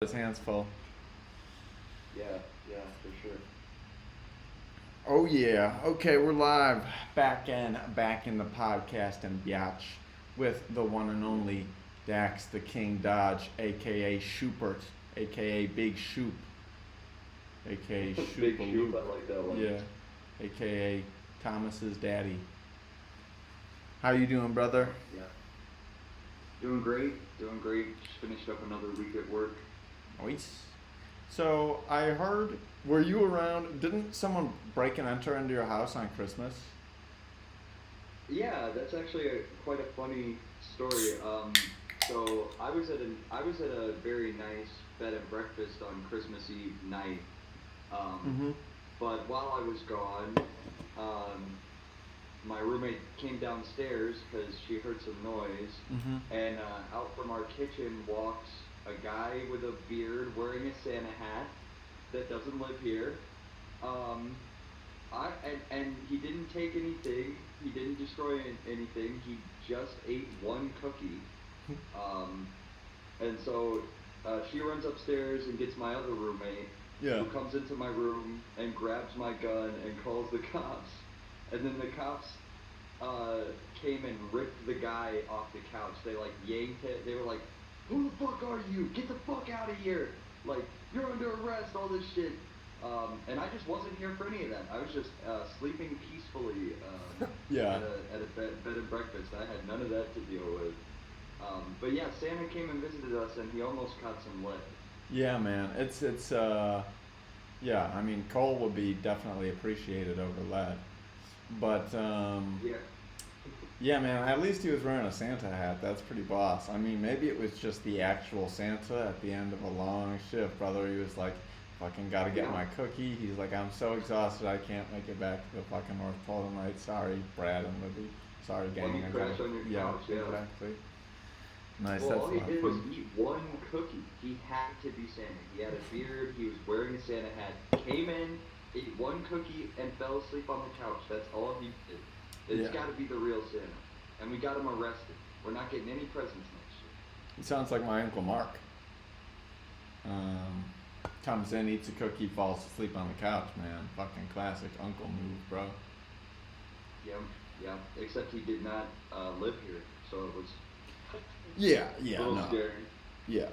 His hands full. Yeah, yeah, for sure. Oh yeah. Okay, we're live. Back in the podcast and biatch with the one and only Dax the King Dodge, aka Shoopert, aka Big Shoop, aka Big shoop, Shoopaloop. I like that one. Yeah. Aka Thomas's daddy. How you doing, brother? Yeah. Doing great, doing great. Just finished up another week at work. Nice. So I heard, were you around? Didn't someone break and enter into your house on Christmas? Yeah, that's actually quite a funny story. So I was at a very nice bed and breakfast on Christmas Eve night. Um, Mm-hmm. but while I was gone, um, my roommate came downstairs because she heard some noise, Mm-hmm. and out from our kitchen walks a guy with a beard wearing a Santa hat that doesn't live here. Um, and he didn't take anything. He didn't destroy anything. He just ate one cookie. Um, and so she runs upstairs and gets my other roommate, Yeah. who comes into my room and grabs my gun and calls the cops. And then the cops uh, came and ripped the guy off the couch. They like yanked it. They were like, "Who the fuck are you? Get the fuck out of here! Like you're under arrest! All this shit." And I just wasn't here for any of that. I was just sleeping peacefully Yeah. at a bed and breakfast. I had none of that to deal with. But yeah, Santa came and visited us, and he almost caught some lead. Yeah, man. Yeah, I mean coal would be definitely appreciated over lead. But Yeah. yeah, man, at least he was wearing a Santa hat. That's pretty boss. I mean, maybe it was just the actual Santa at the end of a long shift, brother. He was like, fucking gotta get Yeah. my cookie. He's like, I'm so exhausted I can't make it back to the fucking North Pole tonight. Sorry, Brad and Libby. Sorry, Let gang. me I gotta. crash on your Yeah, couch. Yeah. exactly. Nice. Well, That's all a he lot of did was fun. eat one cookie. He had to be Santa. He had a beard. He was wearing a Santa hat. Came in, ate one cookie, and fell asleep on the couch. That's all he did. It's Yeah. got to be the real Santa. And we got him arrested. We're not getting any presents next year. He sounds like my Uncle Mark. Um, Comes in, eats a cookie, falls asleep on the couch, man. Fucking classic uncle move, bro. Yeah, yeah. Except he did not live here, so it was Yeah, a yeah, little no. scary. Yeah.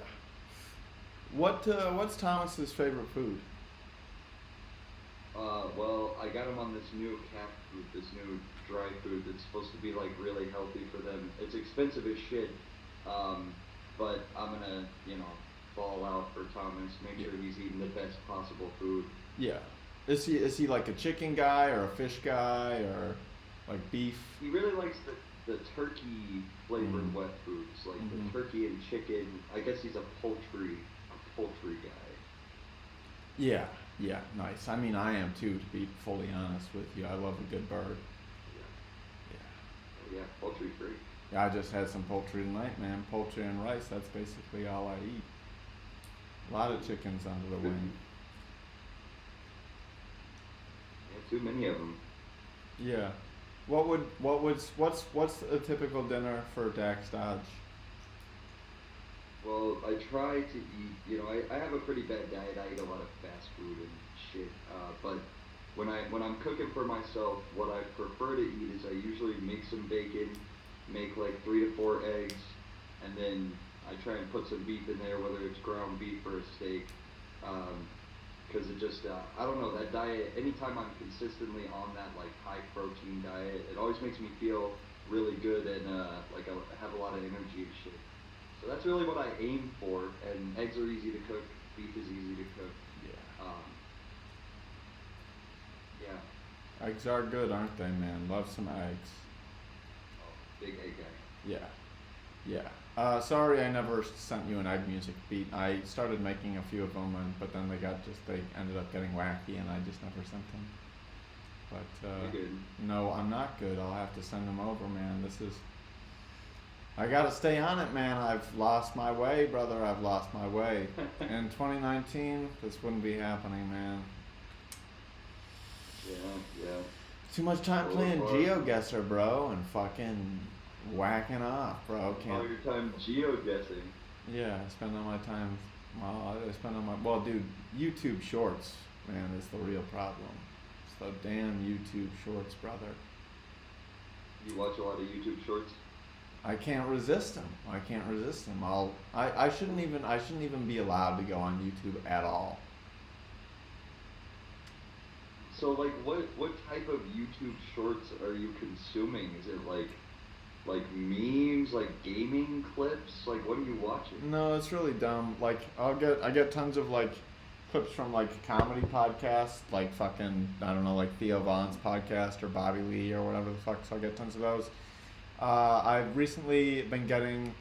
What's Thomas's favorite food? Well, I got him on this new cat food, this new dry food that's supposed to be like really healthy for them. It's expensive as shit, um, but I'm gonna, ball out for Thomas, make Yeah. sure he's eating the best possible food. Yeah. Is he like a chicken guy or a fish guy or like beef? He really likes the turkey Mm. flavored wet foods, like Hmm. the turkey and chicken. I guess he's a poultry guy. Yeah, yeah, nice. I mean, I am too, to be fully honest with you. I love a good bird. Yeah, Yeah. yeah, poultry free. Yeah, I just had some poultry tonight, man. Poultry and rice, that's basically all I eat. A lot of chickens under the Good. wing. Yeah, too many of them. Yeah. What's a typical dinner for Dax Dodge? Well, I try to eat, I have a pretty bad diet. I eat a lot of fast food and shit. But when I'm cooking for myself, what I prefer to eat is I usually make some bacon, make like 3 to 4 eggs, and then I try and put some beef in there, whether it's ground beef or a steak. Because it just, I don't know, that diet, anytime I'm consistently on that like high protein diet, it always makes me feel really good and like I have a lot of energy and shit. So that's really what I aim for, and eggs are easy to cook, beef is easy to cook. Yeah. Um, yeah, Eggs are good, aren't they, man? Love some eggs. oh, big egg guy. Yeah. Yeah. Sorry I never sent you an egg music beat. I started making a few of them, but then they ended up getting wacky, and I just never sent them. But You're good. no, I'm not good. I'll have to send them over, man. I gotta stay on it, man. I've lost my way, brother. I've lost my way. In 2019, this wouldn't be happening, man. Yeah, yeah. Too much time Full playing apart. GeoGuessr, bro, and fucking whacking off, bro. All Can't. your time geoguessing. Yeah, I spend all my time I spend on my well, dude. YouTube Shorts, man, is the real problem. It's the damn YouTube Shorts, brother. You watch a lot of YouTube shorts? I can't resist them. I can't resist them. I shouldn't even be allowed to go on YouTube at all. So like what type of YouTube shorts are you consuming? Is it like memes, like gaming clips? Like what are you watching? No, it's really dumb. Like I get tons of like clips from like comedy podcasts, like fucking I don't know, like Theo Vaughn's podcast or Bobby Lee or whatever the fuck. So I get tons of those. I've recently been getting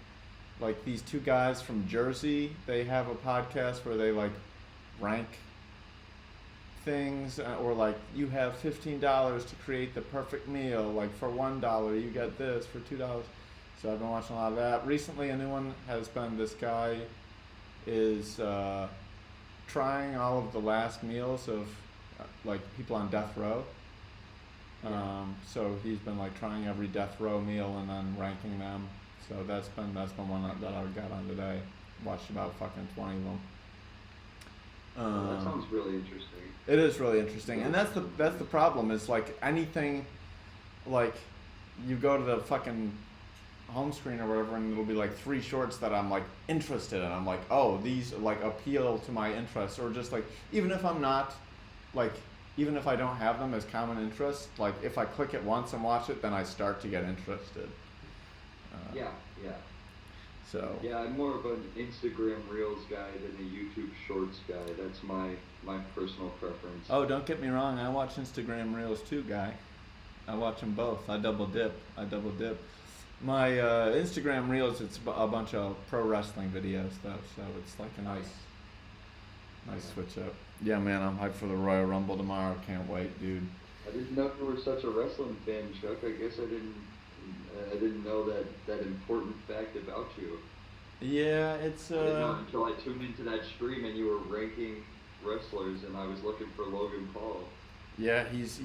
like these two guys from Jersey. They have a podcast where they like rank things, or like you have $15 to create the perfect meal. Like for $1 you get this, for $2. So I've been watching a lot of that. Recently, a new one has been this guy is trying all of the last meals of like people on death row. So he's been like trying every death row meal and then ranking them. So that's been one that I got on today. Watched about fucking 20 of them. That sounds really interesting. It is really interesting, and that's the problem. Is like anything, like you go to the fucking home screen or whatever, and it'll be like 3 shorts that I'm like interested in. I'm like, oh, these like appeal to my interests, or just like even if I'm not, like even if I don't have them as common interests, like if I click it once and watch it, then I start to get interested. Yeah. So. Yeah, I'm more of an Instagram Reels guy than a YouTube Shorts guy. That's my personal preference. Oh, don't get me wrong. I watch Instagram Reels too, guy. I watch them both. I double dip. My Instagram Reels, it's a bunch of pro wrestling videos though, so it's like a nice switch up. Yeah, man, I'm hyped for the Royal Rumble tomorrow. Can't wait, dude. I didn't know you were such a wrestling fan, Chuck. I guess I didn't know that important fact about you. Yeah, it's I didn't know until I tuned into that stream and you were ranking wrestlers, and I was looking for Logan Paul. Yeah, he's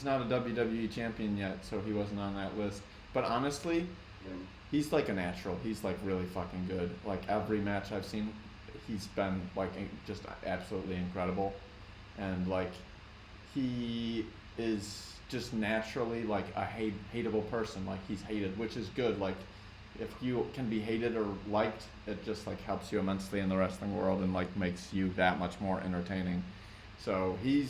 not a WWE champion yet, so he wasn't on that list. But honestly, he's like a natural. He's like really fucking good. Like every match I've seen, he's been like just absolutely incredible, and like he is just naturally like a hateable person. Like he's hated, which is good. Like if you can be hated or liked, it just like helps you immensely in the wrestling world and like makes you that much more entertaining. So he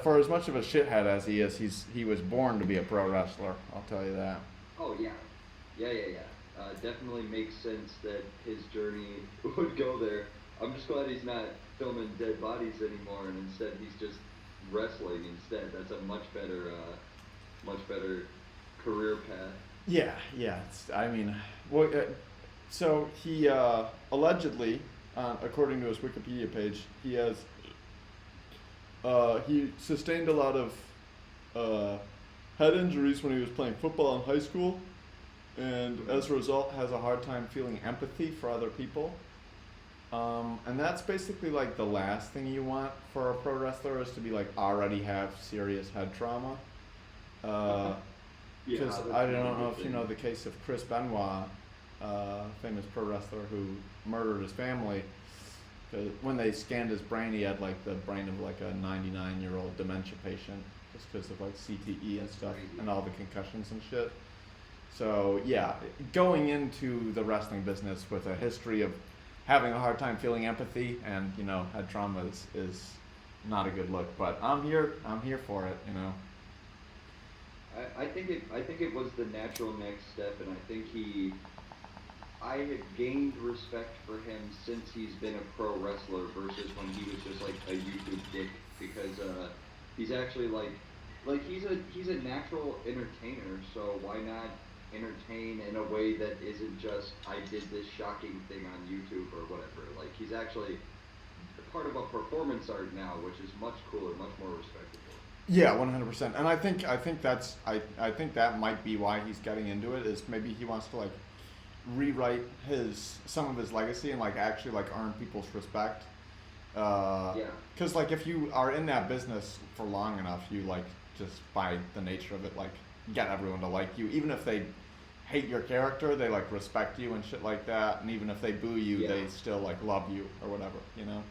for as much of a shithead as he is, he was born to be a pro wrestler. I'll tell you that. Oh yeah. Definitely makes sense that his journey would go there. I'm just glad he's not filming dead bodies anymore, and instead he's just wrestling instead. That's a much better career path. Yeah. So he allegedly, according to his Wikipedia page, he sustained a lot of head injuries when he was playing football in high school, and as a result has a hard time feeling empathy for other people. And that's basically like the last thing you want for a pro wrestler, is to be like already have serious head trauma. Because I don't know if you know the case of Chris Benoit, famous pro wrestler who murdered his family. When they scanned his brain, he had like the brain of like a 99-year-old dementia patient, just because of like CTE and stuff, and all the concussions and shit. So yeah, going into the wrestling business with a history of having a hard time feeling empathy and head trauma is not a good look. But I'm here for it. I think it was the natural next step, and I had gained respect for him since he's been a pro wrestler versus when he was just like a YouTube dick, because he's actually like he's a natural entertainer, so why not entertain in a way that isn't just I did this shocking thing on YouTube or whatever. Like he's actually part of a performance art now, which is much cooler, much more respectable. Yeah, 100%. And I think that might be why he's getting into it, is maybe he wants to like rewrite some of his legacy and like actually like earn people's respect. Because like if you are in that business for long enough, you like just by the nature of it like get everyone to like you, even if they hate your character, they like respect you and shit like that. And even if they boo you, Yeah. they still like love you or whatever, you know?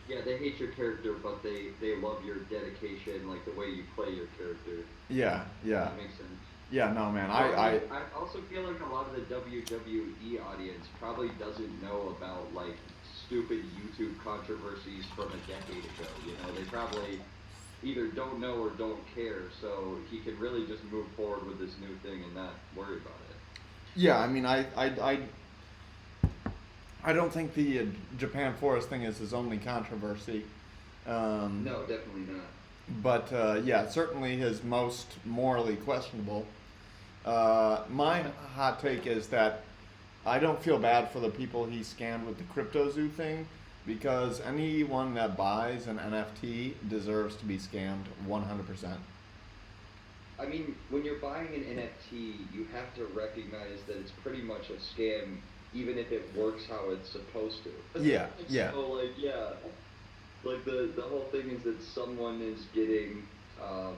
Yeah, they hate your character, but they love your dedication, like the way you play your character. Yeah, yeah, That makes sense. yeah. No, man. Well, I mean, I also feel like a lot of the WWE audience probably doesn't know about like stupid YouTube controversies from a decade ago. You know, they probably either don't know or don't care. So he can really just move forward with this new thing and not worry about it. Yeah, I mean, I don't think the Japan Forest thing is his only controversy. Um, No, definitely not. but yeah, certainly his most morally questionable. My hot take is that I don't feel bad for the people he scammed with the CryptoZoo thing because anyone that buys an NFT deserves to be scammed 100%. I mean, when you're buying an NFT, you have to recognize that it's pretty much a scam, even if it works how it's supposed to. Yeah, yeah, So, like, yeah, like the whole thing is that someone is getting, um,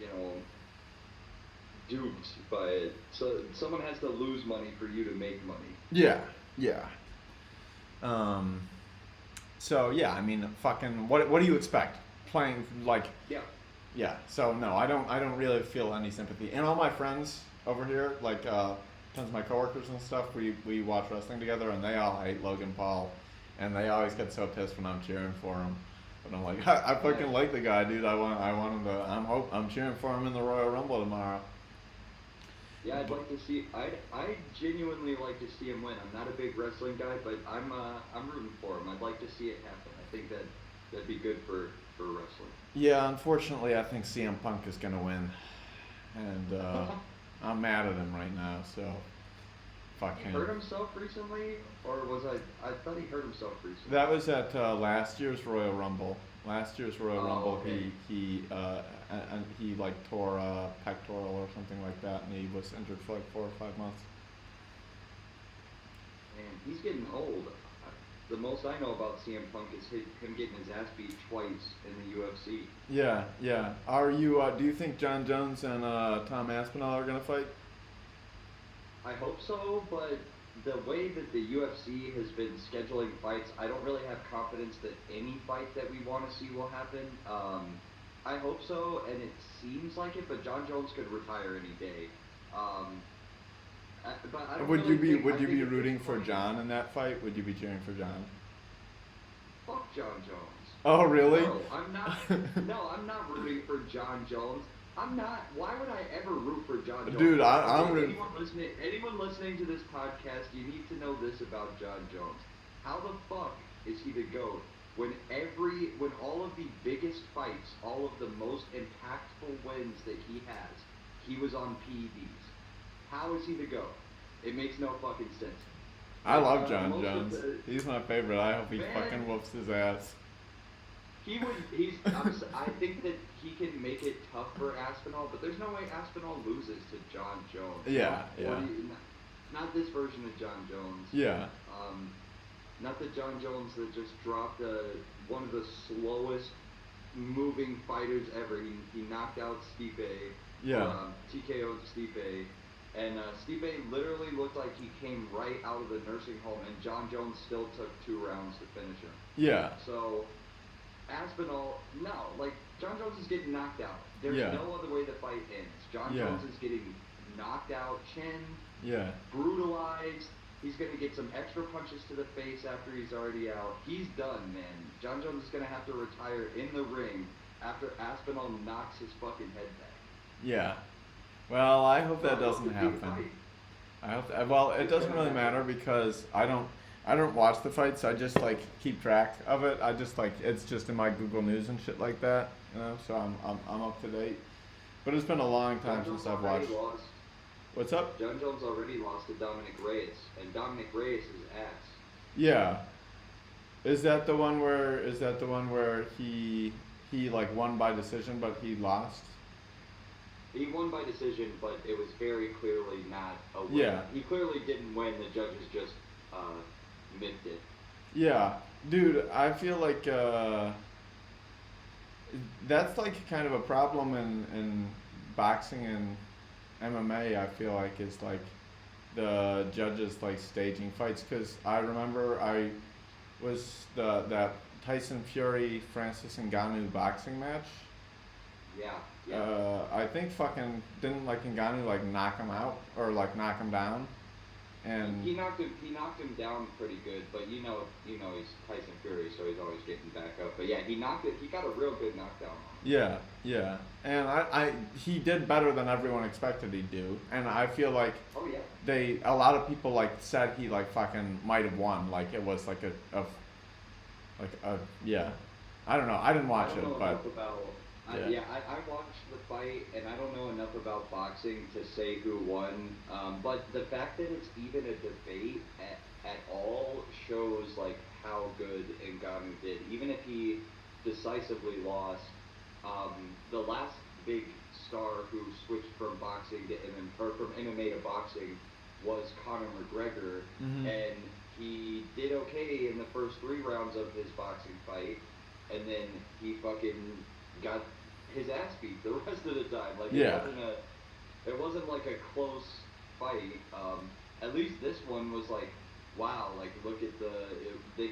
you know, duped by it. So someone has to lose money for you to make money. yeah, yeah. Um, so yeah, I mean, fucking, what do you expect? Playing like, Yeah. yeah. So no, I don't really feel any sympathy. And all my friends over here, like tons of my coworkers and stuff, we watch wrestling together, and they all hate Logan Paul, and they always get so pissed when I'm cheering for him. But I'm like, I fucking like the guy, dude. I want him to. I'm cheering for him in the Royal Rumble tomorrow. Yeah, I'd like to see. I genuinely like to see him win. I'm not a big wrestling guy, but I'm rooting for him. I'd like to see it happen. I think that'd be good for wrestling. Yeah, unfortunately, I think CM Punk is gonna win, and I'm mad at him right now. So fuck He him. hurt himself recently, or was I thought he hurt himself recently. That was at last year's Royal Rumble. Last year's Royal Oh, Rumble, okay. he like tore a pectoral or something like that, and he was injured for like 4 or 5 months. And he's getting old. The most I know about CM Punk is him getting his ass beat twice in the UFC. Yeah, yeah. Are you? Do you think John Jones and Tom Aspinall are gonna fight? I hope so, but the way that the UFC has been scheduling fights, I don't really have confidence that any fight that we want to see will happen. I hope so, and it seems like it, but John Jones could retire any day. Um, but I don't Would you really be think. Would I you think be at this rooting for point, John in that fight? Would you be cheering for John? fuck John Jones. Oh, really? No, I'm not. No, I'm not rooting for John Jones. I'm not. Why would I ever root for John Jones? Dude, I'm Okay, rooting. anyone listening to this podcast, you need to know this about John Jones. How the fuck is he the GOAT when all of the biggest fights, all of the most impactful wins that he was on PEDs? How is he the GOAT? It makes no fucking sense. I love Most John of Jones. He's my favorite. I hope he Man. fucking whoops his ass. He would. I think that he can make it tough for Aspinall, but there's no way Aspinall loses to John Jones. Yeah, yeah. Not this version of John Jones. Yeah. Not the John Jones that just dropped one of the slowest moving fighters ever. He knocked out Stipe. Yeah. TKO'd Stipe. And Stipe literally looked like he came right out of the nursing home, and John Jones still took 2 rounds to finish him. Yeah. So, Aspinall, no, like, John Jones is getting knocked out. There's Yeah. no other way the fight ends. John Yeah. Jones is getting knocked out, chin, Yeah. brutalized. He's going to get some extra punches to the face after he's already out. He's done, man. John Jones is going to have to retire in the ring after Aspinall knocks his fucking head back. Yeah. Well, I hope that So, doesn't it's a big happen. fight. I hope that, well, it doesn't really matter because I don't watch the fights. I just like keep track of it. I just like it's just in my Google News and shit like that, you know. So I'm up to date. But it's been a long time John since Jones I've already watched. lost. What's up? John Jones already lost to Dominic Reyes, and Dominic Reyes is ass. Yeah. Is that the one where he like won by decision but he lost? He won by decision, but it was very clearly not a win. Yeah. He clearly didn't win. The judges just miffed it. Yeah, dude, I feel like that's like kind of a problem in boxing and MMA, I feel like, is like the judges like staging fights. Because I remember I was that Tyson Fury Francis Ngannou boxing match. Yeah, yeah. I think fucking didn't like Ngannou like knock him out or like knock him down, and He knocked him down pretty good, but he's Tyson Fury, so he's always getting back up. But yeah, he got a real good knockdown on him. yeah, yeah, and he did better than everyone expected he'd do, and I feel like Oh yeah. a lot of people like said he like fucking might have won, like it was like a yeah, I don't know, I didn't I watch don't know it, but enough about. yeah, I watched the fight, and I don't know enough about boxing to say who won. But the fact that it's even a debate at all shows like how good Ngannou did. Even if he decisively lost, the last big star who switched from boxing to or from MMA to boxing was Conor McGregor, hmm, and he did okay in the first 3 rounds of his boxing fight, and then he fucking got his ass beat the rest of the time. Like yeah, it wasn't like a close fight. At least this one was like, wow, like look at he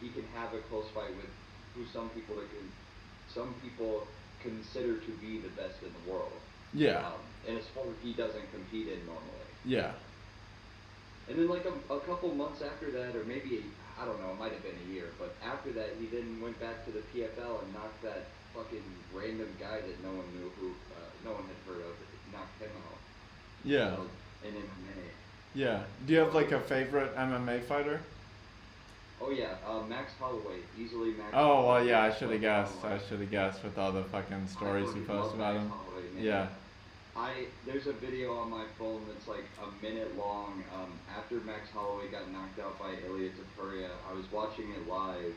can have a close fight with who some people consider to be the best in the world. yeah, In a sport he doesn't compete in normally. yeah, And then like a couple months after that, or maybe I don't know, it might have been a year, but after that he then went back to the PFL and knocked that fucking random guy that no one knew no one had heard of. Knocked him out. yeah, In MMA. yeah. Do you have like a favorite MMA fighter? Oh yeah, Max Holloway, easily Max. Oh well, yeah, I Holloway. should have guessed. I should have guessed with all the fucking stories you fucking post love about Max him. Holloway, man. Yeah. There's a video on my phone that's like a minute long. After Max Holloway got knocked out by Ilia Topuria, I was watching it live,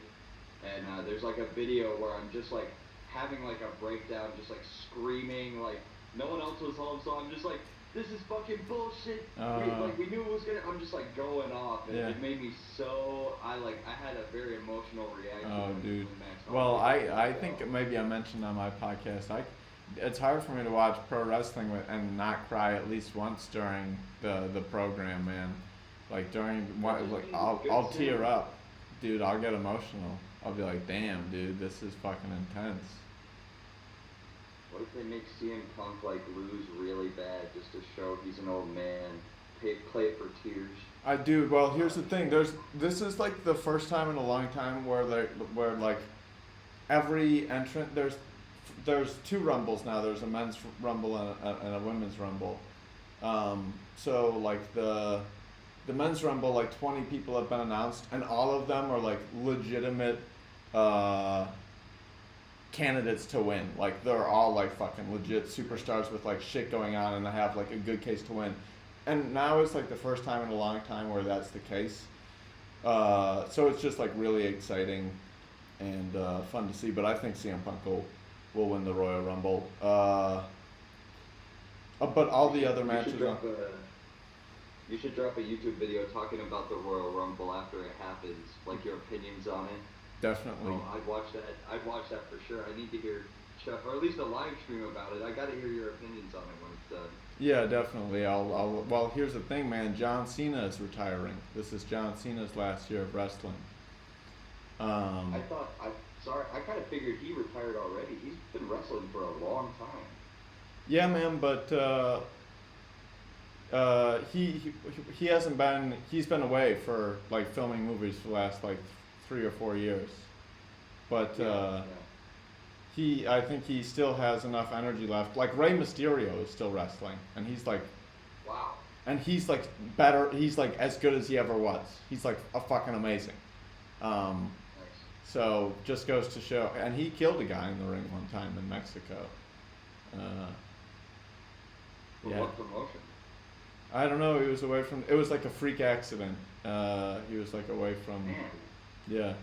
and there's like a video where I'm just like having like a breakdown, just like screaming, like no one else was home, so I'm just like, this is fucking bullshit. We knew it was gonna. I'm just like going off, and Yeah. it made me so. I had a very emotional reaction. Oh, dude. when Max Well, Holloway got I knocked think out. maybe I mentioned on my podcast, it's hard for me to watch pro wrestling and not cry at least once during the program, man. Like during That just like means I'll it's good I'll tear too. up, dude. I'll get emotional. I'll be like, damn, dude, this is fucking intense. What if they make CM Punk like lose really bad just to show he's an old man? Play it for tears. Dude, well, here's the thing. This is like the first time in a long time where like every entrant there's two rumbles now. There's a men's rumble and a women's rumble. So like the men's rumble, like 20 people have been announced, and all of them are like legitimate candidates to win. Like they're all like fucking legit superstars with like shit going on, and they have like a good case to win. And now it's like the first time in a long time where that's the case. So it's just like really exciting and fun to see. But I think CM Punk will win the Royal Rumble. But all the other matches. You should drop a YouTube video talking about the Royal Rumble after it happens, like your opinions on it. Definitely. Oh, I'd watch that. I'd watch that for sure. I need to hear, or at least a live stream about it. I got to hear your opinions on it when it's done. Yeah, definitely. Well, here's the thing, man. John Cena is retiring. This is John Cena's last year of wrestling. I kind of figured he retired already. He's been wrestling for a long time. Yeah, man, but he hasn't been. He's been away for like filming movies for the last like 3 or 4 years. But Yeah. I think he still has enough energy left. Like Rey Mysterio is still wrestling, and he's like, Wow. and he's like better. He's like as good as he ever was. He's like a fucking amazing. Nice. So just goes to show, and he killed a guy in the ring one time in Mexico. For Yeah. what promotion? I don't know. He was away from. It was like a freak accident. He was like away from. Man. Yeah.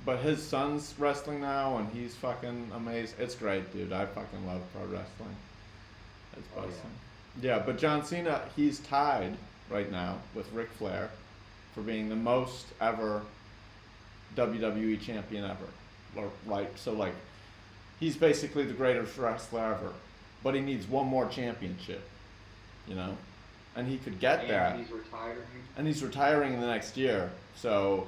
But his son's wrestling now, and he's fucking amazing. It's great, dude. I fucking love pro wrestling. It's Oh, yeah. awesome. Yeah, but John Cena, he's tied right now with Ric Flair for being the most ever WWE champion ever. Like, so like, he's basically the greatest wrestler ever. but he needs one more championship, you know, and he could get that. And he's retiring. And he's retiring in the next year. So,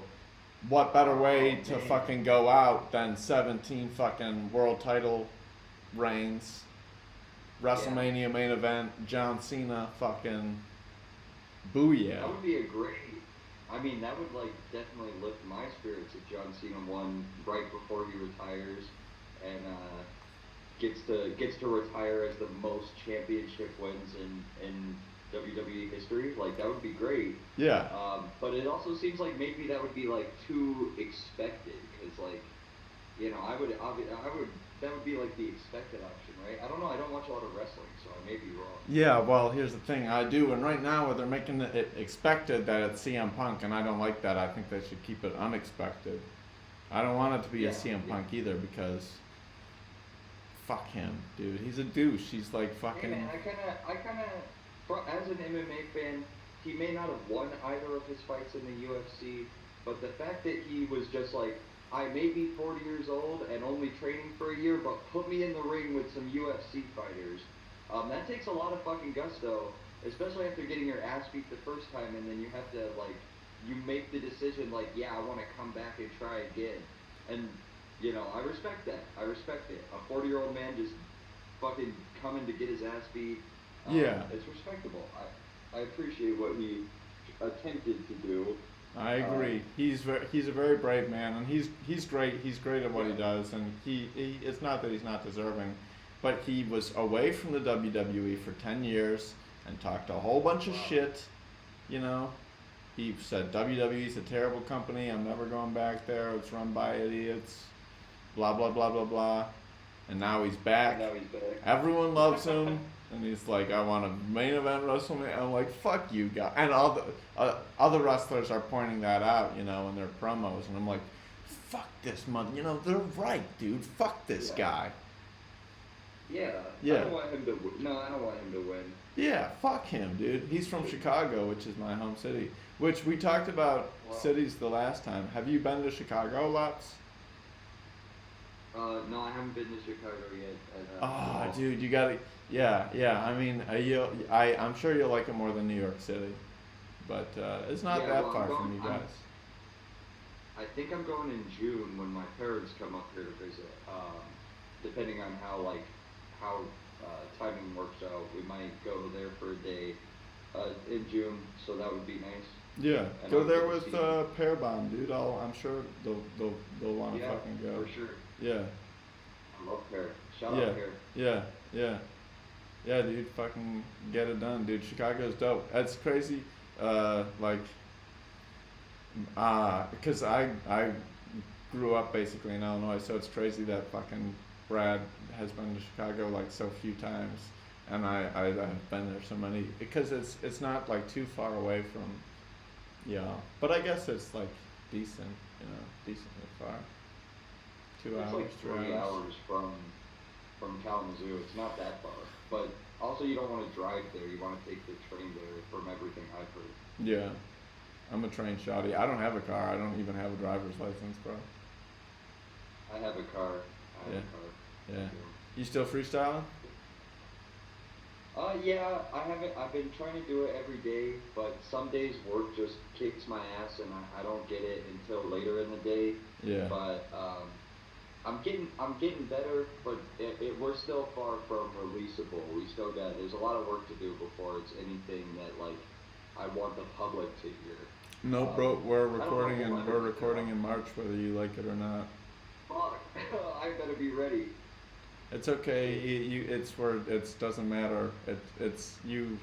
what better way to man. fucking go out than 17 fucking world title reigns, WrestleMania main event, John Cena, fucking booyah. That would be a great. I mean, that would like definitely lift my spirits if John Cena won right before he retires, and gets to retire as the most championship wins in WWE history. Like that would be great. Yeah. But it also seems like maybe that would be like too expected, because like, you know, I would that would be like the expected option, right? I don't know. I don't watch a lot of wrestling, so I may be wrong. Yeah, well, here's the thing. I do, and right now they're making it expected that it's CM Punk, and I don't like that. I think they should keep it unexpected. I don't want it to be a CM Punk either, because fuck him, dude. He's a douche. He's like fucking. Hey man, as an MMA fan, he may not have won either of his fights in the UFC, but the fact that he was just like, I may be 40 years old and only training for a year, but put me in the ring with some UFC fighters. That takes a lot of fucking gusto, especially after getting your ass beat the first time, and then you have to like, you make the decision like, yeah, I want to come back and try again. And you know, I respect that. I respect it. A 40-year-old man just fucking coming to get his ass beat. Yeah. It's respectable. I appreciate what he attempted to do. I agree. He's a very brave man, and he's great. He's great at what he does, and he it's not that he's not deserving, but he was away from the WWE for 10 years and talked a whole bunch of shit. You know, he said WWE's a terrible company. I'm never going back there. It's run by idiots. Blah blah blah blah blah. And now he's back. Everyone loves him. And he's like, I want to main event WrestleMania. I'm like, fuck you, guys. And all the other wrestlers are pointing that out, you know, in their promos. And I'm like, fuck this month. You know, they're right, dude. Fuck this guy. Yeah. Yeah. I don't want him to win. No, I don't want him to win. Yeah, fuck him, dude. He's from Chicago, which is my home city. Which we talked about cities the last time. Have you been to Chicago lots? No, I haven't been to Chicago yet. Oh, dude, you gotta. Yeah. I mean, I'm sure you'll like it more than New York City, but it's not that far from you guys. I think I'm going in June when my parents come up here to visit. Depending on how timing works out, we might go there for a day in June. So that would be nice. Yeah, go there with Pear Bomb, dude. I'm sure they'll want to fucking go. For sure. Yeah. I love Pear. Shout out Pear. Yeah, dude. Fucking get it done, dude. Chicago's dope. That's crazy. Because I grew up basically in Illinois, so it's crazy that fucking Brad has been to Chicago like so few times, and I've been there so many, because it's not like too far away from. Yeah, but I guess it's like decent, you know, decently far. 2 hours, like 3 hours from Kalamazoo. It's not that far, but also you don't want to drive there. You want to take the train there. From everything I've heard. Yeah, I'm a train shawty. I don't have a car. I don't even have a driver's license, bro. I have a car. Yeah. You still freestyling? Yeah, I haven't. I've been trying to do it every day, but some days work just kicks my ass, and I don't get it until later in the day. Yeah. But I'm getting better, but we're still far from releasable. There's a lot of work to do before it's anything that like I want the public to hear. No, bro, we're recording in March, whether you like it or not. Fuck, I better be ready. It's okay. It doesn't matter. You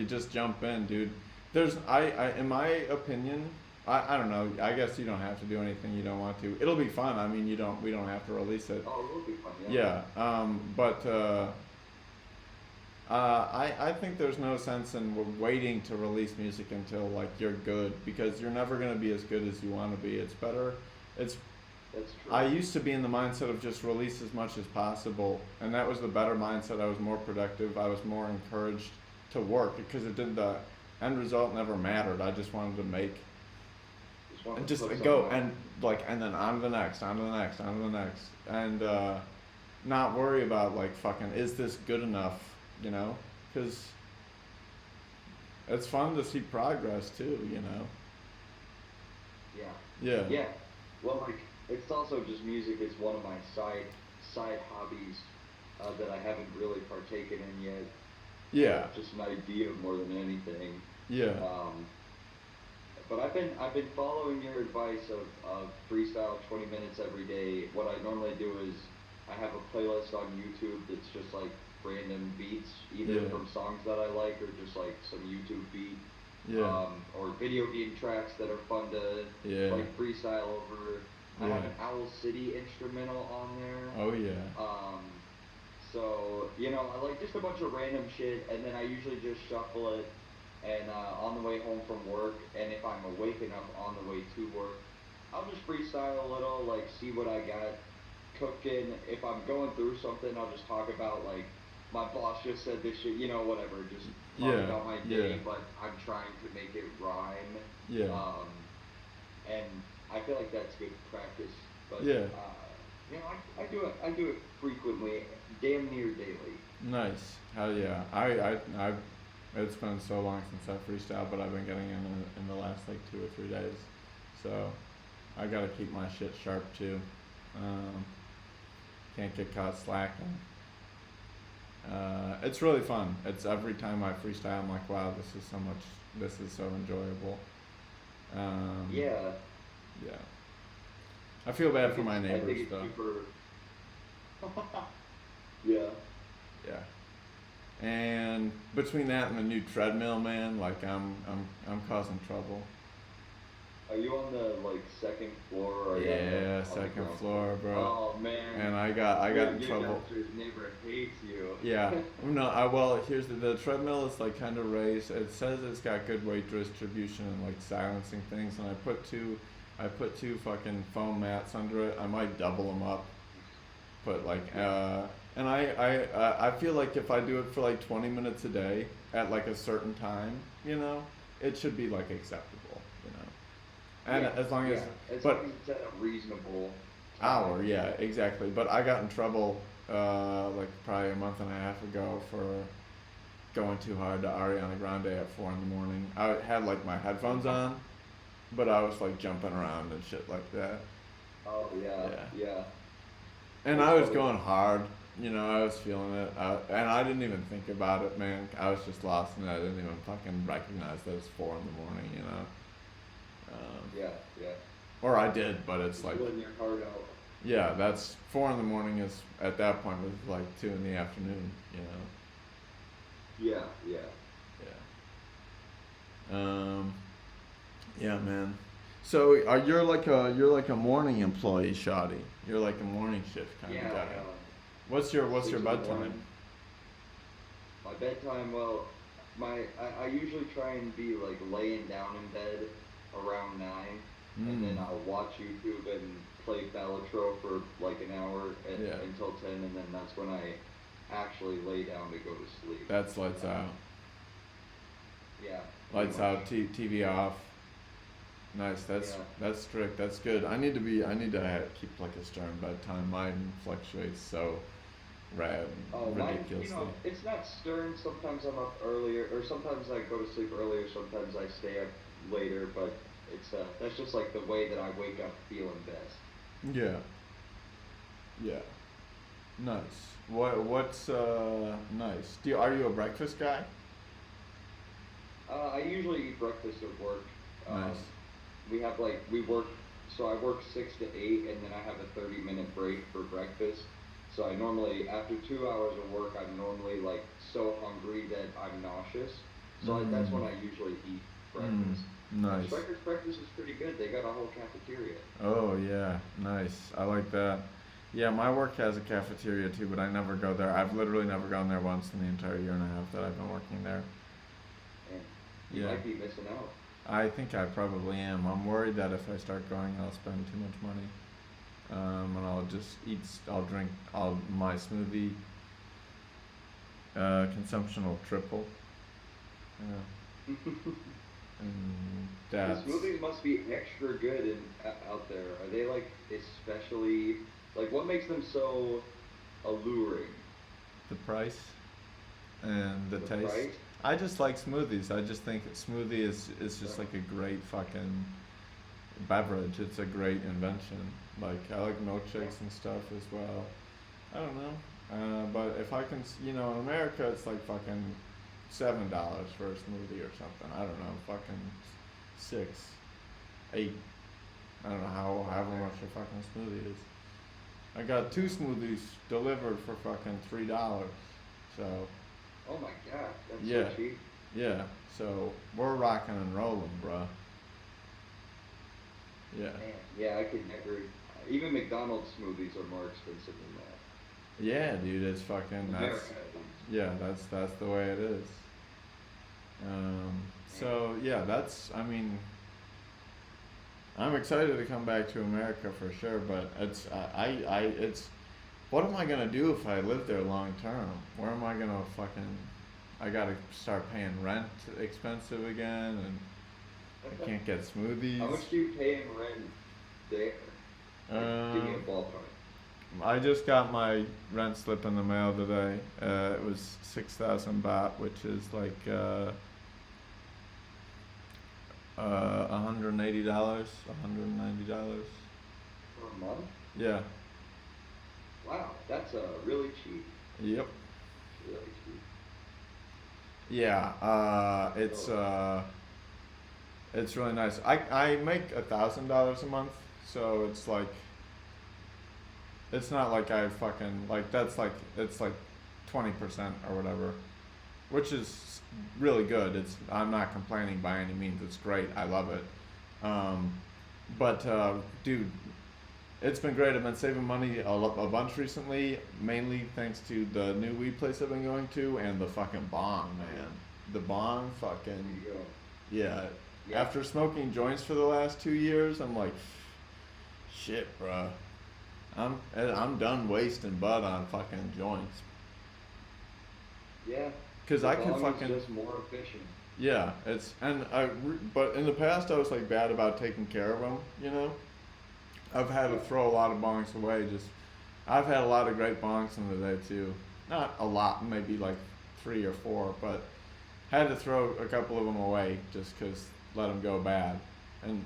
just jump in, dude. In my opinion, I don't know. I guess you don't have to do anything you don't want to. It'll be fun. I mean, we don't have to release it. Oh, it will be fun. Yeah. I think there's no sense in waiting to release music until like you're good, because you're never gonna be as good as you want to be. It's better. That's true. I used to be in the mindset of just release as much as possible, and that was the better mindset. I was more productive. I was more encouraged to work, because the end result never mattered. I just wanted to make. And just go and then on to the next, and not worry about like fucking is this good enough, you know? Because it's fun to see progress too, you know? Yeah. Yeah, Yeah. Well, like it's also just music is one of my side hobbies that I haven't really partaken in yet. yeah, Just an idea more than anything. yeah, Um, but I've been following your advice of freestyle 20 minutes every day. What I normally do is I have a playlist on YouTube that's just like random beats, either yeah, from songs that I like or just like some YouTube beat, yeah, or video game tracks that are fun to yeah, like freestyle over. I yeah. have an Owl City instrumental on there. Oh yeah, Um, so, I like just a bunch of random shit, and then I usually just shuffle it. And on the way home from work, and if I'm awake enough on the way to work, I'll just freestyle a little, like see what I got cooking. If I'm going through something, I'll just talk about like my boss just said this shit, whatever. Just talk yeah, about my yeah, day, but I'm trying to make it rhyme. yeah, Um, and I feel like that's good practice. But yeah. I do it frequently, damn near daily. Nice. Hell yeah. I've, it's been so long since I freestyled, but I've been getting in the last like 2 or 3 days. So I gotta keep my shit sharp too. Um, can't get caught slacking. It's really fun. It's every time I freestyle, I'm like, wow, this is so enjoyable. Um, Yeah, yeah. I feel I bad think for my it's I think neighbors it's though. super. Yeah. Yeah. And between that and the new treadmill, man, like I'm causing trouble. Are you on the like second floor or are you on the Yeah, on the second ground floor? floor, bro. Oh man, And I got in your trouble. downstairs neighbor hates you. Yeah. No, I well, here's the treadmill is like kind of raised. It says it's got good weight distribution and like silencing things, and I put two fucking foam mats under it. I might double them up, but like Yeah. and I feel like if I do it for like 20 minutes a day at like a certain time, you know, it should be like acceptable, you know. And Yeah, as long as yeah. As but long as it's at a reasonable hour, time. yeah, exactly. But I got in trouble like probably a month and a half ago for going too hard to Ariana Grande at 4 in the morning. I had like my headphones on, but I was like jumping around and shit like that. Oh yeah, Yeah. yeah. And It's I was funny. going hard, you know, I was feeling it. And I didn't even think about it, man. I was just lost in it. I didn't even fucking recognize that it's 4 in the morning, you know. Yeah, yeah. Or I did, but it's Just like, letting your heart out. yeah, that's 4 in the morning is at that point was like 2 in the afternoon, you know. Yeah, yeah. Yeah. Yeah, man. So you're like a morning employee, shoddy. You're like a morning shift kind Yeah, of guy. yeah. What's your 6 in the bedtime? morning. My bedtime, well, I usually try and be like laying down in bed around 9, and Mm. then I'll watch YouTube and play Balatro for like an hour Yeah. until 10, and then that's when I actually lay down to go to sleep. That's lights Um, out. yeah, pretty Lights much. out. TV off. Nice. Yeah. That's strict. That's good. I need to keep like a stern bedtime. Mine fluctuates so rad Oh, mine, ridiculously. it's not stern. Sometimes I'm up earlier, or sometimes I go to sleep earlier, sometimes I stay up later, but that's just like the way that I wake up feeling best. Yeah. Yeah. Nice. What's nice? Are you a breakfast guy? I usually eat breakfast at work. Nice. We work, so I work 6 to 8, and then I have a 30-minute break for breakfast. So I normally, after 2 hours of work, I'm normally like so hungry that I'm nauseous. So that's when Mm. I usually eat Mm. breakfast. And Nice. Striker's breakfast is pretty good. They got a whole cafeteria. Oh yeah, nice. I like that. Yeah, my work has a cafeteria too, but I never go there. I've literally never gone there once in the entire year and a half that I've been working there. And you Yeah. might be missing out. I think I probably am. I'm worried that if I start going, I'll spend too much money. And I'll just I'll drink, my smoothie consumption will triple. Yeah. And The that's, smoothies must be extra good out there. Are they like especially like what makes them so alluring? The price and the The taste. price? I just like smoothies. I just think smoothie is just like a great fucking beverage. It's a great invention. Like I like milkshakes and stuff as well. I don't know. But if I can, in America, it's like fucking $7 for a smoothie or something. I don't know, fucking 6, 8. I don't know however much a fucking smoothie is. I got 2 smoothies delivered for fucking $3. So Oh my god, that's yeah, so cheap. yeah. So we're rocking and rolling, bruh. Yeah, Man, yeah, I could never. Even McDonald's smoothies are more expensive than yeah, dude. It's fucking that. that's America, at least. yeah. That's the way it is. Man. So yeah, I mean, I'm excited to come back to America for sure, but it's what am I gonna do if I live there long term? Where am I gonna fucking? I gotta start paying rent expensive again, and I can't get How smoothies. much do you pay in rent there? Like, give me a Um, ballpark. I just got my rent slip in the mail today. It was 6,000 baht, which is like $180, $190. For a month? Yeah. Wow, that's really cheap. Yep. Really cheap. Yeah. So, It's really nice. I make $1,000 a month, so it's like it's not like I fucking like that's like it's like 20% or whatever, which is really good. I'm not complaining by any means. It's great. I love it. Um, but dude, it's been great. I've been saving money a bunch recently, mainly thanks to the new weed place I've been going to and the fucking bong, man. The bong, there fucking you go. yeah. Yeah. After smoking joints for the last 2 years, I'm like, shit, bruh. I'm done wasting bud on fucking joints. Yeah. Cause The I can bong is fucking just more efficient. yeah. But in the past I was like bad about taking care of them. I've had to Yeah. throw a lot of bongs away. I've had a lot of great bongs in the day too. Not a lot, maybe like 3 or 4, but had to throw a couple of them away just 'cause let them go bad. And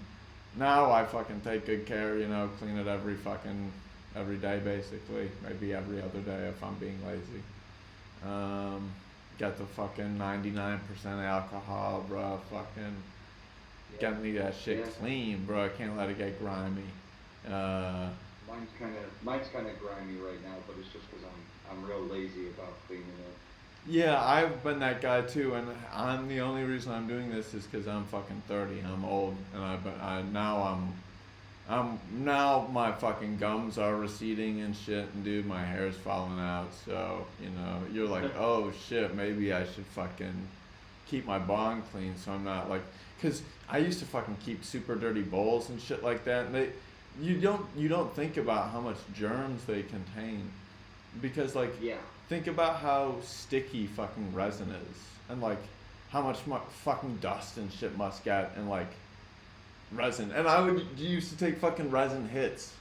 now I fucking take good care. Clean it every day basically. Maybe every other day if I'm being lazy. Um, Got the fucking 99% alcohol, bro. Fucking Yeah. get me that shit Yeah. clean, bro. I can't let it get grimy. Uh, Mine's kind of grimy right now, but it's just because I'm real lazy about cleaning it. yeah, I've been that guy too, and I'm the only reason I'm doing this is because I'm fucking 30. I'm old, and now my fucking gums are receding and shit, and dude, my hair's falling out. So you're like, oh shit, maybe I should fucking keep my bong clean, so I'm not like, cause I used to fucking keep super dirty bowls and shit like that, and you don't think about how much germs they contain, because like Yeah. think about how sticky fucking resin is, and like how much fucking dust and shit must get, and like resin. And used to take fucking resin hits,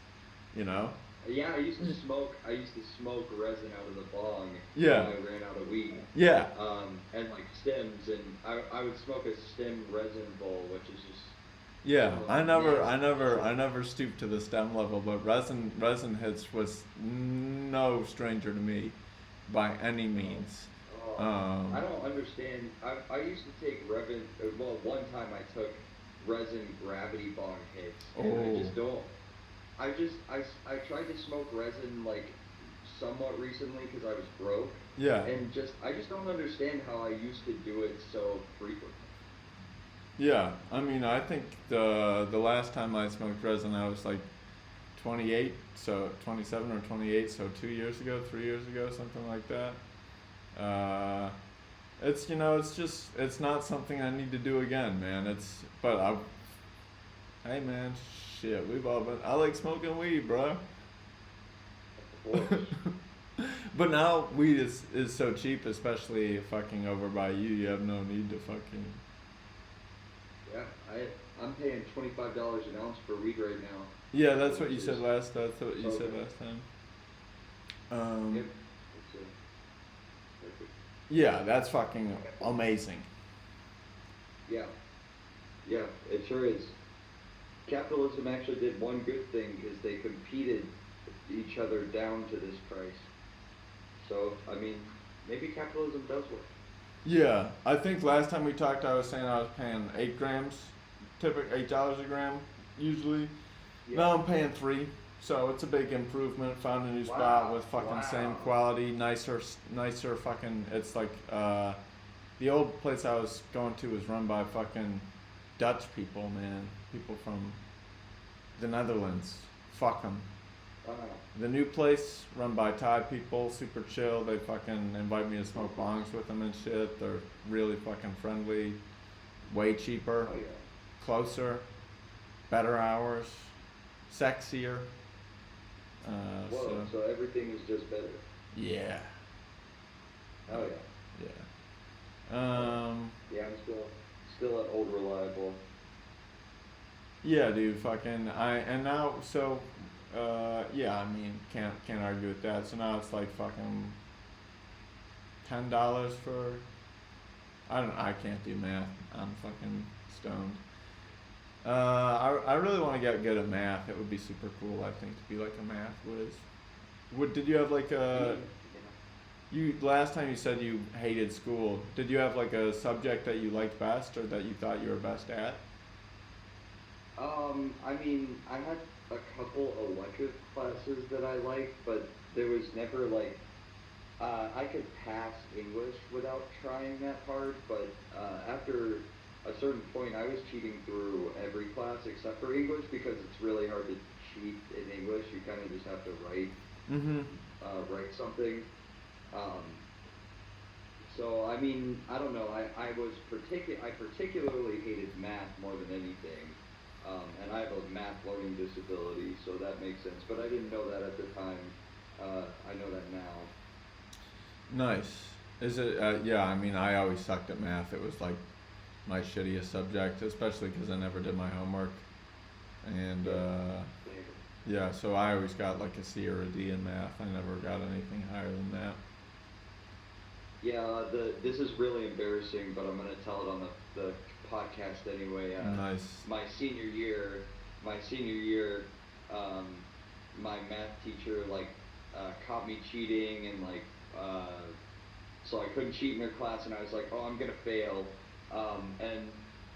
you know? Yeah, I used to smoke resin out of the bong Yeah. when I ran out of weed. Yeah. And like stems, and I would smoke a stem resin bowl, which is just Yeah. oh, I never I nasty. never I never stooped to the stem level, but resin hits was no stranger to me by any Oh, means. oh, I Um don't understand. I used to take well, one time I took resin gravity bong hits, and I oh just don't. I tried to smoke resin like somewhat recently because I was broke, yeah. and I just don't understand how I used to do it so frequently. Yeah. I mean, I think the last time I smoked resin I was like 28, so 27 or 28, so 2 years ago, 3 years ago, something like that. Uh it's not something I need to do again, man. Hey man, shit, we've all been. I like smoking weed, bro. Of course. But now weed is so cheap, especially fucking over by you. You have no need to fucking. Yeah, I'm paying $25 an ounce for weed right now, Yeah, that's what which you said is last. That's what you so said good. last time. Um, Yep. It's perfect. yeah, that's fucking amazing. Yeah. Yeah. It sure is. Capitalism actually did one good thing is they competed each other down to this price. So I mean, maybe capitalism does work. Yeah, I think last time we talked, I was saying I was paying 8 grams, typically $8 a gram, usually. Yeah. Now I'm paying 3, so it's a big improvement. Found a new spot Wow. with fucking same Wow. quality, nicer fucking. It's like the old place I was going to was run by fucking Dutch people, man. People from the Netherlands. Fuck them. Wow. The new place run by Thai people, super chill. They fucking invite me to smoke bongs with them and shit. They're really fucking friendly, way cheaper, Oh yeah. closer, better hours, sexier. Whoa. So So everything is just better. yeah, Oh yeah. yeah, Yeah. I'm still at old reliable. yeah, dude. Fucking I and now so yeah. I mean, can't argue with that. So now it's like fucking $10 for I don't. I can't do math. I'm fucking stoned. I really want to get good at math. It would be super cool. I think to be like a math whiz. Did you have like I a mean, you last time you said you hated school? Did you have like a subject that you liked best or that you thought you were best at? I mean, I had a couple elective classes that I liked, but there was never like I could pass English without trying that hard, but after a certain point, I was cheating through every class except for English because it's really hard to cheat in English. You kind of just have to Mm-hmm. write something. Um, so I mean, I don't know. I particularly hated math more than anything, and I have a math learning disability, so that makes sense. But I didn't know that at the time. I know that now. Nice. Is it? Yeah. I mean, I always sucked at math. It was like my shittiest subject, especially because I never did my homework. And Yep. Same. yeah, so I always got like a C or a D in math. I never got anything higher than that. Yeah, this is really embarrassing, but I'm gonna tell it on the podcast anyway. Nice. My senior year, my senior year, um, my math teacher like caught me cheating and like so I couldn't cheat in her class, and I was like, oh, I'm gonna fail. And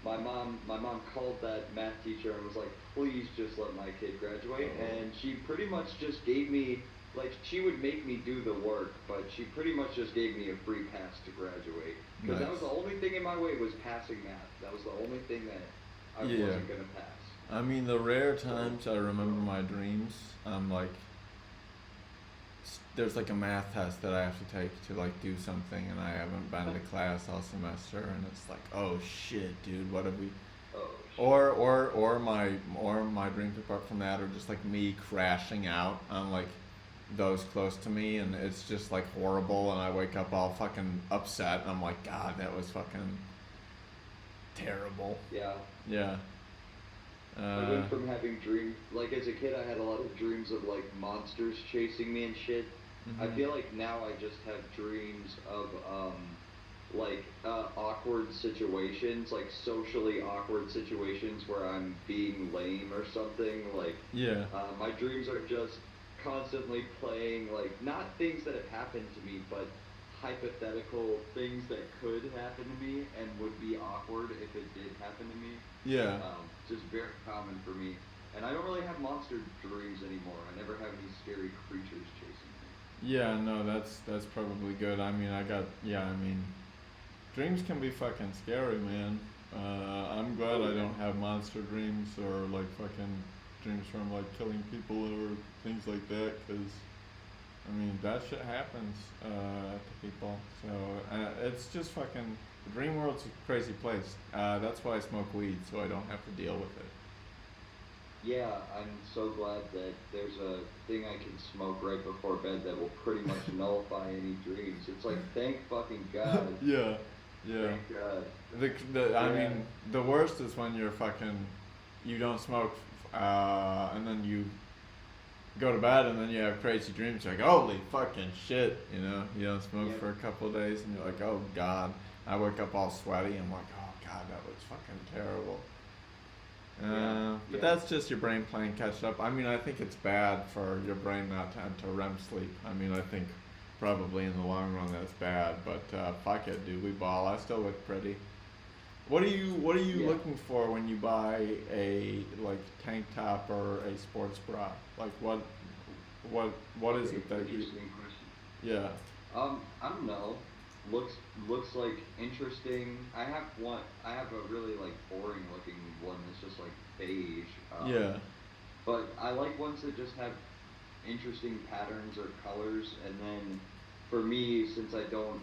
my mom called that math teacher and was like, please just let my kid graduate. Oh. And she pretty much just gave me, like, she would make me do the work, but she pretty much just gave me a free pass to graduate. Because that was Nice. the only thing in my way was passing math. That was the only thing that I Yeah. wasn't gonna pass. I mean, the rare So, times I remember my dreams, I'm like, there's like a math test that I have to take to like do something, and I haven't been to class all semester, and it's like, oh shit, dude, what have we? oh shit. Or my dreams apart from that are just like me crashing out on like those close to me, and it's just like horrible, and I wake up all fucking upset, and I'm like, God, that was fucking terrible. Yeah. Yeah. I Uh, went from having dreams, like as a kid, I had a lot of dreams of like monsters chasing me and shit. I mhm. feel like now I just have dreams of like awkward situations, like socially awkward situations where I'm being lame or something. Like Yeah. my dreams are just constantly playing like not things that have happened to me, but hypothetical things that could happen to me and would be awkward if it did happen to me. Yeah. Just very common for me. And I don't really have monster dreams anymore. I never have any scary creatures chasing me. Yeah, no, that's probably good. I mean, yeah, I mean, dreams can be fucking scary, man. I'm glad Oh I yeah. don't have monster dreams or like fucking dreams from like killing people or things like that, 'cause I mean, that shit happens to people. So it's just fucking the dream world's a crazy place. That's why I smoke weed, so I don't have to deal with it. Yeah, I'm so glad that there's a thing I can smoke right before bed that will pretty much nullify any dreams. It's like, thank fucking God. Yeah, yeah. Thank God. I Yeah. mean, the worst is when you're fucking, you don't smoke, and then go to bed and then you have crazy dreams. You're like, holy fucking shit, you don't smoke Yeah. for a couple of days and you're like, oh god. I wake up all sweaty. I'm like, oh god, that was fucking terrible. But Yeah. that's just your brain playing catch up. I mean, I think it's bad for your brain not to enter REM sleep. I mean, I think probably in the long run that's bad. But fuck it, dude. We ball. I still look pretty. What are you Yeah. looking for when you buy a like tank top or a sports bra? Like what is it that you? Interesting question. Yeah. I don't know. Looks like interesting. I have one. I have a really like boring looking one that's just like beige. Yeah. But I like ones that just have interesting patterns or colors. And then for me, since I don't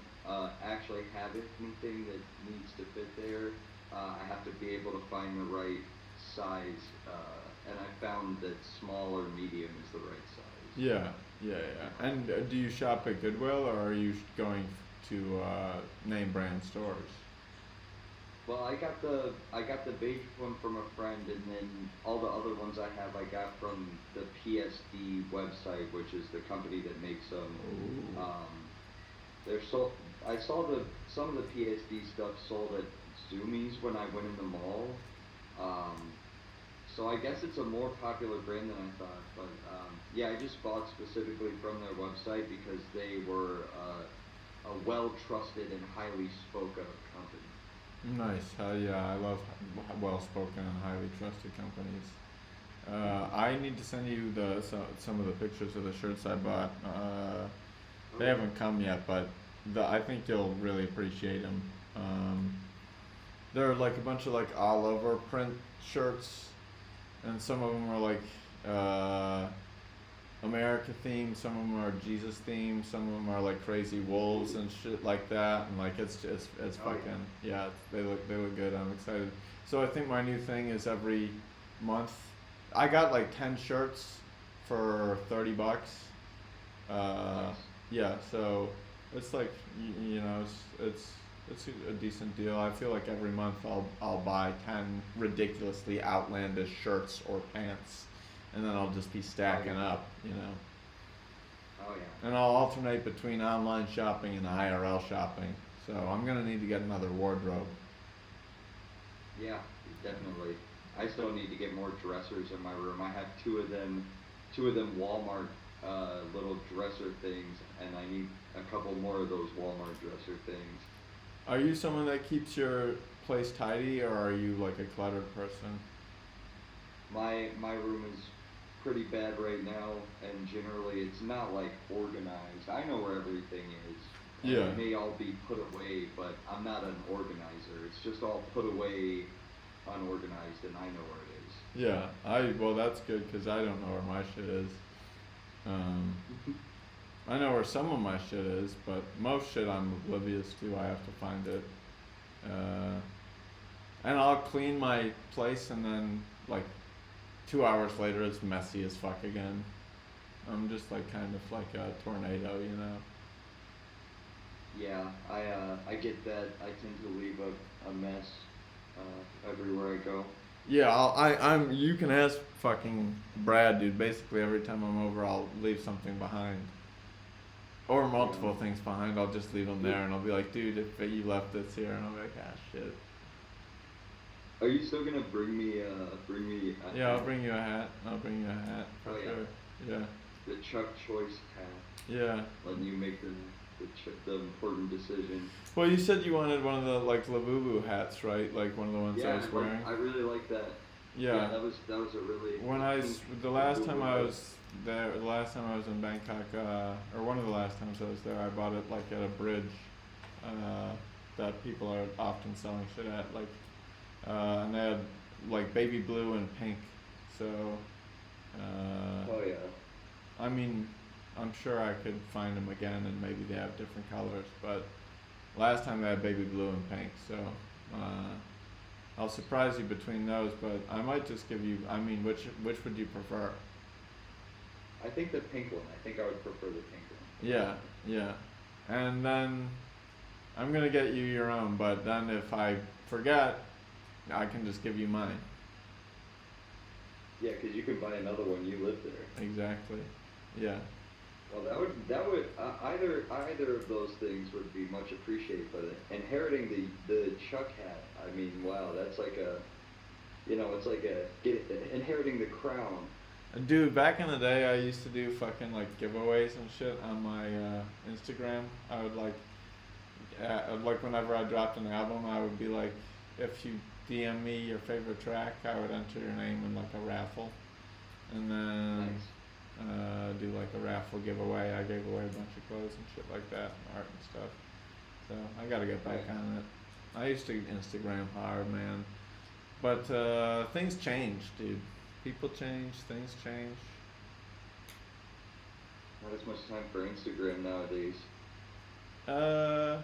actually have anything that needs to fit there, I have to be able to find the right size. And I found that small or medium is the right size. Yeah. Yeah. Yeah. And do you shop at Goodwill or are you going to name brand stores? Well, I got the beige one from a friend, and then all the other ones I have I got from the PSD website, which is the company that makes them. Ooh. They're sold. I saw some of the PSD stuff sold at Zoomies when I went in the mall. Um, so I guess it's a more popular brand than I thought. But yeah, I just bought specifically from their website because they were a well trusted and highly spoke of company. Nice. Yeah, I love well-spoken and highly trusted companies. I need to send you some of the pictures of the shirts I bought. They Okay. haven't come yet, but I think you'll really appreciate them. Um, they're like a bunch of like all over print shirts, and some of them are like uh, America themed, some of them are Jesus themed, some of them are like crazy wolves and shit like that, and like it's just it's Oh yeah. fucking yeah, they look good. I'm excited. So I think my new thing is every month, I got like 10 shirts for $30. Uh, Nice. yeah, so it's like it's a decent deal. I feel like every month I'll buy 10 ridiculously outlandish shirts or pants, and then I'll just be Oh stacking yeah. up. Oh yeah. And I'll alternate between online shopping and IRL shopping. So I'm gonna need to get another wardrobe. Yeah, definitely. I still need to get more dressers in my room. I have two of them Walmart little dresser things, and I need a couple more of those Walmart dresser things. Are you someone that keeps your place tidy, or are you like a cluttered person? My room is pretty bad right now, and generally it's not like organized. I know where everything is, and Yeah. it may all be put away, but I'm not an organizer. It's just all put away, unorganized, and I know where it Yeah. Well, that's good because I don't know where my shit is. Um, is. I know where some of my shit is, but most shit I'm oblivious to. I have to find it. Uh, and I'll clean my place, and then like 2 hours later, it's messy as fuck again. I'm just like kind of like a tornado. Yeah, I get that. I tend to leave a mess everywhere I go. Yeah, you can ask fucking Brad, dude. Basically, every time I'm over, I'll leave something behind. Or Yeah. multiple things behind. I'll just leave them You, there, and I'll be like, dude, if you left this here, and I'll be like, ah, shit. are you still gonna bring me a Yeah, I'll hat? bring you a hat. I'll bring you a hat for Oh yeah, sure. Yeah, the Chuck Choice hat, yeah. letting you make the important decision. Well, you said you wanted one of the like Labubu hats, right? Like one of the ones I Yeah, was wearing. I really like that. Yeah, Yeah. that was a really When the pink the last time Labubu I hat. was there, the last time I was in Bangkok, or one of the last times I was there, I bought it like at a bridge, uh, that people are often selling shit at, like, and they had like baby blue and pink. So, uh, Oh yeah. I mean, I'm sure I could find them again, and maybe they have different colors, but last time they had baby blue and pink. So, uh, I'll surprise you between those, but I might just give you. I mean, which would you prefer? I think the pink one. I think I would prefer the pink Yeah, yeah. And then I'm gonna get you your own, but then if I forget, I can just give you mine. Yeah, because you can buy another one. You live there. Exactly. Yeah. Well, that would either of those things would be much appreciated. But inheriting the Chuck hat, I mean, wow, that's like a it's like inheriting the crown. Dude, back in the day, I used to do fucking like giveaways and shit on my Instagram. I would like whenever I dropped an album, I would be like, if you DM me your favorite track, I would enter your name in like a raffle, and then Nice. do like a raffle giveaway. I gave away a bunch of clothes and shit like that, and art and stuff. So I gotta get back Nice. on it. I used to Instagram hard, man, but things change, dude. People change, things change. Not as much time for Instagram nowadays. Uh,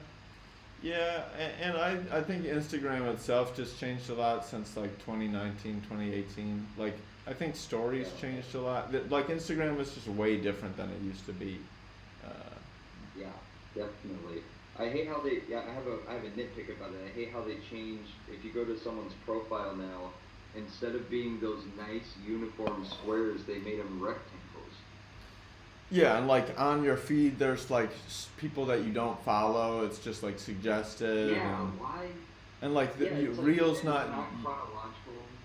yeah, and I think Instagram itself just changed a lot since like 2019, 2018. Like, I think stories Yeah. changed a lot. Like, Instagram is just way different than it used to be. Uh, Yeah, definitely. I hate how they. Yeah, I have a nitpick about it. I hate how they change. If you go to someone's profile now, instead of being those nice uniform squares, they made them rectangles. yeah, and like on your feed, there's like people that you don't follow. It's just like suggested, Yeah, why? and like Yeah, it's like reels it's not. not chronological.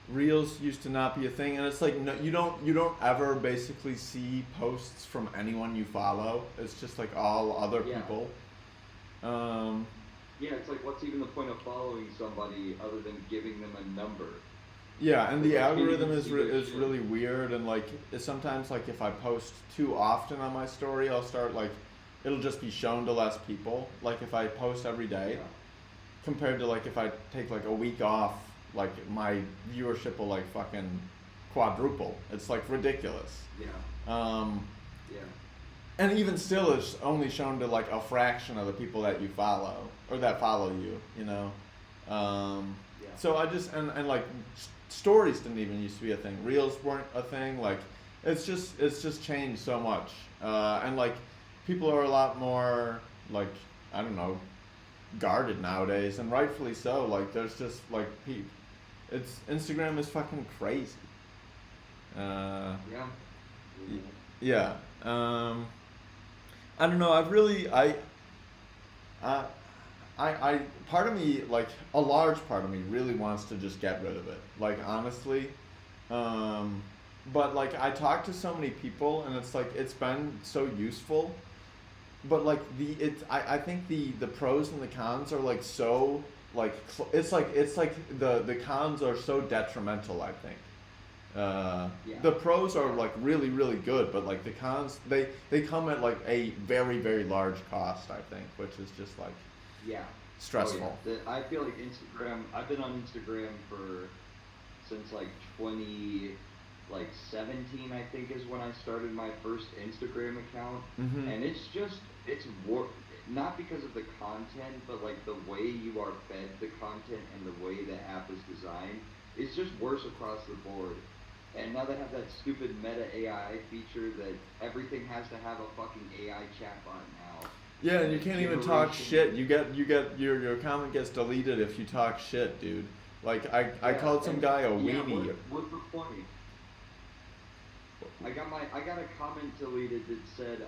Reels used to not be a thing, and it's like no, you don't ever basically see posts from anyone you follow. It's just like all other Yeah, people. Um, yeah. It's like, what's even the point of following somebody other than giving them a number? yeah, and Like, the I can't algorithm even is see their is shit. really weird, and like sometimes like if I post too often on my story, I'll start like it'll just be shown to less people. Like if I post every day, Yeah, compared to like if I take like a week off, like my viewership will like fucking quadruple. It's like ridiculous. yeah, Um, yeah, and even still, it's only shown to like a fraction of the people that you follow or that follow you. You know. Um, yeah, so I just and like stories didn't even used to be a thing. Reels weren't a thing. Like it's just changed so much. And like people are a lot more like I don't know guarded nowadays, and rightfully so. Like there's just like it's Instagram is fucking crazy. Uh, yeah. y- Mhm. yeah. I don't know. I've really I I part of me like a large part of me really wants to just get rid of it. Like honestly, um, but like I talk to so many people, and it's like it's been so useful, but like I think the pros and the cons are like so like it's like the cons are so detrimental. I think Yeah, the pros are yeah, like really really good, but like the cons they come at like a very very large cost. I think, which is just like yeah. Oh yeah. stressful. I feel like Instagram. I've been on Instagram for since like 20 like 17, I think, is when I started my first Instagram account, Mm-hmm. and it's not because of the content, but like the way you are fed the content and the way the app is designed, it's just worse across the board. And now they have that stupid Meta AI feature that everything has to have a fucking AI chatbot now, Yeah, and and you the can't even talk generation. shit. You get your comment gets deleted if you talk shit, dude. Like I Yeah, called some and guy a yeah, weenie. what's the point? I got a comment deleted that said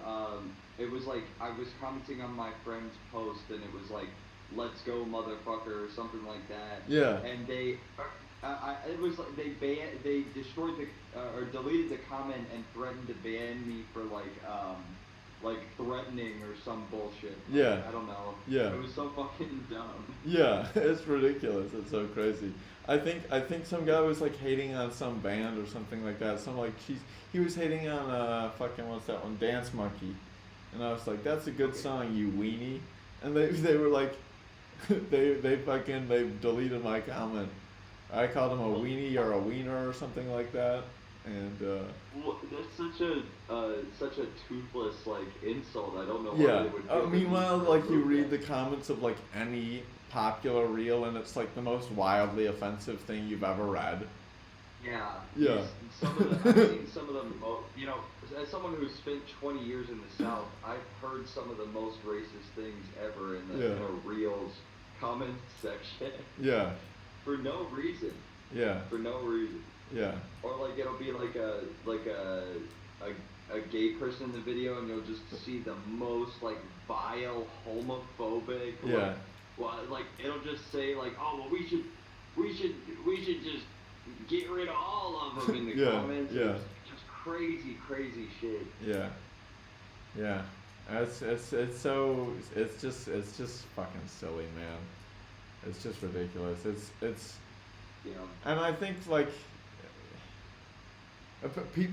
it was like I was commenting on my friend's post, and it was like "Let's go, motherfucker" or something like that, Yeah. and it was like they destroyed or deleted the comment and threatened to ban me for like threatening or some bullshit. Like, Yeah. I don't know. Yeah. It was so fucking dumb. Yeah, it's ridiculous. It's so crazy. I think some guy was like hating on some band or something like that. Some like he was hating on fucking what's that one? Dance Monkey. And I was like, that's a good Okay. song, you weenie. And they were like they deleted my comment. I called him a Well, weenie or a wiener or something like that. And Well, that's such a toothless like insult. I don't know why yeah. they would feel the need Meanwhile, to like you remove read that. the comments of like any popular reel, and it's like the most wildly offensive thing you've ever read. Yeah, Yeah. some of the I've seen some of the as someone who's spent 20 years in the South, I've heard some of the most racist things ever in the Yeah. reels comment section Yeah. for no reason. Yeah. For no reason. Yeah. Or like it'll be a gay person in the video, and you'll just see the most like vile homophobic like Yeah. well like it'll just say like, oh well, we should we should just get rid of all of them in the Yeah. comments, and Yeah. it's just crazy shit. Yeah. Yeah. It's so it's just fucking silly, man. It's just ridiculous. It's You know. and I think like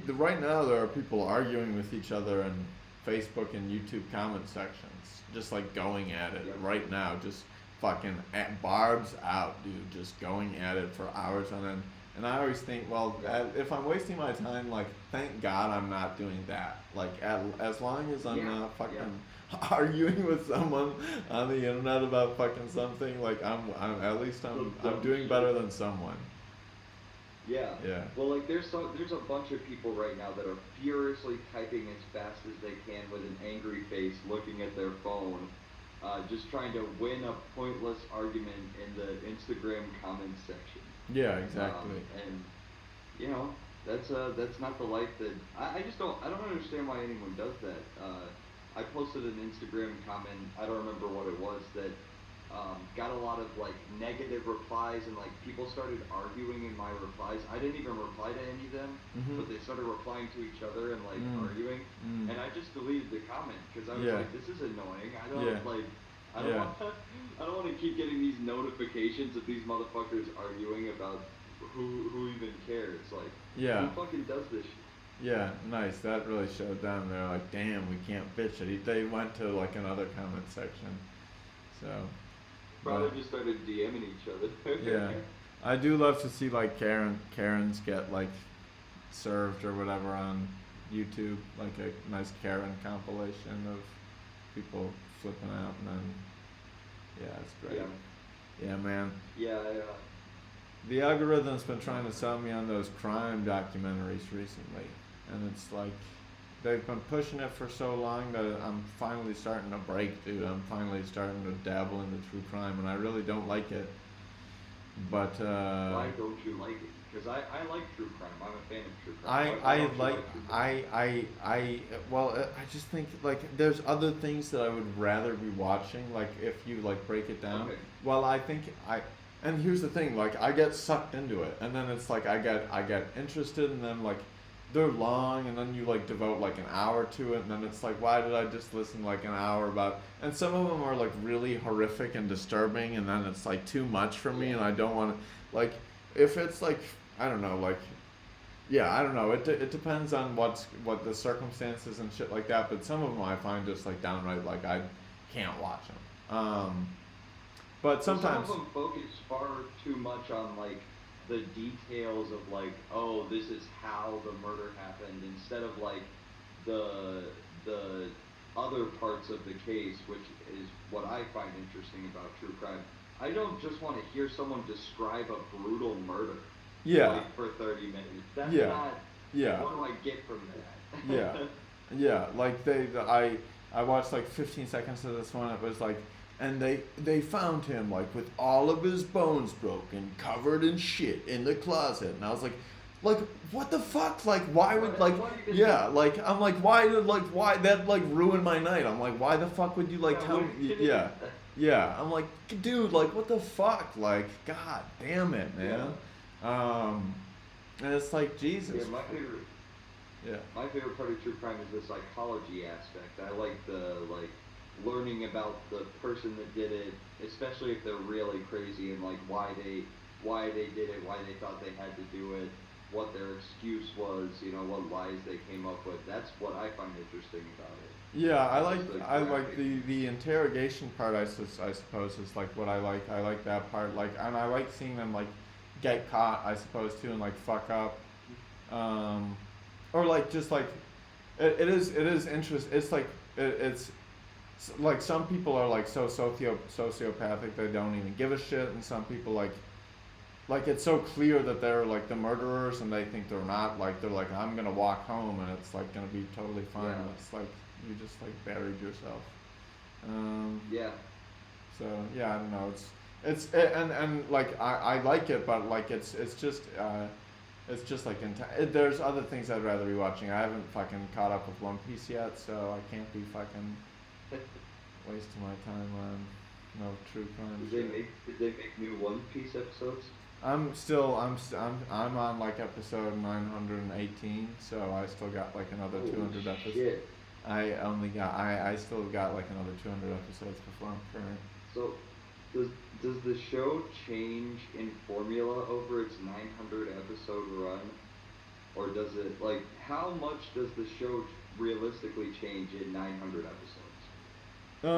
right now there are people arguing with each other in Facebook and YouTube comment sections, just like going at it Yep. right now, just fucking at barbs out, dude, just going at it for hours on end. And I always think, well, Yeah. if I'm wasting my time, like, thank God I'm not doing that. Like, as long as I'm Yeah. not Yeah. fucking arguing with someone on the internet about fucking something, like, I'm at least I'm doing better than someone. Yeah. Yeah. Well, like there's a bunch of people right now that are furiously typing as fast as they can with an angry face, looking at their phone, just trying to win a pointless argument in the Instagram comments section. Yeah, exactly. And you know, that's not the life that I just I don't understand why anyone does that. I posted an Instagram comment, I don't remember what it was, that got a lot of like negative replies, and like people started arguing in my replies. I didn't even reply to any of them, Mhm. but they started replying to each other and like Mm. arguing, Mm. and I just deleted the comment because I was Yeah. like, this is annoying. I don't Yeah. like. I don't Yeah. want. I don't want to keep getting these notifications of these motherfuckers arguing about who even cares. Like, Yeah. who fucking does this shit? Yeah, nice. That really showed them. They're like, damn, we can't bitch it. They went to like another comment section. So, Probably but just started DMing each other. yeah, I do love to see like Karens get like served or whatever on YouTube, like a nice Karen compilation of people flipping out, and then yeah, it's great. Yeah. Yeah, man. Yeah. The algorithm's been trying to sell me on those crime documentaries recently, and it's like they've been pushing it for so long that I'm finally starting to break, dude. I'm finally starting to dabble into true crime, and I really don't like it. But Why don't you like it? Because I like true crime. I'm a fan of true crime. Why I don't you like true crime? well I just think like there's other things that I would rather be watching, like if you like break it down. Okay. Well, I think and here's the thing, like I get sucked into it, and then it's like I get interested, and then like they're long, and then you like devote like an hour to it, and then it's like, why did I just listen like an hour about, and some of them are like really horrific and disturbing, and then it's like too much for me, and I don't want to, like, if it's like, I don't know, like, yeah, I don't know, it depends on what the circumstances and shit like that, but some of them I find just like downright like I can't watch them. But sometimes Some of them focus far too much on like the details of like, oh, this is how the murder happened, instead of like the other parts of the case, which is what I find interesting about true crime. I don't just want to hear someone describe a brutal murder. yeah, Like for 30 minutes. That's Yeah. not. yeah. What do I get from that? Yeah, yeah. Like I watched like 15 seconds of this one. It was like, and they found him like with all of his bones broken, covered in shit in the closet, and I was like what the fuck? Like why would like What are you yeah gonna like I'm like why that like ruined my night? I'm like why the fuck would you like Yeah, tell what me? are you Yeah, gonna- yeah. I'm like dude like what the fuck? Like god damn it, man. And it's like Jesus. Yeah, Yeah. my favorite part of true crime is the psychology aspect. I like the like learning about the person that did it, especially if they're really crazy, and like why they did it, why they thought they had to do it, what their excuse was, you know, what lies they came up with. That's what I find interesting about it. Yeah, Just I like graphic. the interrogation part. I suppose is like what I like. I like that part. Like, and I like seeing them like get caught. I suppose too, and like fuck up, or like just like it is interest. It's like it's like some people are like so sociopathic they don't even give a shit, and some people like it's so clear that they're like the murderers, and they think they're not. Like they're like, I'm gonna walk home and it's like gonna be totally fine. Yeah. It's like you just like buried yourself. Yeah. So yeah, I don't know. And like I like it, but like it's just It's just like there's other things I'd rather be watching. I haven't fucking caught up with One Piece yet, so I can't be fucking wasting my time on no true crime shit. Did they make new One Piece episodes? I'm on like episode 918, so I still got like another Holy 200 episodes. shit! I still got like another 200 episodes before I'm current. So, does does the show change in formula over its 900 episode run, or does it like how much does the show realistically change in 900 episodes? I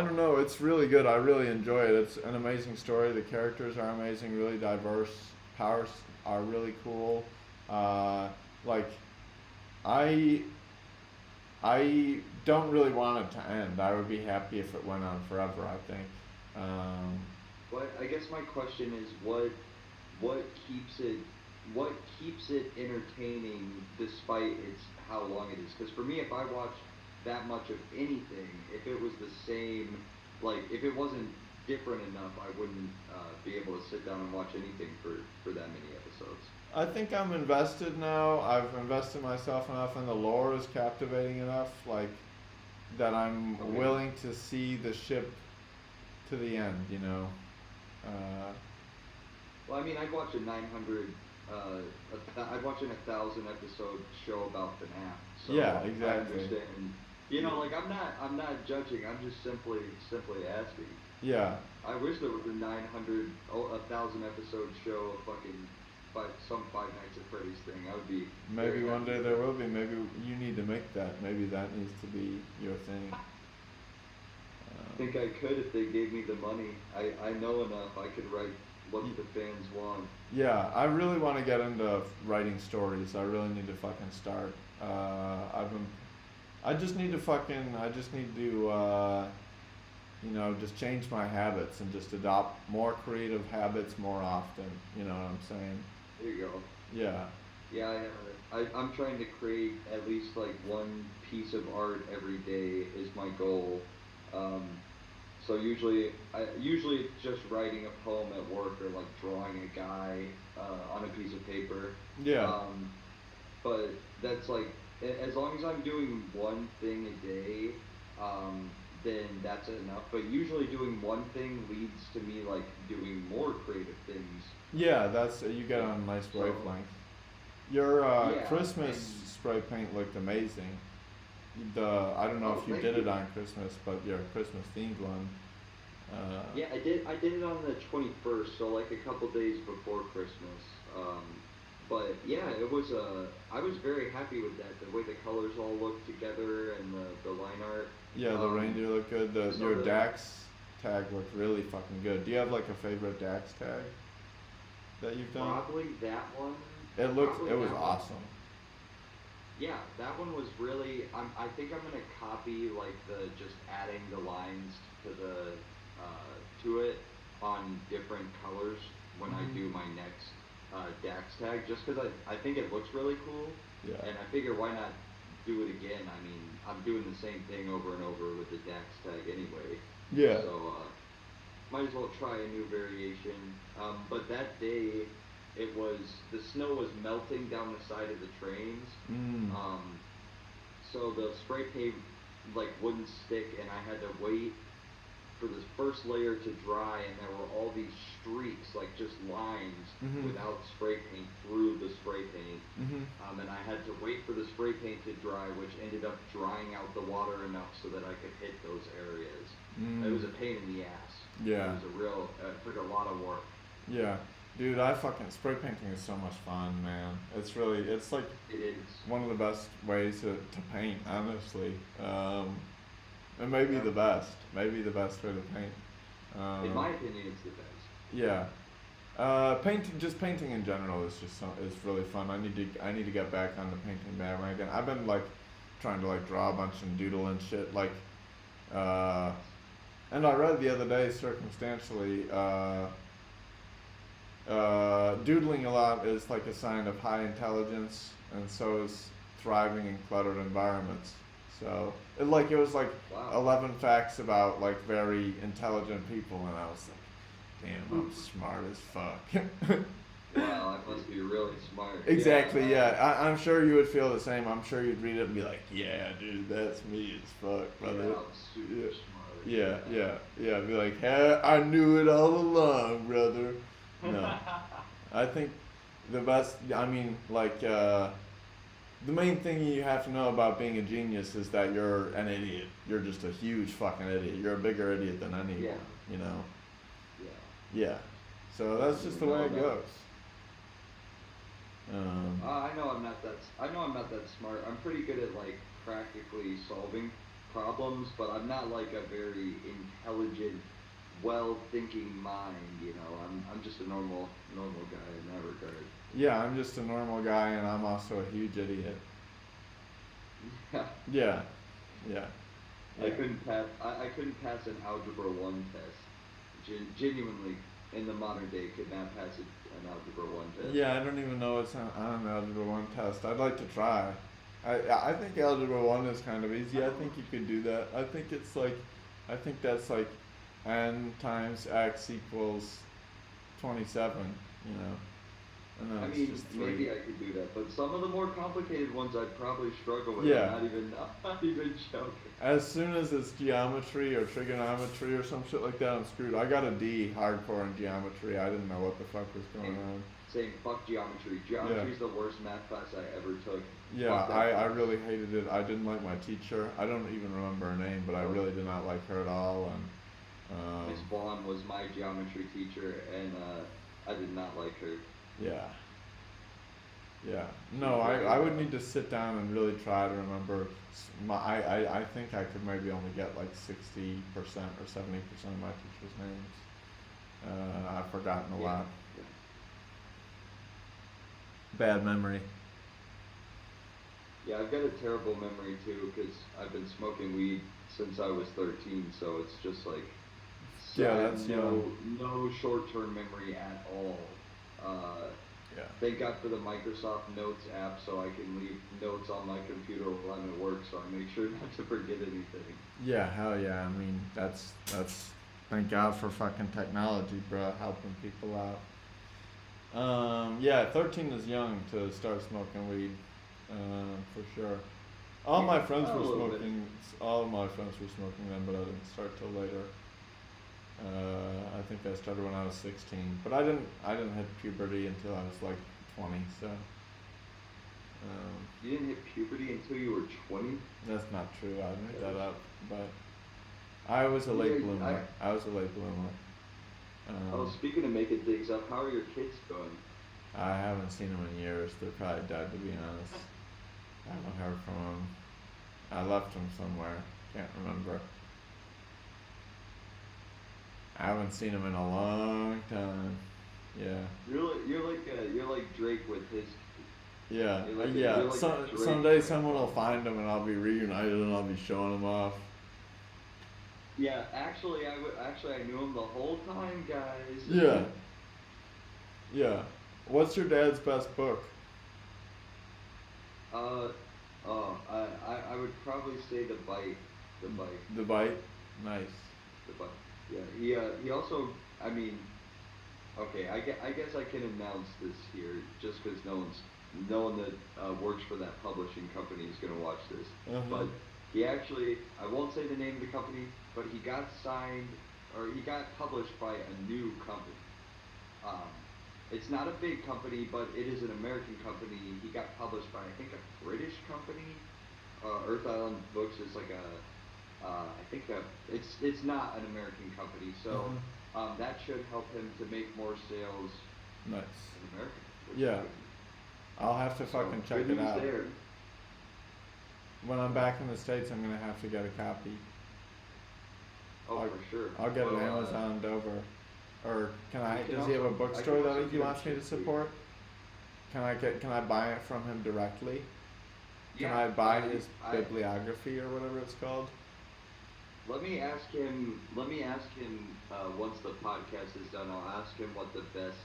don't know. It's really good. I really enjoy it. It's an amazing story. The characters are amazing, really diverse. Powers are really cool. Like, I don't really want it to end. I would be happy if it went on forever. I think. But I guess my question is what keeps it what keeps it entertaining despite its how long it is? Because for me, if I watched that much of anything, if it was the same, like if it wasn't different enough, I wouldn't be able to sit down and watch anything for that many episodes. I think I'm invested now. I've invested myself enough, and the lore is captivating enough, like that I'm Okay. willing to see the ship to the end. Well, I mean, I'd watch a 900, I'd watch an 1,000 episode show about FNAF, Yeah, so I exactly. understand. Like I'm not judging. I'm just simply asking. Yeah, I wish there was a 900, 1,000 episode show of fucking some Five Nights at Freddy's thing. I would be maybe very one happy day with there that. will be. Maybe you need to make that. Maybe that needs to be your thing. I think I could if they gave me the money. I know enough. I could write what Y- the fans want. Yeah, I really want to get into writing stories. I really need to fucking start. I've been. I just need to, just change my habits and just adopt more creative habits more often. You know what I'm saying? There you go. Yeah. Yeah, I'm trying to create at least like one piece of art every day is my goal. Um, so usually it's just writing a poem at work or like drawing a guy on a piece of paper. Yeah. Um, but that's like as long as I'm doing one thing a day, um, then that's enough. But usually doing one thing leads to me like doing more creative things. Yeah, that's you get on a nice So wavelength. Your yeah, Christmas and spray paint looked amazing. The I don't know oh, if you thank did it you. on Christmas, but your Christmas themed one. Yeah, I did it on the 21st, so like a couple days before Christmas. Um, but yeah, I was very happy with that. The way the colors all looked together and the line art. Yeah, the Um, reindeer looked good. so Your the Dax tag looked really fucking good. Do you have like a favorite Dax tag that you've done? probably that one. It Probably was that one. awesome. Yeah, that one was really. I think I'm gonna copy like the just adding the lines to the to it on different colors when I Hmm. do my next Dax tag, just because I think it looks really cool, Yeah. and I figure why not do it again? I mean, I'm doing the same thing over and over with the Dax tag anyway, Yeah. so might as well try a new variation. But that day, the snow was melting down the side of the trains, Mm. um, so the spray paint like wouldn't stick, and I had to wait for this first layer to dry, and there were all these streaks, like just lines Mhm. without spray paint through the spray paint. Mhm. And I had to wait for the spray paint to dry, which ended up drying out the water enough so that I could hit those areas. It Mm. was a pain in the ass. It Yeah. was it took a lot of work. Yeah. Dude, I fucking spray painting is so much fun, man. It's like It is. one of the best ways to paint, honestly. And maybe Yeah. the best. Maybe the best way to paint. In my Um, opinion, it's the best. yeah. Painting in general is is really fun. I need to get back on the painting bandwagon. I've been like trying to like draw a bunch and doodle and shit. Uh, and I read the other day circumstantially, doodling a lot is like a sign of high intelligence, and so is thriving in cluttered environments. So it was like Wow. 11 facts about like very intelligent people, and I was like, damn, I'm smart as fuck. Wow, I must be really smart. Yeah, Exactly, yeah. I'm sure you would feel the same. I'm sure you'd read it and be like, yeah, dude, that's me as fuck, yeah, brother. I'm Yeah, super smart. yeah, Yeah. yeah, yeah. Be like, hey, I knew it all along, brother. No. I think the best, I mean, the main thing you have to know about being a genius is that you're an idiot. You're just a huge fucking idiot. You're a bigger idiot than Yeah, anyone, you know? yeah. Yeah. So I that's didn't just the even way know it that. goes. Um, I know I'm not that. I know I'm not that smart. I'm pretty good at like practically solving problems, but I'm not like a very intelligent, well-thinking mind. You know, I'm just a normal guy in that regard. yeah, I'm just a normal guy and I'm also a huge idiot. Yeah, Yeah, yeah, I yeah. couldn't pass. I couldn't pass an algebra one test. Genuinely, in the modern day, could not pass an algebra one test. Yeah, I don't even know what's on an Algebra 1 test. I'd like to try. I think Algebra 1 is kind of easy. I think you could do that. I think that's like n times x equals 27, you know, and I then it's mean, just 3. maybe I could do that, but some of the more complicated ones I'd probably struggle with. I'm Yeah, not even not even joking. as soon as it's geometry or trigonometry or some shit like that, I'm screwed. I got a D hardcore in geometry. I didn't know what the fuck was going Same, on. same. Fuck geometry. Yeah. Geometry's the worst math class I ever took. Yeah, Fuck that I class. really hated it. I didn't like my teacher. I don't even remember her name, but I Oh, really did not like her at all. Miss Vaughn was my geometry teacher, and I did not like her. Yeah, yeah. She was No, I very would need to sit down and really try to remember. I think I could maybe only get like 60% or 70% of my teachers' names. I've forgotten a yeah, lot. yeah. Bad memory. Yeah, I've got a terrible memory too because I've been smoking weed since I was 13, so it's just like Yeah, I have that's young. no short-term memory at all. Yeah. Thank God for the Microsoft Notes app, so I can leave notes on my computer while I'm at work, so I make sure not to forget anything. Yeah, hell yeah. I mean, that's. Thank God for fucking technology, bro, helping people out. Yeah, 13 is young to start smoking weed, for sure. All Yeah, my friends a were little bit. smoking. All my friends were smoking then, but I didn't start till later. I think I started when I was 16, but I didn't hit puberty until I was like 20. So You didn't hit puberty until you were 20? that's not true. I made That that is, up, but I was a yeah, late bloomer. I was a late bloomer. oh, Um, speaking of making things up, how are your kids going? I haven't seen them in years. They're probably dead, to be honest. I haven't heard from them. I left them somewhere. Can't remember. I haven't seen them in a long time. Yeah. You're like Drake with his kids. Yeah. You're Yeah. like a Drake Someday someone will grandfather. find them and I'll be reunited and I'll be showing them off. Yeah, actually, I knew him the whole time, guys. Yeah. Yeah. What's your dad's best book? uh, I would probably say the bite, The Bite. Nice. the bite. Yeah, he also, I mean, okay, I guess I can announce this here just because no one that works for that publishing company is gonna watch this. Uh huh. But he actually, I won't say the name of the company, but he got signed or he got published by a new company. Um, it's not a big company, but it is an American company. He got published by I think a British company. Earth Island Books is like I think it's not an American company, Uh so huh. that should help him to make more sales Nice. in America, which is Yeah. good. I'll have to So fucking check good it news out. there. When I'm Yeah. back in the States, I'm gonna have to get a copy. Oh, I'll, for sure. I'll get an Well, Amazon Dover. Or can we I? can Does he have a also I can bookstore also that he get him wants me to shipped to you. support? Can I buy it from him directly? Can Yeah. I buy his bibliography or whatever it's called? Let me ask him. Let me ask him once the podcast is done. I'll ask him what the best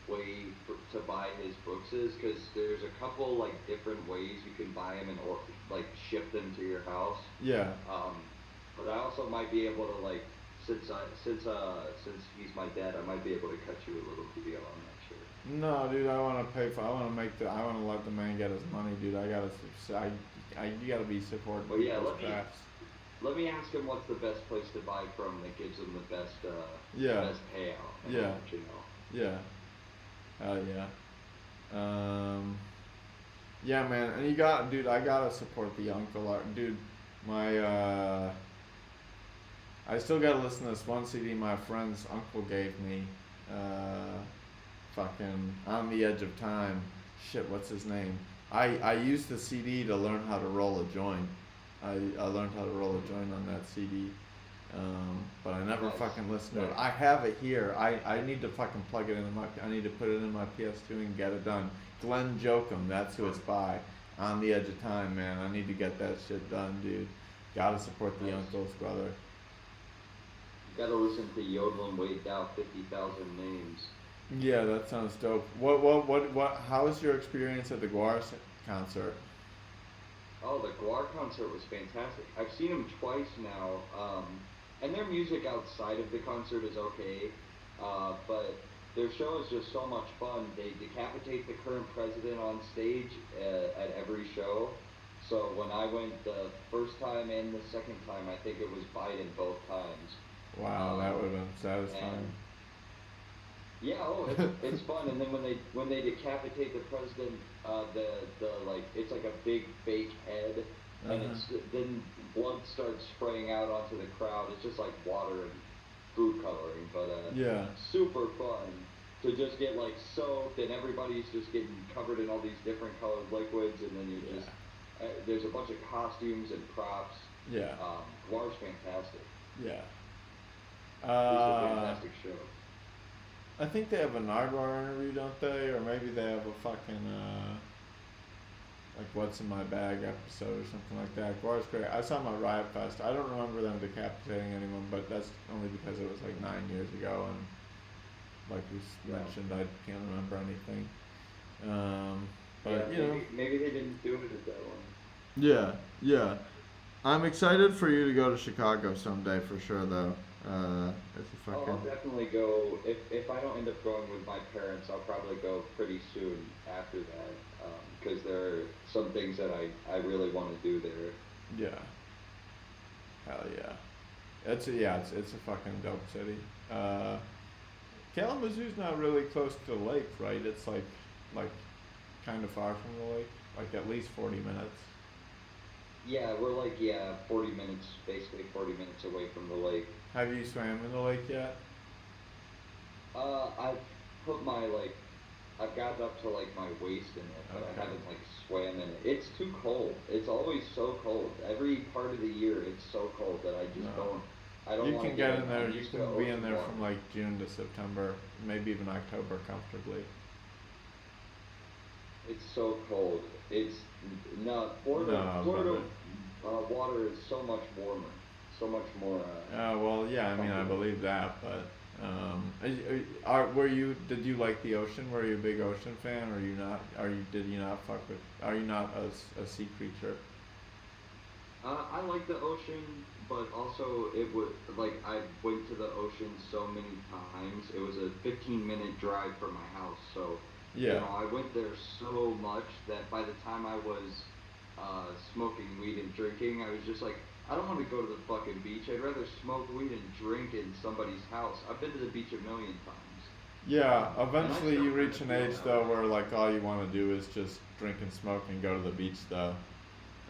way to buy his books is because there's a couple like different ways you can buy them and or like ship them to your house. Yeah. Um, but I also might be able to since he's my dad, I might be able to cut you a little deal on that shit. No, dude, I want to pay for. I want to make the. I want to let the man get his money, dude. I gotta. You gotta be supporting Well, yeah, people's crafts. let me ask him what's the best place to buy from that gives him the Yeah, best payout, and I'll yeah, let you know. yeah. Hell yeah. Um, yeah, man, and you got, dude. I gotta support the Uncle Art, dude. My I still gotta listen to this one CD my friend's uncle gave me. Uh, Fucking On the Edge of Time. Shit, what's his name? I used the CD to learn how to roll a joint. I learned how to roll a joint on that CD. But I never Nice. fucking listened to it. Nice. I have it here. I need to fucking plug it into my. I need to put it in my PS2 and get it done. Glenn Jokum, that's who it's by. On the Edge of Time, man. I need to get that shit done, dude. Gotta support the Nice. uncles, brother. You gotta listen to Yodel and Wade Dow 50,000 names. Yeah, that sounds dope. How was your experience at the Guars concert? Oh, the Guar concert was fantastic. I've seen them twice now, and their music outside of the concert is okay, but their show is just so much fun. They decapitate the current president on stage at every show. So when I went the first time and the second time, I think it was Biden both times. Wow, that Um, would have been satisfying. and Yeah, oh, it's fun. And then when they decapitate the president, the like it's like a big fake head, and Uh-huh. it's then blood starts spraying out onto the crowd. It's just like water and food coloring, but Yeah, super fun to just get like soaked, and everybody's just getting covered in all these different colored liquids, and then you're just yeah, there's a bunch of costumes and props. yeah, Guar's fantastic. yeah. It's a Uh, fantastic show. I think they have a Nardwar interview, don't they? Or maybe they have a fucking like What's in My Bag episode or something like that. Guar's great. I saw them at Riot Fest. I don't remember them decapitating anyone, but that's only because it was like 9 years ago, and like we Yeah. mentioned, I can't remember anything. Um, Yeah, but you know, maybe they didn't do it at that one. yeah, yeah. I'm excited for you to go to Chicago someday for sure, though. It's a Oh, I'll fucking definitely go. If I don't end up going with my parents, I'll probably go pretty soon after that. Because there are some things that I really want to do there. yeah, hell yeah. It's a fucking dope city. Kalamazoo's not really close to the lake, right? It's like kind of far from the lake, like at least 40 minutes. Yeah, we're like 40 minutes, basically 40 minutes away from the lake. Have you swam in the lake yet? I've put my like, I've gotten up to like my waist in it, but I Okay. haven't like swam in it. It's too cold. It's always so cold. Every part of the year, it's so cold that I just No. don't. I don't You want to can get get in. in I'm there. You used to can be in ocean there water. from like June to September, maybe even October comfortably. It's so cold. It's no No, Florida brother. water is so much warmer, so much more Well, yeah. I mean, I comfortable. believe that, but were you? Did you like the ocean? Were you a big ocean fan, or you not? Are you? Did you not fuck with? Are you not a sea creature? I like the ocean, but also it would like I went to the ocean so many times. It was a 15-minute drive from my house, so Yeah. I went there so much that by the time I was smoking weed and drinking, I was just like, I don't want to go to the fucking beach. I'd rather smoke weed and drink in somebody's house. I've been to the beach a million times, Yeah. and I Eventually, still you kind reach of an feel age that though way. where like all you want to do is just drink and smoke and go to the beach though,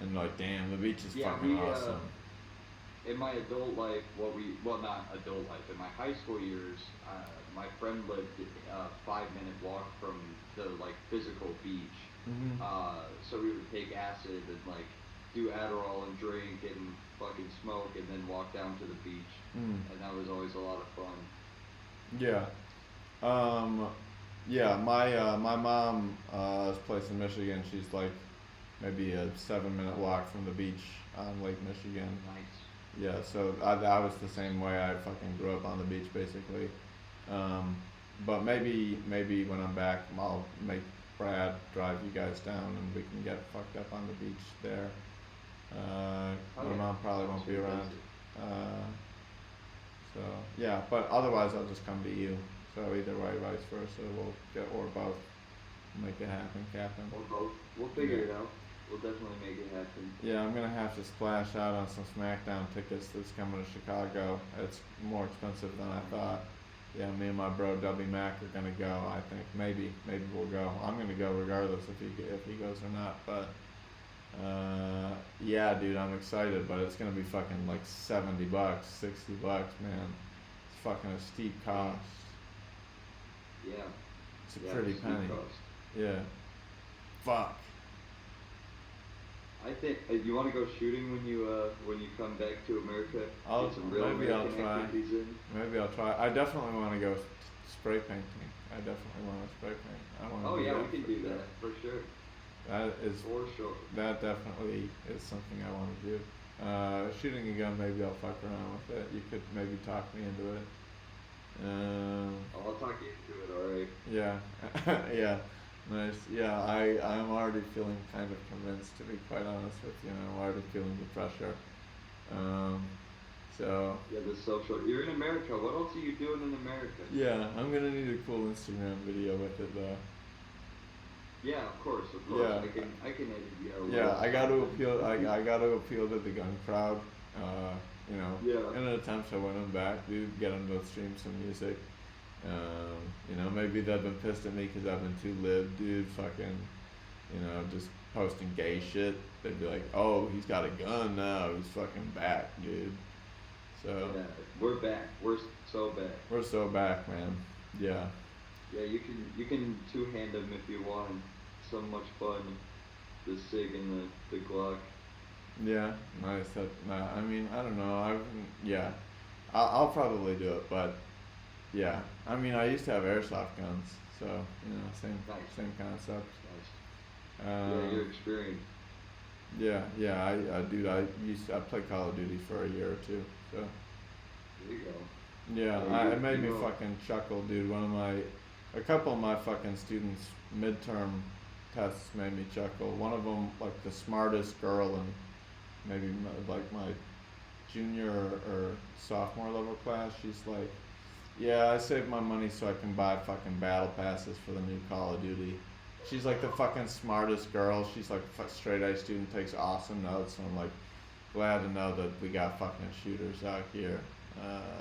and like, damn, the beach is Yeah, fucking awesome. in my adult life, well, not adult life, in my high school years, my friend lived a 5-minute walk from the like physical beach. Mhm. So we would take acid and like do Adderall and drink and fucking smoke and then walk down to the beach, Mm. and that was always a lot of fun. Yeah. Um, yeah, my mom is placed in Michigan. She's like maybe a 7 minute walk from the beach on Lake Michigan. Nice. Yeah, so I was the same way. I fucking grew up on the beach basically. Um, but maybe when I'm back, I'll make Brad drive you guys down and we can get fucked up on the beach there. Oh My yeah, mom probably sounds won't be around. fantastic. Uh, so yeah, but otherwise I'll just come to you. So either way, vice versa, we'll get or both. Make it happen, Captain. Or both. We'll figure Yeah. it out. We'll definitely make it happen. Yeah, I'm gonna have to splash out on some SmackDown tickets that's coming to Chicago. It's more expensive than I thought. Yeah, me and my bro W Mac are gonna go. I think maybe we'll go. I'm gonna go regardless if he goes or not. But yeah, dude, I'm excited. But it's gonna be fucking like $70, $60, man. It's fucking a steep cost. Yeah. It's a Yeah, pretty steep penny. cost. Yeah. Fuck. I think you want to go shooting when you come back to America. I'll Get some real maybe I'll American try. activities in. Maybe I'll try. I definitely want to go spray painting. I definitely want to spray paint. I want to Oh do yeah, that we can for do sure. that for sure. That is For sure. that definitely is something I want to do. Shooting a gun, maybe I'll fuck around with it. You could maybe talk me into it. I'll talk you into it. All right. Yeah, yeah, nice. Yeah, I'm already feeling kind of convinced, to be quite honest with you. I'm already feeling the pressure. So Yeah, the social. You're in America. What else are you doing in America? yeah, I'm gonna need a cool Instagram video with it though. Yeah, of course, of course. Yeah. I can edit you out. Yeah, I got to appeal. I got to appeal to the gun crowd. You know, Yeah. in an attempt to win them back, dude, get them to stream some music. You know, maybe they've been pissed at me because I've been too lib, dude. Fucking, you know, just posting gay shit. They'd be like, "Oh, he's got a gun now. He's fucking back, dude." So Yeah, we're back. We're so back. we're so back, man. Yeah. Yeah, you can two-hand them if you want. So much fun. The Sig and the Glock. Yeah, nice. I mean, I don't know. Yeah, I'll probably do it, but yeah. I mean, I used to have airsoft guns, so you know, Nice. same concept. Nice. Yeah, you're experienced. Yeah. I played Call of Duty for a year or two, so There you go. yeah. Yeah, It made me you know- fucking chuckle, dude. A couple of my fucking students' midterm tests made me chuckle. One of them, like the smartest girl in maybe like my junior or sophomore level class, she's like, yeah, I saved my money so I can buy fucking battle passes for the new Call of Duty. She's like the fucking smartest girl. She's like a straight A student, takes awesome notes, and I'm like glad to know that we got fucking shooters out here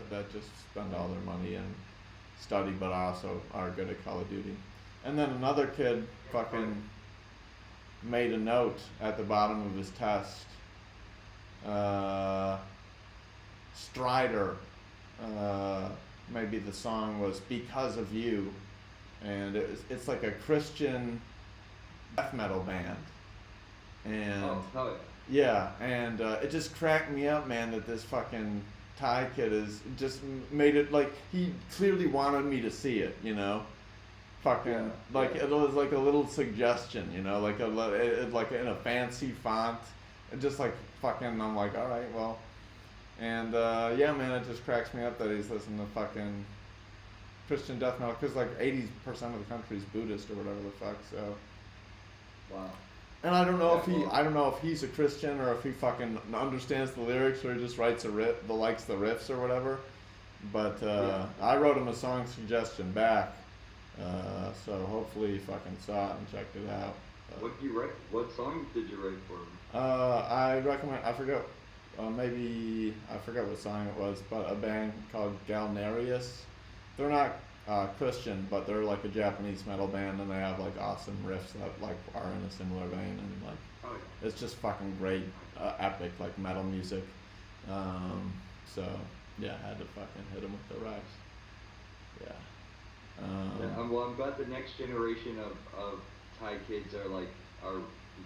that just spend all their money and study but also are good at Call of Duty. And then another kid fucking made a note at the bottom of his test. Strider, maybe the song was "Because of You," and it's like a Christian death metal band, and Oh, hell yeah. yeah, and it just cracked me up, man, that this fucking Thai kid is just made it like he clearly wanted me to see it, you know. Fucking Yeah, like yeah. it was like a little suggestion, you know, like like in a fancy font, and just like fucking. I'm like, all right, well, and yeah, man, it just cracks me up that he's listening to fucking Christian death metal because like 80% of the country is Buddhist or whatever the fuck. So, Wow. and I don't know Yeah, if well- I don't know if he's a Christian or if he fucking understands the lyrics or he just writes likes the riffs or whatever. But Yeah. I wrote him a song suggestion back, so hopefully he fucking saw it and checked it out. But, What did you write? What songs did you write for him? I recommend. I forgot. Maybe I forgot what song it was, but a band called Galnerius. They're not Christian, but they're like a Japanese metal band, and they have like awesome riffs that like are in a similar vein, and like Oh yeah. it's just fucking great, epic like metal music. So yeah, I had to fucking hit him with the rice. Yeah. Yeah, well, I'm glad the next generation of Thai kids are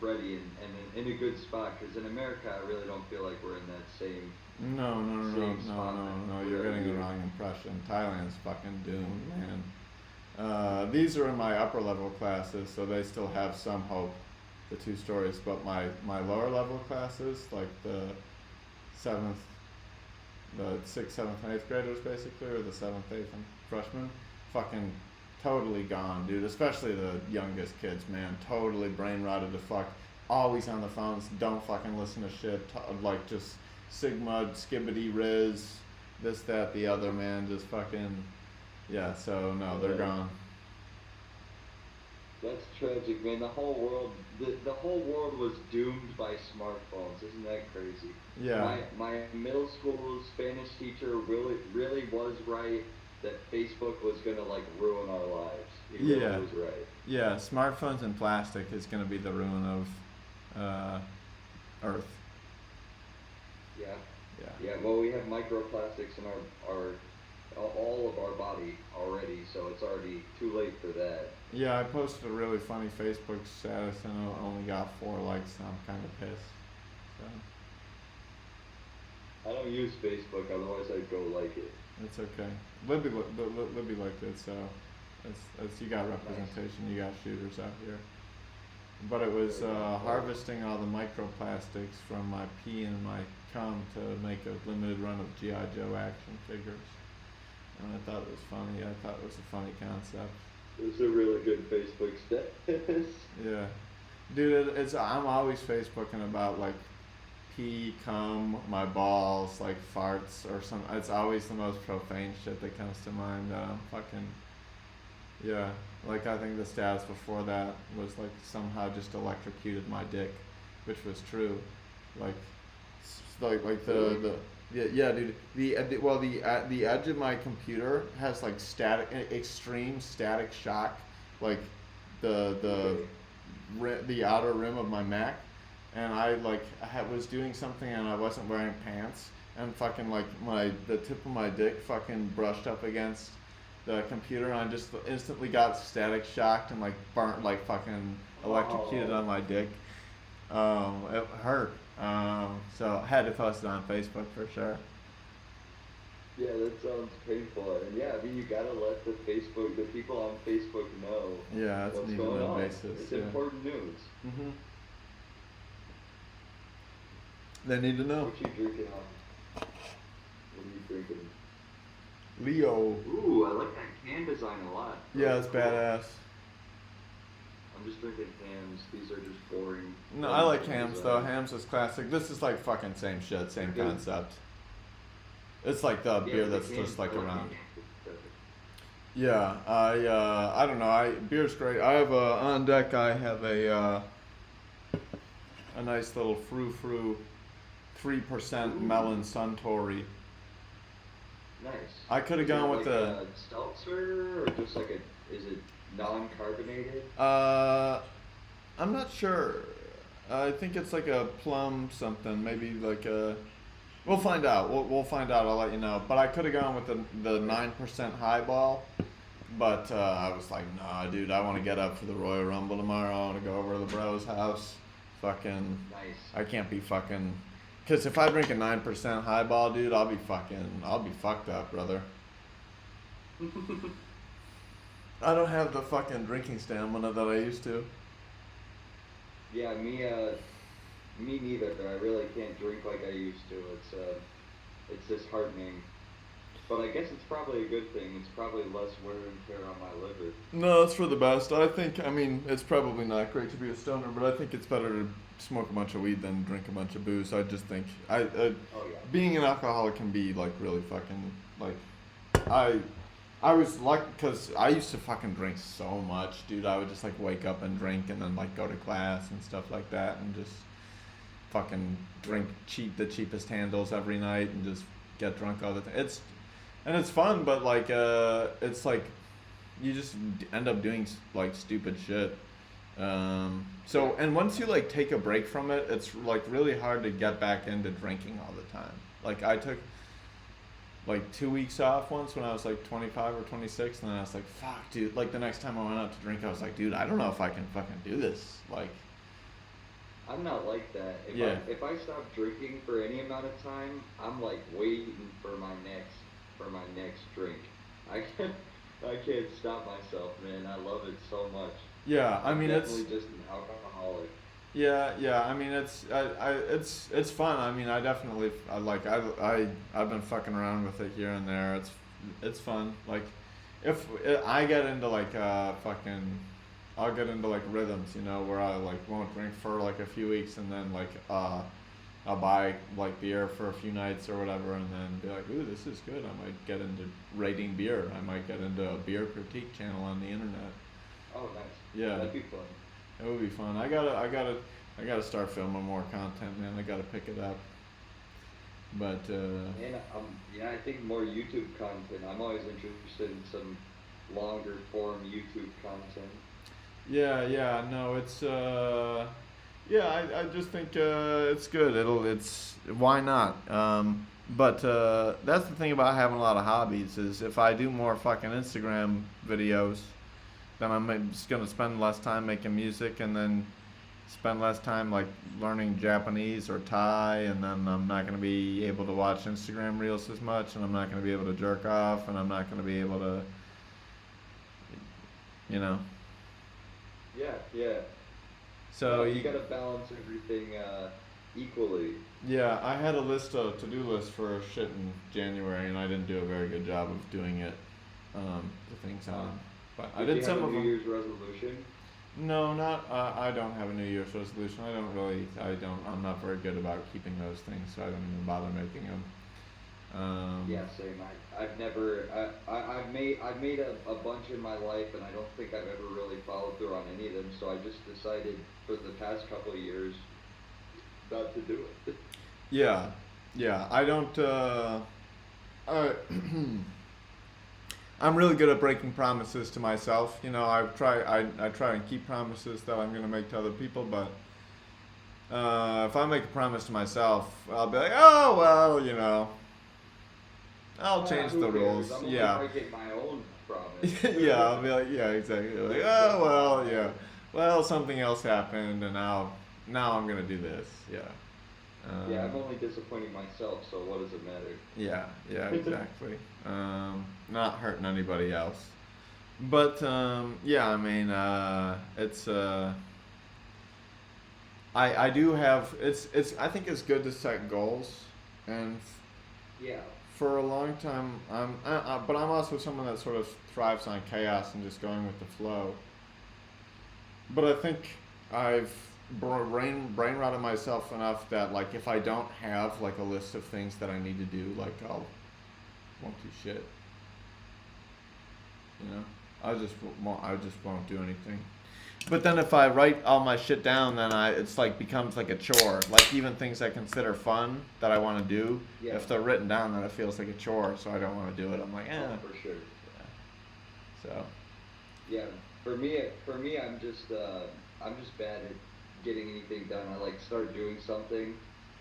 ready and in a good spot. Because in America, I really don't feel like we're in that same. Same spot. No, you're getting the wrong impression. Thailand's fucking doomed, man. These are in my upper level classes, so they still have some hope, the 2 stories, but my lower level classes, like the 6th, 7th, and 8th graders basically, or the 7th, 8th, and freshmen, fucking totally gone, dude, especially the youngest kids, man, totally brain rotted to fuck, always on the phones, don't fucking listen to shit, like just Sigma, Skibbity, Riz, this, that, the other, man, just fucking, Yeah, so no, they're Yeah. gone. That's tragic, man. The whole world was doomed by smartphones. Isn't that crazy? Yeah, My middle school Spanish teacher really was right that Facebook was gonna like ruin our lives. He really yeah, was right. yeah. Smartphones and plastic is gonna be the ruin of uh, Earth. Yeah, Yeah. yeah. Well, we have microplastics in our all of our body already, so it's already too late for that. Yeah, I posted a really funny Facebook status and it only got 4 likes, and I'm kind of pissed. So I don't use Facebook, otherwise I'd go like it. it's okay. Libby liked it, so it's you got Nice. representation, you got shooters out here. But it was Very nice. Well, harvesting all the microplastics from my pee and my cum to make a limited run of GI Joe action figures, and I thought it was funny. I thought it was a funny concept. it was a really good Facebook status. Yeah, dude, it's I'm always Facebooking about like pee, cum, my balls, like farts or some. It's always the most profane shit that comes to mind. Fucking yeah, like I think the status before that was like somehow just electrocuted my dick, which was true. Like, like Really? the yeah, yeah, dude. The edge of my computer has like extreme static shock, like Okay. the outer rim of my Mac, and I like was doing something and I wasn't wearing pants, and fucking like the tip of my dick fucking brushed up against the computer, and I just instantly got static shocked and like burnt, like fucking electrocuted Oh, on my dick. It hurt. So I had to post it on Facebook for sure. yeah, that sounds painful. And yeah, I mean, you gotta let the people on Facebook know Yeah, that's what's needed going on on. basis. It's Yeah. important news. Mhm. They need to know. What you drinking on? What are you drinking? Leo. Ooh, I like that can design a lot. Yeah, Really it's cool. badass. I'm just drinking hams. These are just boring, No, I plain like can hams though. design. Hams is classic. This is like fucking same shit, They're same good. concept. It's like the Yeah, beer but the that's cans, just like I like the around. cans. Yeah, I don't know. Beer's great. I have on deck. I have a nice little frou 3% Ooh, melon Suntory. nice. I could have Is it gone with like the a seltzer or just like a? Is it non-carbonated? uh, I'm not sure. I think it's like a plum something. Maybe like a. We'll find out. We'll find out. I'll let you know. But I could have gone with the Okay, 9% highball. But I was like, nah, dude. I want to get up for the Royal Rumble tomorrow. I want to go over to the bro's house. Fucking. nice. I can't be fucking. Cause if I drink a 9% highball, dude, I'll be fucked up, brother. I don't have the fucking drinking stamina that I used to. Yeah, me neither. I really can't drink like I used to. It's disheartening. But I guess it's probably a good thing. It's probably less wear and tear on my liver. No, it's for the best. I mean, it's probably not great to be a stoner, but I think it's better to smoke a bunch of weed than drink a bunch of booze. I just think Oh yeah. being an alcoholic can be like really fucking like I I was lucky because I used to fucking drink so much, dude. I would just like wake up and drink and then like go to class and stuff like that and just fucking drink the cheapest handles every night and just get drunk all the time. It's fun, but like it's like you just end up doing like stupid shit. Yeah. And once you like take a break from it, it's like really hard to get back into drinking all the time. Like I took like 2 weeks off once when I was like 25 or 26, and then I was like, fuck, dude. Like the next time I went out to drink, I was like, dude, I don't know if I can fucking do this. Like, I'm not like that. yeah, If I stop drinking for any amount of time, I'm like waiting for my next drink. I can't I can't stop myself, man. I love it so much. yeah. I I'm mean, definitely just an alcoholic. yeah. I mean, it's fun. I mean, I definitely I like I've been fucking around with it here and there. It's fun. Like, if I get into like fucking, I'll get into like rhythms, where I like won't drink for like a few weeks and then like I'll buy like beer for a few nights or whatever, and then be like, ooh, this is good. I might get into rating beer. I might get into a beer critique channel on the internet. Oh, nice. Yeah, That'd be fun. it would be fun. I gotta start filming more content, man. I gotta pick it up. But And yeah, I think more YouTube content. I'm always interested in some longer form YouTube content. yeah, no, it's yeah, I just think it's good. It's why not? But that's the thing about having a lot of hobbies is if I do more fucking Instagram videos, then I'm just gonna spend less time making music, and then spend less time like learning Japanese or Thai, and then I'm not gonna be able to watch Instagram reels as much, and I'm not gonna be able to jerk off, and I'm not gonna be able to, you know. Yeah, yeah. So No, you gotta balance everything equally. yeah, I had a to-do list for shit in January, and I didn't do a very good job of doing it. The things on, but I Did did you have some a of New them. Year's resolution? No, not. I don't have a New Year's resolution. I don't really. I don't. I'm not very good about keeping those things, so I don't even bother making them. Yeah, same. I've never I've made a bunch in my life, and I don't think I've ever really followed through on any of them. So I just decided for the past couple of years not to do it. Yeah, yeah. I don't. I, I'm really good at breaking promises to myself. You know, I try and keep promises that I'm gonna make to other people, but if I make a promise to myself, I'll be like, oh well, you know, I'll change Who the cares? rules. I'm only Yeah, breaking my own promise. yeah. I'll be like, yeah, exactly. Like, oh well, yeah. Well, something else happened, and now I'm gonna do this. Yeah. Yeah, I'm Um, only disappointing myself, so what does it matter? yeah, yeah, exactly. Not hurting anybody else. But yeah, I mean, it's I do have it's I think it's good to set goals, and Yeah. for a long time but I'm also someone that sort of thrives on chaos and just going with the flow. But I think I've brain rotted myself enough that like if I don't have like a list of things that I need to do, like I'll won't do shit. You know, I just won't do anything. But then if I write all my shit down, then it's like becomes like a chore. Like even things I consider fun that I want to do, Yeah. if they're written down, then it feels like a chore. So I don't want to do it. I'm like, Oh, for sure. yeah. So Yeah, for me, I'm just bad at getting anything done. I like start doing something,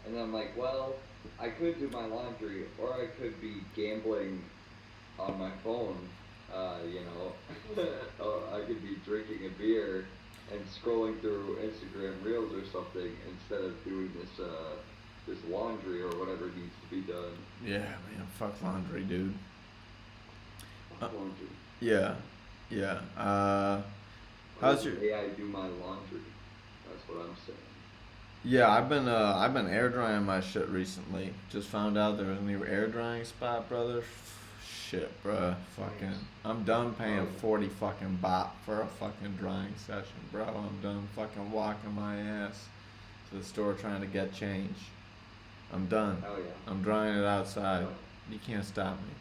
and then I'm like, well, I could do my laundry, or I could be gambling on my phone. You know, or I could be drinking a beer and scrolling through Instagram Reels or something instead of doing this laundry or whatever needs to be done. yeah, man, fuck laundry, dude. Uh, Laundry. yeah, yeah. Or How's does your? AI do my laundry? That's what I'm saying. Yeah, I've been air drying my shit recently. Just found out there was a new air drying spot, brother. Shit, bruh. Fucking, Nice. I'm done paying Oh, 40 fucking baht for a fucking drying session, bro. I'm done fucking walking my ass to the store trying to get change. I'm done. oh yeah. I'm drying it outside. Oh, You can't stop me.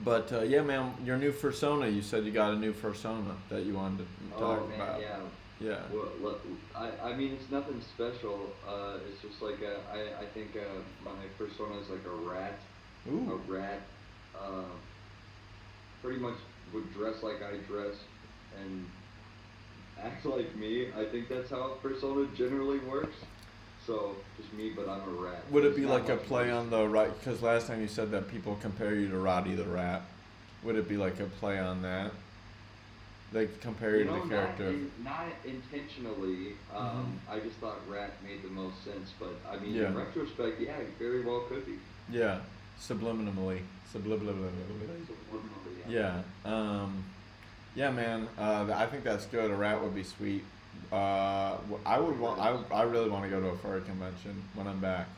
But yeah, man, your new persona. You said you got a new persona that you wanted to talk oh man, about. yeah. Yeah. Well, look, I mean, it's nothing special. It's just like I think my persona is like a rat. Ooh. A rat. Uh, pretty much would dress like I dress and act like me. I think that's how a persona generally works. So just me, but I'm a rat. Would it It's be not like a much play more. on the right? Because last time you said that people compare you to Roddy the Rat. Would it be like a play on that? They compare You you to know, the character. not intentionally. Mhm. I just thought rat made the most sense, but I mean, Yeah. in retrospect, yeah, it very well could be. Yeah. Subliminally. Subliminally. So, Yeah. Yeah, man. I think that's good. A rat would be sweet. I would want. I really want to go to a furry convention when I'm back.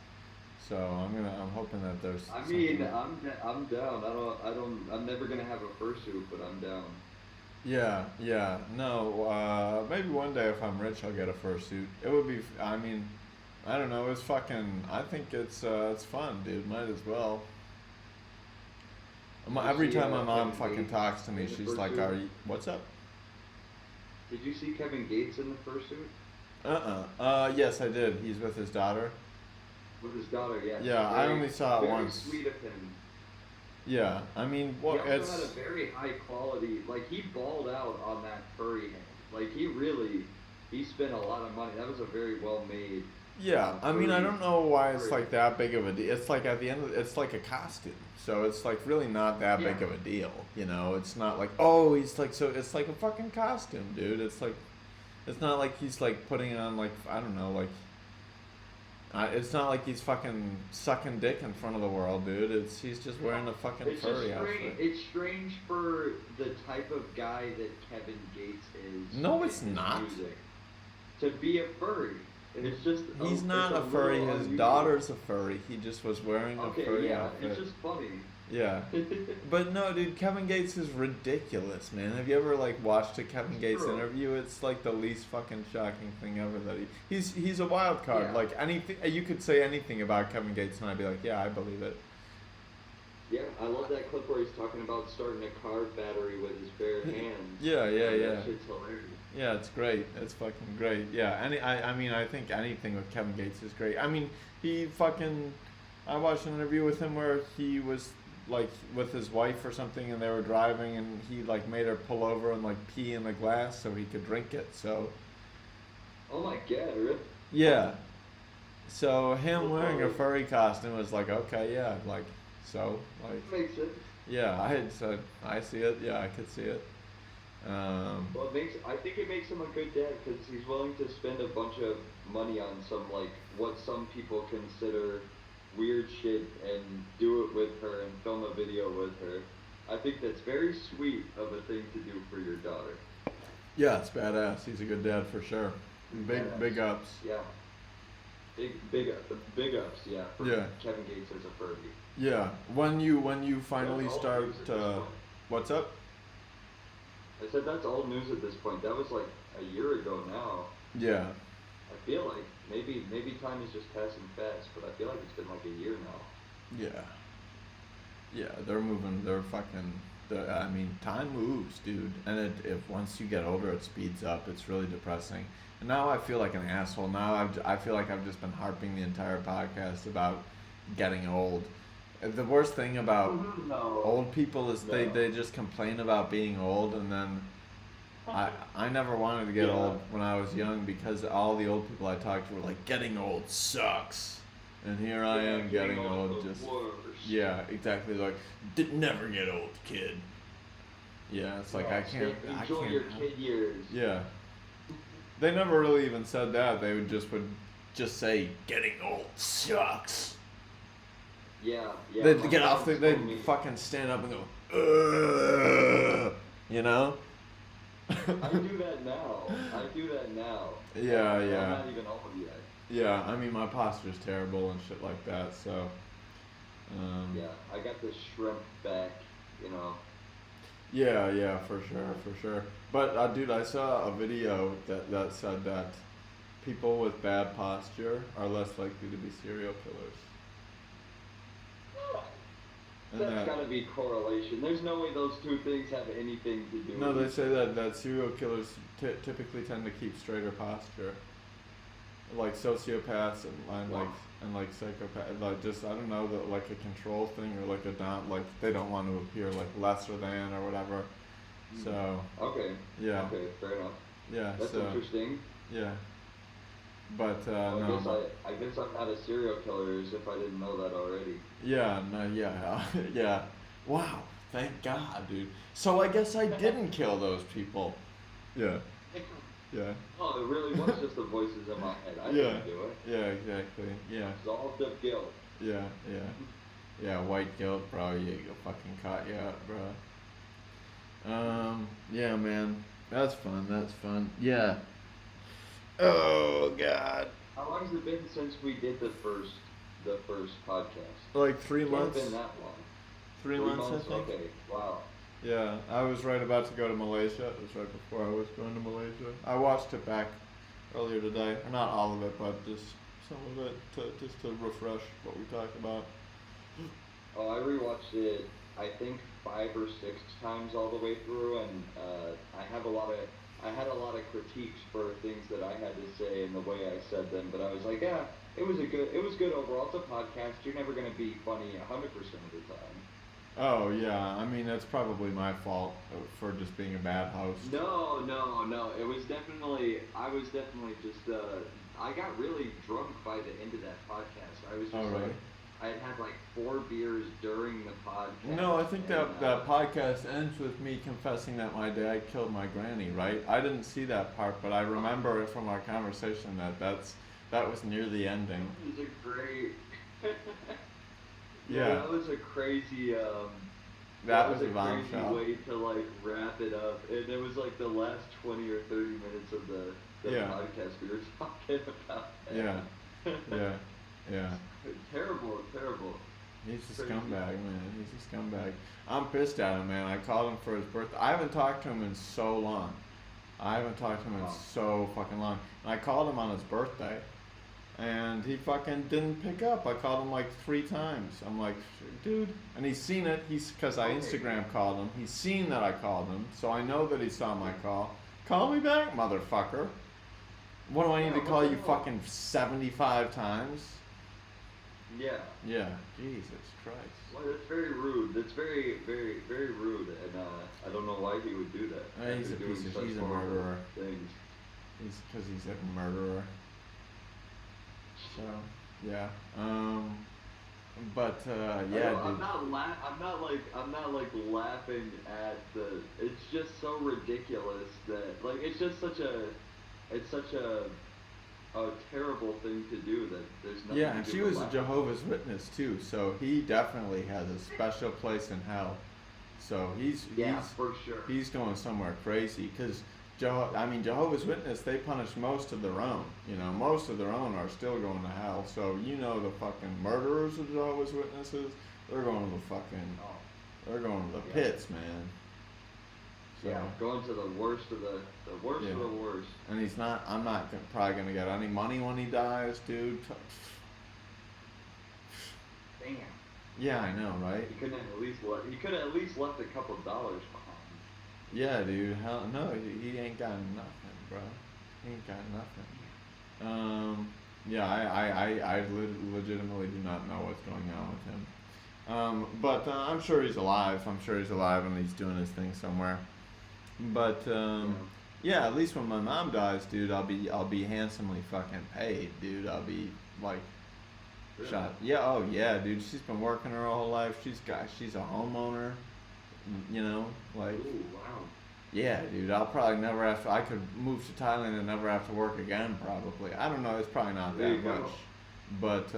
So I'm hoping that there's I mean, something. I'm down. I'm never gonna have a fursuit, but I'm down. Yeah. No, maybe one day if I'm rich, I'll get a fursuit. It would be. I mean, I don't know. It's fucking. I think it's fun, dude. Might as well. Did you Every see time my mom Kevin fucking Gates talks to me, in the she's like, fursuit? "Are you? What's up?" Did you see Kevin Gates in the fursuit Yes, I did. He's with his daughter. with his daughter? Yes, Yeah, I very only saw it very once. sweet of him. Yeah, I mean, He what also had a it's. very high quality, like he balled out on that furry hand. Like he spent a lot of money. That was a very well made Yeah, I mean, I don't know why it's furry like hand. that big of a deal. It's like at the end, it's like a costume, so it's like really not that Yeah, big of a deal. You know, it's not like oh, he's like so. It's like a fucking costume, dude. It's like it's not like he's like putting on like I don't know like. It's not like he's fucking sucking dick in front of the world, dude. It's he's just no, wearing a fucking it's just furry strange. outfit. It's strange for the type of guy that Kevin Gates is No, in it's his not. music to be a furry. It's just He's it's not a a furry. little His unusual. daughter's a furry. He just was wearing a Okay, furry yeah, it's outfit. just funny. Yeah. But no, dude, Kevin Gates is ridiculous, man. Have you ever like watched a Kevin It's Gates true. interview? It's like the least fucking shocking thing ever that he's a wild card. Yeah. Like anything you could say anything about Kevin Gates and I'd be like, yeah, I believe it. Yeah, I love that clip where he's talking about starting a car battery with his bare hands. Yeah. That shit's hilarious. Yeah, it's great. It's fucking great. Yeah, I mean I think anything with Kevin Gates is great. I mean, he fucking I watched an interview with him where he was like with his wife or something and they were driving and he like made her pull over and like pee in the glass so he could drink it. So, Oh my god, really? yeah. So him wearing a Oh, furry costume was like, okay, yeah, like so like makes sense. yeah, I had said I see it. Yeah, I could see it. Um Well, I think it makes him a good dad because he's willing to spend a bunch of money on some like what some people consider weird shit and do it with her and film a video with her. I think that's very sweet of a thing to do for your daughter. yeah, it's badass. He's a good dad for sure. Badass. Big ups. Yeah, big ups. Yeah, for Yeah. Kevin Gates as a furry. Yeah. When you That's finally old start news at this point. what's up? I said that's old news at this point. That was like a year ago now. Yeah. I feel like maybe time is just passing fast, but I feel like it's been like a year now. Yeah. Yeah, they're moving. They're fucking. I mean, time moves, dude. And if once you get older, it speeds up. It's really depressing. And now I feel like an asshole. Now I feel like I've just been harping the entire podcast about getting old. The worst thing about No, old people is no. they just complain about being old, and then I never wanted to get Yeah. old when I was young because all the old people I talked to were like, getting old sucks. And here I Yeah, am getting old old the just. worst. Yeah, exactly. Like, did never get old, kid. Yeah, it's like Yeah, I can't. I enjoy can't. your kid years. Yeah, they never really even said that. They would just say, "Getting old sucks." Yeah, yeah. They'd My get off. parents They'd told me fucking stand up and go, "Ugh," you know. I do that now. I do that now. Yeah, I'm yeah. not even old yet. Yeah, I mean my posture's terrible and shit like that. So, Yeah, I got the shrimp back. You know. yeah, for sure. But dude, I saw a video that said that people with bad posture are less likely to be serial killers. And That's that gotta be correlation. There's no way those two things have anything to do no, with they each say other. that serial killers typically tend to keep straighter posture, like sociopaths and like psychopaths, like just I don't know, like a control thing or like a don't like they don't want to appear like lesser than or whatever. So Okay. yeah, Okay, fair enough. yeah, That's so interesting. yeah, but Well, no, I guess I'm not a serial killer as if I didn't know that already. yeah, no, yeah, yeah. Wow, thank God, dude. So I guess I didn't kill those people. Yeah, yeah, Oh, it really was just the voices in my head. I yeah, didn't do it. yeah, exactly. Yeah, Absolved of guilt. yeah, yeah, yeah. White guilt, bro. You fucking caught you up, bro. Yeah, man. That's fun. That's fun. Yeah. Oh God. How long has it been since we did the first podcast? Like 3 It can't have months. been that long. 3 months, I think. Okay, wow. Yeah, I was right about to go to Malaysia. It was right before I was going to Malaysia. I watched it back earlier today. Or not all of it, but just some of it just to refresh what we talked about. Oh, I rewatched it. I think 5 or 6 times all the way through, and I had a lot of critiques for things that I had to say and the way I said them. But I was like, yeah, it was good overall. It's a podcast. You're never gonna be funny 100% of the time. Oh yeah, I mean that's probably my fault for just being a bad host. No, no, no. It was definitely. I was definitely just. I got really drunk by the end of that podcast. I was Oh just really? like, I had had like 4 beers during the No, I podcast, think and that podcast ends with me confessing that my dad killed my granny. Right? I didn't see that part, but I remember it from our conversation that was near the ending. it was a great. Yeah, Yeah, that was a crazy. that That was was a a crazy bombshell. way to like wrap it up, and it was like the last 20 or 30 minutes of the Yeah, podcast we were talking about yeah, that. yeah, yeah. Terrible, terrible, He's a crazy. scumbag, man. He's a scumbag. I'm pissed at him, man. I called him for his birthday. I haven't talked to him in so long. I haven't talked to him in Wow. so fucking long. And I called him on his birthday, and he fucking didn't pick up. I called him like 3 times. I'm like, dude, and he's seen it. He's because I Okay. Instagram called him. He's seen that I called him, so I know that he saw my call. Call me back, motherfucker. What do I need Yeah, to what call the you hell? fucking 75 times? Yeah. Yeah, Jesus Christ. Well, that's very rude. That's very, very, very rude, and I don't know why he would do that He's after a doing piece of, such he's a horrible murderer. things. He's because he's a murderer. So yeah. But yeah, dude. I'm not like laughing at the. It's just so ridiculous that like it's such a terrible thing to do that there's nothing Yeah, to and do she but was a laugh. Jehovah's Witness too, so he definitely has a special place in hell. So Yeah, for sure. he's going somewhere crazy because Jehovah's Witness, they punish most of their own. You know, most of their own are still going to hell. So you know the fucking murderers of Jehovah's Witnesses, they're going to the fucking, Oh, they're going to the yeah. pits, man. So Yeah, going to the worst of the worst yeah, of the worst. and he's not. I'm not probably gonna get any money when he dies, dude. Damn. Yeah, I know, right? He could have at least left a couple dollars behind. Yeah, dude. Hell no, he ain't got nothing, bro. He ain't got nothing. Yeah, legitimately do not know what's going on with him. But I'm sure he's alive. I'm sure he's alive and he's doing his thing somewhere. But Yeah. yeah, at least when my mom dies, dude, I'll be handsomely fucking paid, dude. I'll be like Really? shot. Yeah, oh yeah, dude. She's been working her whole life. She's a homeowner. You know, like Ooh, wow. yeah, dude. I'll probably never have to. I could move to Thailand and never have to work again. Probably. I don't know. It's probably not There that you go. much. But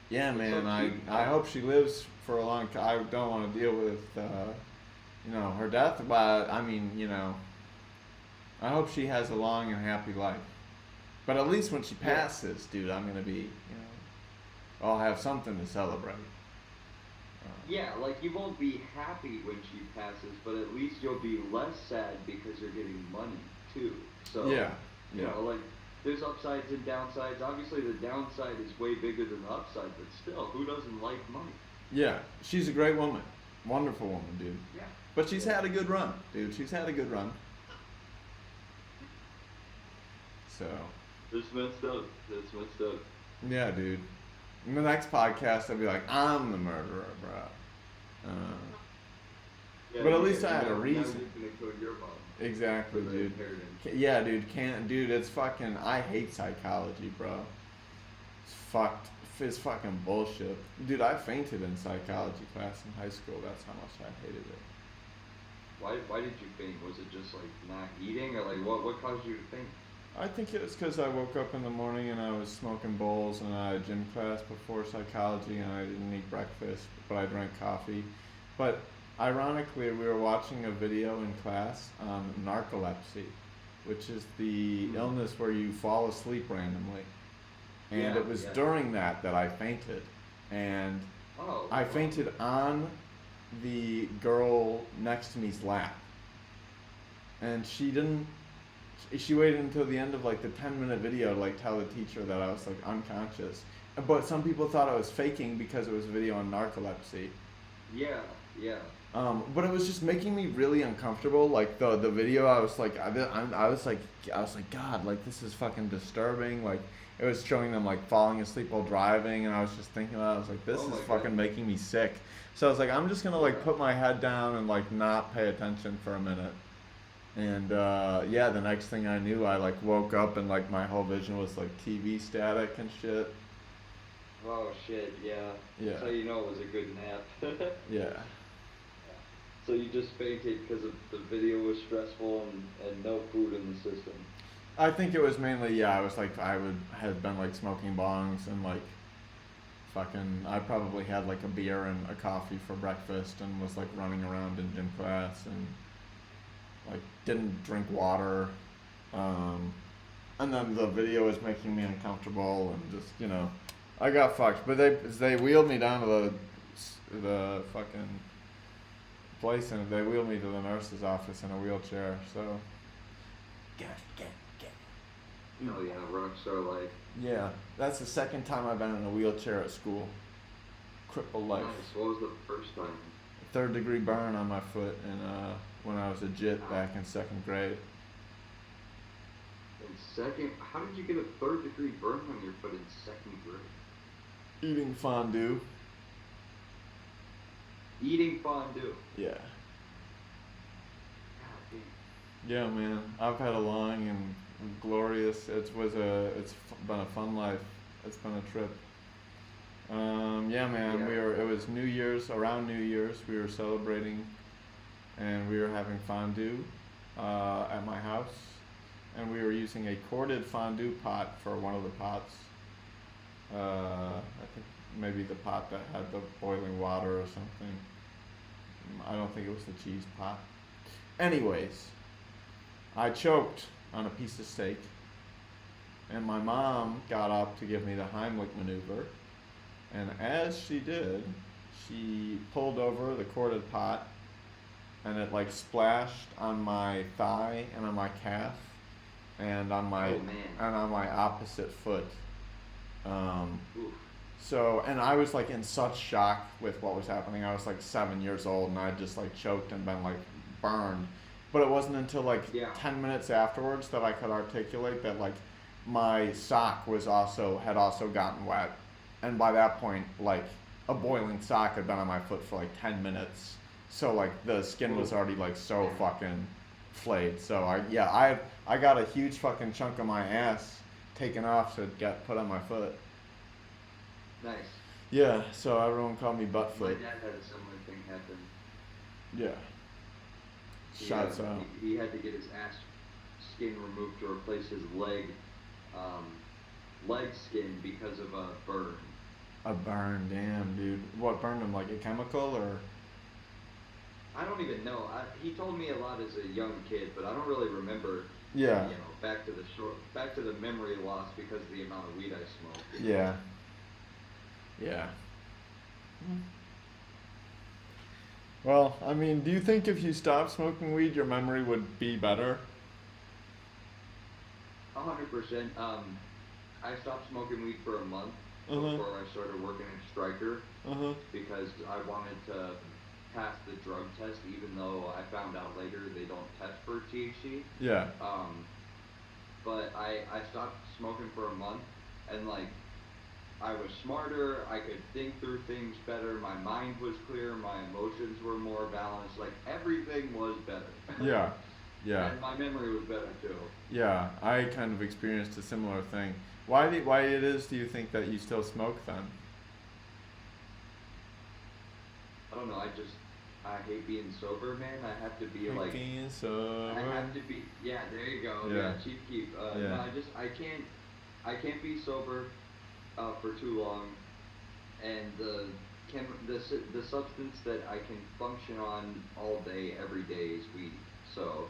yeah, That's man. so I cute. I hope she lives for a long time. I don't want to deal with her death. But I mean, I hope she has a long and happy life. But at least when she Yeah. passes, dude, I'm gonna be, I'll have something to celebrate. Yeah, like you won't be happy when she passes, but at least you'll be less sad because you're getting money too. So Yeah, you yeah, know, like there's upsides and downsides. Obviously, the downside is way bigger than the upside, but still, who doesn't like money? yeah. She's a great woman, wonderful woman, dude. Yeah. But she's Yeah. had a good run, dude. She's had a good run. So, That's messed up. That's messed up. yeah, dude. In the next podcast, I'll be like, I'm the murderer, bro. Yeah, But at you least get- I had a now reason. you're gonna kill your mom Exactly, for the dude. inheritance. Yeah, dude. Dude, it's fucking. I hate psychology, bro. It's fucked. It's fucking bullshit. Dude, I fainted in psychology class in high school. That's how much I hated it. Why did you faint? Was it just like not eating, or like what caused you to faint? I think it was because I woke up in the morning and I was smoking bowls and I had gym class before psychology and I didn't eat breakfast, but I drank coffee. But ironically, we were watching a video in class on narcolepsy, which is the Hmm. illness where you fall asleep randomly. And Yeah, it was yeah. during that I fainted. And Oh, I wow. fainted on the girl next to me's lap, and she didn't. She waited until the end of like the 10-minute video to like tell the teacher that I was like unconscious. But some people thought I was faking because it was a video on narcolepsy. Yeah, yeah. But it was just making me really uncomfortable. Like the video, I was like, I was like, God, like this is fucking disturbing. Like it was showing them like falling asleep while driving, and I was just thinking about it. I was like, this Oh is my fucking God. making me sick. So I was like, I'm just gonna like Yeah. put my head down and like not pay attention for a minute. And yeah, the next thing I knew, I like woke up and like my whole vision was like TV static and shit. Oh shit, yeah. Yeah, That's how you know it was a good nap. yeah. So you just fainted because of the video was stressful and no food in the system. I think it was mainly, yeah, I was like, had been like smoking bongs and like fucking, I probably had like a beer and a coffee for breakfast and was like running around in gym class and like didn't drink water. Um, and then the video was making me uncomfortable and just, I got fucked. But they wheeled me down to the fucking place and they wheeled me to the nurse's office in a wheelchair. So, get, get. Oh yeah, rockstar life. Yeah, that's the second time I've been in a wheelchair at school. Crippled life. Nice. What was the first time? Third-degree burn on my foot, and when I was a jit back in second grade. In second, how did you get a third-degree burn on your foot in second grade? Eating fondue. Eating fondue. Yeah. God damn. Yeah, man. I've had a long and glorious. It's been a fun life. It's been a trip. Yeah, man. Yeah. It was New Year's, around New Year's. We were celebrating, and we were having fondue at my house, and we were using a corded fondue pot for one of the pots. I think maybe the pot that had the boiling water or something. I don't think it was the cheese pot. Anyways, I choked on a piece of steak, and my mom got up to give me the Heimlich maneuver, and as she did, she pulled over the corded pot, and it like splashed on my thigh and on my calf, and on my Oh man. opposite foot. Um, Oof. so, and I was like in such shock with what was happening. I was like 7 years old, and I just like choked and been like burned. But it wasn't until like Yeah. 10 minutes afterwards that I could articulate that like my sock had also gotten wet. And by that point, like a boiling sock had been on my foot for like 10 minutes. So like the skin was already like so fucking flayed. So I got a huge fucking chunk of my ass taken off to get put on my foot. Nice. Yeah, so everyone called me My Buttfoot. dad had a similar thing happen. Yeah. Shots out. He had to get his ass skin removed to replace his leg skin because of a burn. A burn, damn, dude. What burned him? Like a chemical or? I don't even know. He told me a lot as a young kid, but I don't really remember. Yeah. Back to the memory loss because of the amount of weed I smoked. Yeah. Yeah. Well, I mean, do you think if you stopped smoking weed, your memory would be better? 100%. I stopped smoking weed for a month Uh-huh. before I started working at Stryker Uh-huh. because I wanted to pass the drug test, even though I found out later they don't test for THC. Yeah. But I stopped smoking for a month, and like I was smarter, I could think through things better, my mind was clear, my emotions were more balanced, like everything was better. Yeah. Yeah. And my memory was better too. Yeah. I kind of experienced a similar thing. Why do you think that you still smoke then? I don't know, I hate being sober, man. I have to be like, Being I sober. have to be, yeah, there you go, Yeah. yeah, cheap keep. Yeah. No, I can't be sober for too long, and the substance that I can function on all day, every day is weed. So,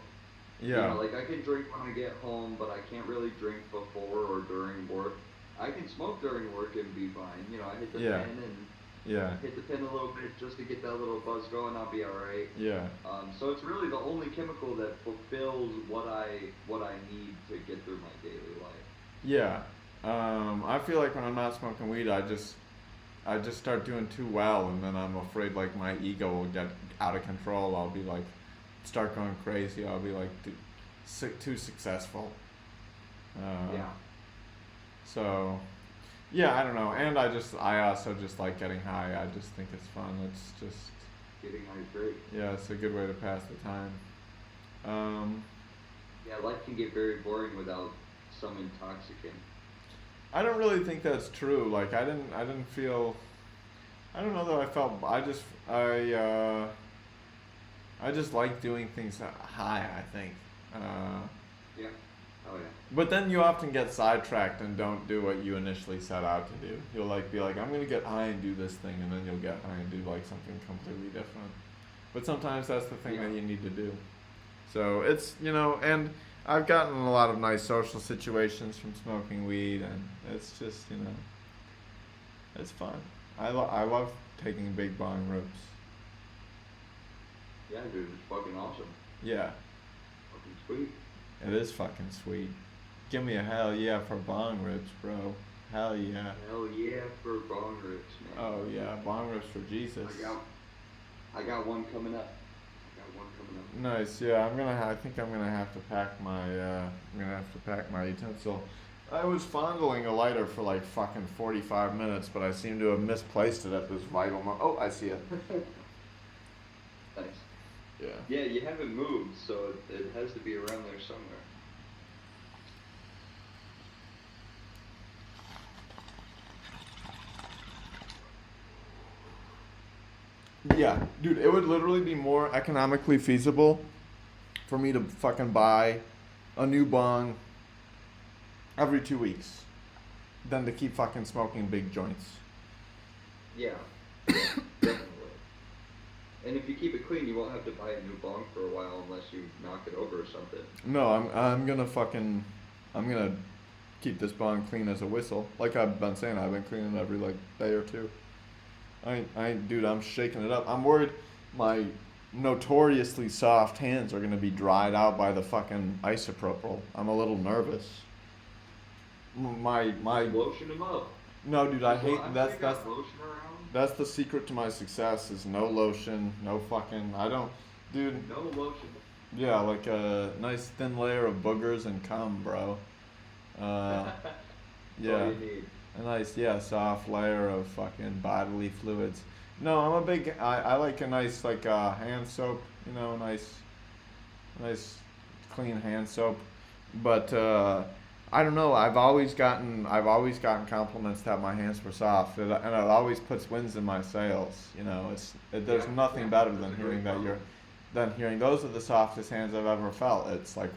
Yeah. like I can drink when I get home, but I can't really drink before or during work. I can smoke during work and be fine. I hit the Yeah. pen and Yeah. hit the pen a little bit just to get that little buzz going. I'll be all right. Yeah. So it's really the only chemical that fulfills what I need to get through my daily life. Yeah. I feel like when I'm not smoking weed, I just start doing too well, and then I'm afraid like my ego will get out of control. I'll be like, start going crazy. I'll be like too successful. Uh, Yeah, so yeah, I don't know. And I also just like getting high. I just think it's fun. It's just getting high is great. yeah, it's a good way to pass the time. Um, Yeah, life can get very boring without some intoxicant. I don't really think that's true. Like I didn't feel. I don't know that I felt. I just like doing things high. I think. Yeah. Oh yeah. But then you often get sidetracked and don't do what you initially set out to do. You'll like be like, I'm gonna get high and do this thing, and then you'll get high and do like something completely different. But sometimes that's the thing Yeah. that you need to do. So it's and I've gotten in a lot of nice social situations from smoking weed, and it's just it's fun. I love taking big bong rips. Yeah, dude, it's fucking awesome. Yeah, Fucking sweet. it is fucking sweet. Give me a hell yeah for bong rips, bro. Hell yeah. Hell yeah for bong rips, man. Oh yeah, bong rips for Jesus. I got one coming up. Nice. Yeah, I think I'm gonna have to pack my. I'm gonna have to pack my utensil. I was fondling a lighter for like fucking 45 minutes, but I seem to have misplaced it at this vital moment. Oh, I see it. Nice. Yeah. Yeah, you haven't moved, so it has to be around there somewhere. Yeah, dude, it would literally be more economically feasible for me to fucking buy a new bong every 2 weeks than to keep fucking smoking big joints. Yeah, yeah, definitely. And if you keep it clean, you won't have to buy a new bong for a while unless you knock it over or something. No, I'm gonna keep this bong clean as a whistle. Like I've been saying, I've been cleaning it every like day or two. Dude, I'm shaking it up. I'm worried my notoriously soft hands are gonna be dried out by the fucking isopropyl. I'm a little nervous. My Lotion them up. no, dude, I hate Well, that's I got lotion around. that's the secret to my success is no lotion, no fucking I don't, dude. No lotion. Yeah, like a nice thin layer of boogers and cum, bro. Uh, That's all yeah. you need. A nice, yeah, soft layer of fucking bodily fluids. No, I like a nice, like, hand soap, nice, clean hand soap. But, I don't know, I've always gotten compliments that my hands were soft, and it always puts winds in my sails, there's Yeah, nothing yeah, better that's than a hearing great that compliment. than hearing those are the softest hands I've ever felt. It's like,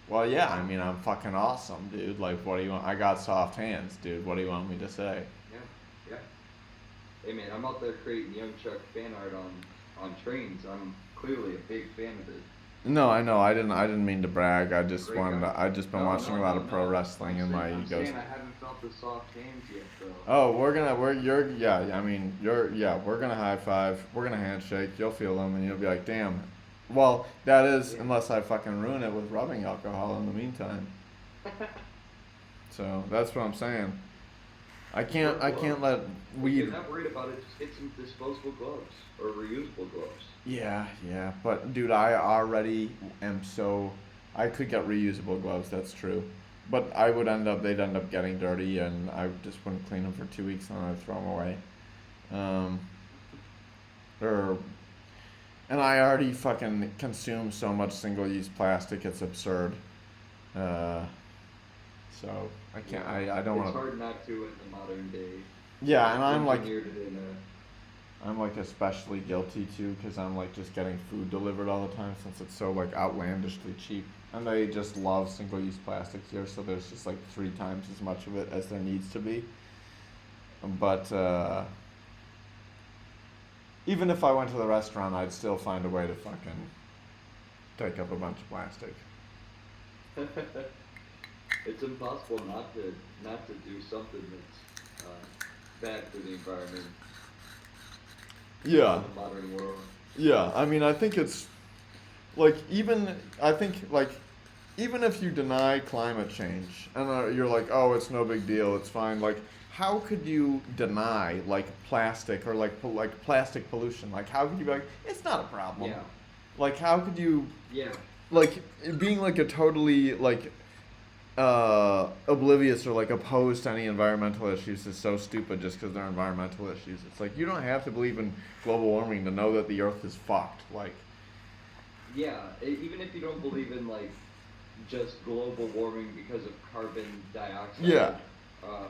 well, yeah, I mean, I'm fucking awesome, dude. Like, what do you want? I got soft hands, dude. What do you want me to say? Yeah, yeah. Hey man, I'm out there creating Young Chuck fan art on trains. I'm clearly a big fan of it. No, I know. I didn't mean to brag. Great guy. I just been No, watching no, a lot no, of pro no. wrestling, and my I'm ego's. saying I haven't felt the soft hands yet, though. Oh, we're gonna high five. We're gonna handshake. You'll feel them, and you'll be like, damn. Well, that is Yeah. unless I fucking ruin it with rubbing alcohol in the meantime. So that's what I'm saying. I can't let If weed. you're not worried about it, just get some disposable gloves or reusable gloves. Yeah, yeah, but dude, I already am so. I could get reusable gloves. That's true, but they'd end up getting dirty, and I just wouldn't clean them for 2 weeks, and then I'd throw them away. Um, or, and I already fucking consume so much single-use plastic. It's absurd. Uh, so I can't. I don't It's want to. hard not to in the modern day. Yeah, and Engineered it in I'm like especially guilty too because I'm like just getting food delivered all the time since it's so like outlandishly cheap. And they just love single-use plastic here, so there's just like 3 times as much of it as there needs to be. But even if I went to the restaurant, I'd still find a way to fucking take up a bunch of plastic. It's impossible not to do something that's bad for the environment. Yeah. in the modern world. Yeah. I mean, I think it's like I think like even if you deny climate change and you're like, oh, it's no big deal, it's fine. Like, how could you deny like plastic or like plastic pollution? Like, how could you be like, it's not a problem? Yeah, Like, how could you yeah, like being like a totally like oblivious or like opposed to any environmental issues is so stupid just because they're environmental issues. It's like you don't have to believe in global warming to know that the Earth is fucked. Like, yeah. Even if you don't believe in like just global warming because of carbon yeah, dioxide, uh,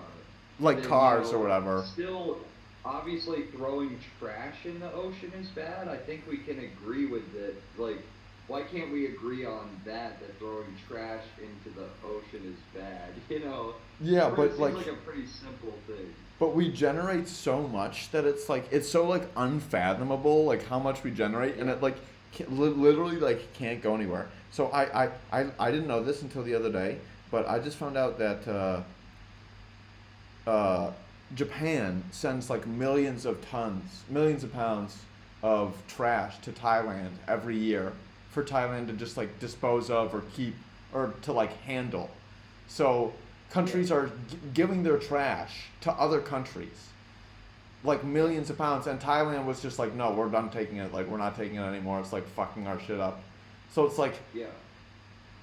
like then you cars or know, whatever. still, obviously throwing trash in the ocean is bad. I think we can agree with it. Like, why can't we agree on that? That throwing trash into the ocean is bad. You know, Yeah, it but seems like, like a pretty simple thing. but we generate so much that it's so like unfathomable like how much we generate, and Yeah, it like literally like can't go anywhere. So I didn't know this until the other day, but I just found out that uh, Japan sends like millions of pounds of trash to Thailand every year for Thailand to just like dispose of or keep or to like handle. So yeah, countries are giving their trash to other countries, like millions of pounds, and Thailand was just like, no, we're done taking it. Like we're not taking it anymore. It's like fucking our shit up. So it's like, yeah.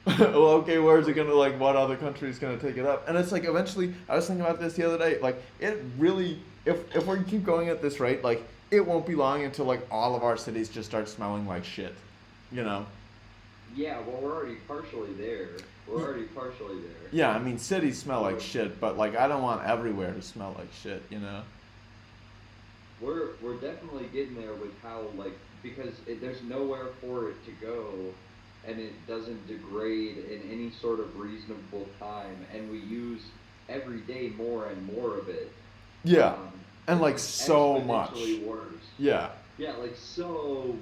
well, okay, where's it Like, gonna like what other country is gonna take it up? And it's like eventually, I was thinking about this the other day. Like it really, if we keep going at this rate, like it won't be long until like all of our cities just start smelling like shit, you know? yeah. Well, we're already partially there. We're Y- already partially there. Yeah, I mean cities smell like We're shit, but like I don't want everywhere to smell like shit, you know? we're definitely getting there with how like because there's nowhere for it to go, and it doesn't degrade in any sort of reasonable time, and we use every day more and more of it. Yeah, and It's like like so much. exponentially worse. Yeah, Yeah, like so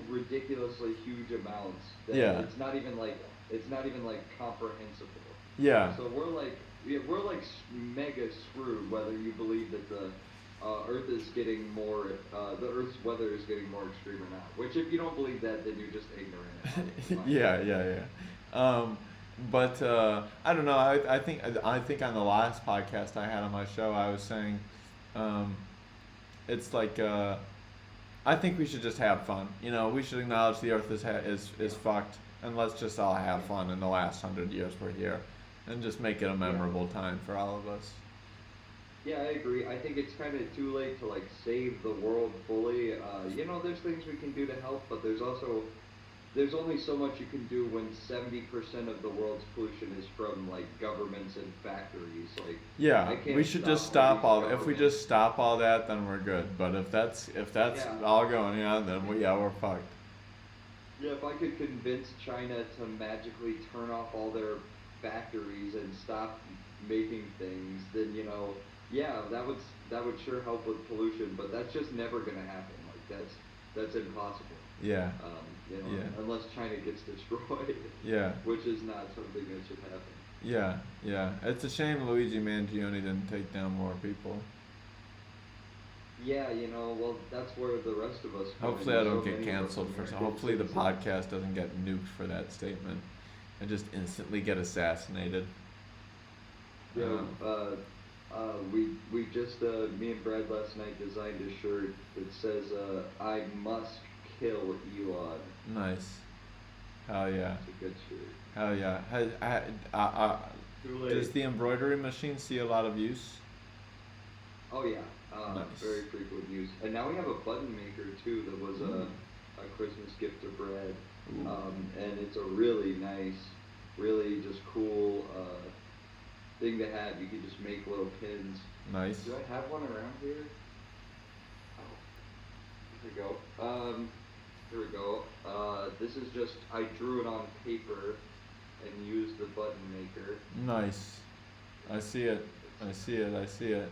ridiculously huge amounts that yeah, it's not even like comprehensible. yeah. So we're like mega screwed whether you believe that the Earth is getting more the Earth's weather is getting more extreme or not. Which if you don't believe that, then you're just ignorant and obviously mine. Yeah, yeah, yeah. But I don't know. I think on the last podcast I had on my show, I was saying, um, it's like I think we should just have fun. You know, we should acknowledge the Earth is Yeah, fucked, and let's just all have yeah, fun in the last 100 years we're here, and just make it a yeah. memorable time for all of us. Yeah, I agree. I think it's kind of too late to like save the world fully. You know, there's things we can do to help, but there's only so much you can do when 70% of the world's pollution is from like governments and factories. Like Yeah, I we can't should just stop all stop these all. If we governments. just stop all that, then we're good. But if that's Yeah. all going, yeah, then we're fucked. Yeah, if I could convince China to magically turn off all their factories and stop making things, then you know, yeah, that would sure help with pollution. But that's just never gonna happen. Like that's impossible. Yeah, You know, yeah, unless China gets destroyed, yeah, which is not something that should happen. yeah, yeah. It's a shame Luigi Mangione didn't take down more people. Yeah, you know, well, that's where the rest of us come Hopefully, I in. don't So get many of us canceled for. American Hopefully, the citizens. podcast doesn't get nuked for that statement, and just instantly get assassinated. Yeah, Um, we just me and Brad last night designed a shirt that says "I must kill Elon." nice. Hell yeah. It's a good shirt. Hell yeah. Too Does late. the embroidery machine see a lot of use? Oh yeah, Nice. very frequent use. And now we have a button maker too that was Ooh. a Christmas gift to Brad. Ooh. And it's a really nice, really just cool thing to have. You can just make little pins. Nice. Do I have one around here? Oh, here we go. Here we go. This is just I drew it on paper and used the button maker. Nice. I see it. I see it. I see it.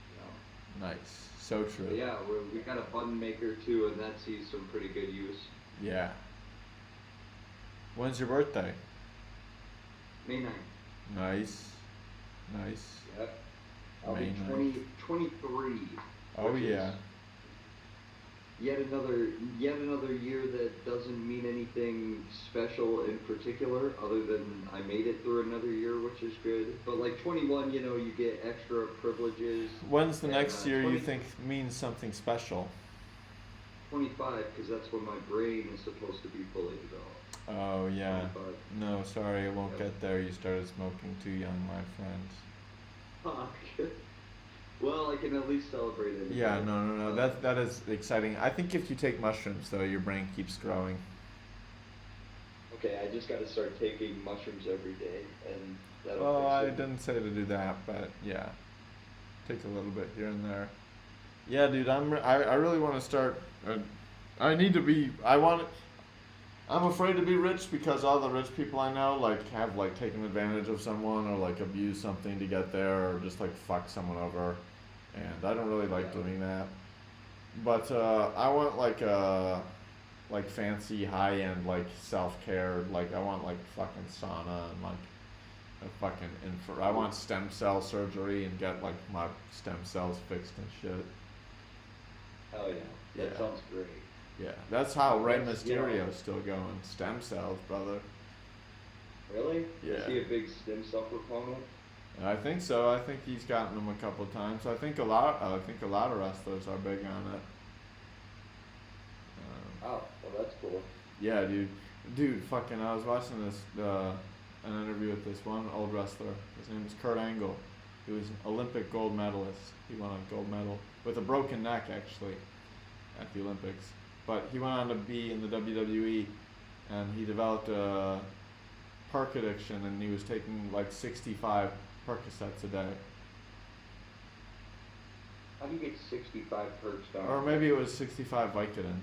You know. Nice. So But true. yeah, we got a button maker too, and that sees some pretty good use. Yeah. When's your birthday? May 9th. Nice. Nice. Yep. I'll May be 9th. 23. Oh which is yeah. yet another year that doesn't mean anything special in particular, other than I made it through another year, which is good. But like 21, you get extra privileges, When's the and next year you 20 think means something special? 25, because that's when my brain is supposed to be fully developed. Oh yeah. 25. No, sorry, it won't Yep. get there. You started smoking too young, my friend. Fuck. Well, I can at least celebrate Yeah, anyway. no, no, no. Um, That is exciting. I think if you take mushrooms, though, your brain keeps growing. okay, I just got to start taking mushrooms every day, and that'll Well, fix I it. didn't say to do that, but yeah, take a little bit here and there. Yeah, dude, I really want to start. I need to be. I'm afraid to be rich because all the rich people I know like have like taken advantage of someone or like abused something to get there or just like fuck someone over, and I don't really like Yeah. doing that. But I want like fancy high end like self care. Like I want like fucking sauna and like a fucking I want stem cell surgery and get like my stem cells fixed and shit. Oh yeah, that Yeah, sounds great. yeah. That's how Rey That's. Mysterio's still going. Stem cells, brother. Really? Is Yeah. he a big stem cell proponent? I think so. I think he's gotten them a couple of times. I think a lot of wrestlers are big on it. Oh, well, that's cool. Yeah, dude. Dude, fucking, I was watching an interview with this one old wrestler. His name was Kurt Angle. He was an Olympic gold medalist. He won a gold medal with a broken neck, actually, at the Olympics. But he went on to be in the WWE, and he developed a perk addiction, and he was taking like 65 Percocets a day. How do you get 65 perks down? Or maybe it was 65 Vicodins.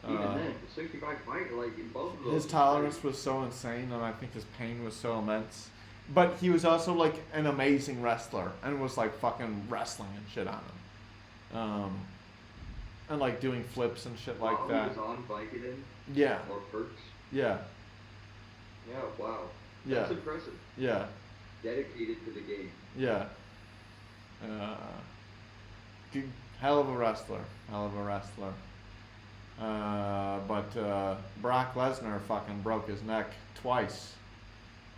Even then, 65 fight, like in both of those. His tolerance was so insane, and I think his pain was so immense. But he was also like an amazing wrestler, and was like fucking wrestling and shit on him, and like doing flips and shit like While that. he was on Vicodin Yeah, or perks. yeah, Yeah, wow. yeah, That's impressive. yeah, Dedicated to the game. yeah. Uh, good, hell of a wrestler, hell of a wrestler. But Brock Lesnar fucking broke his neck twice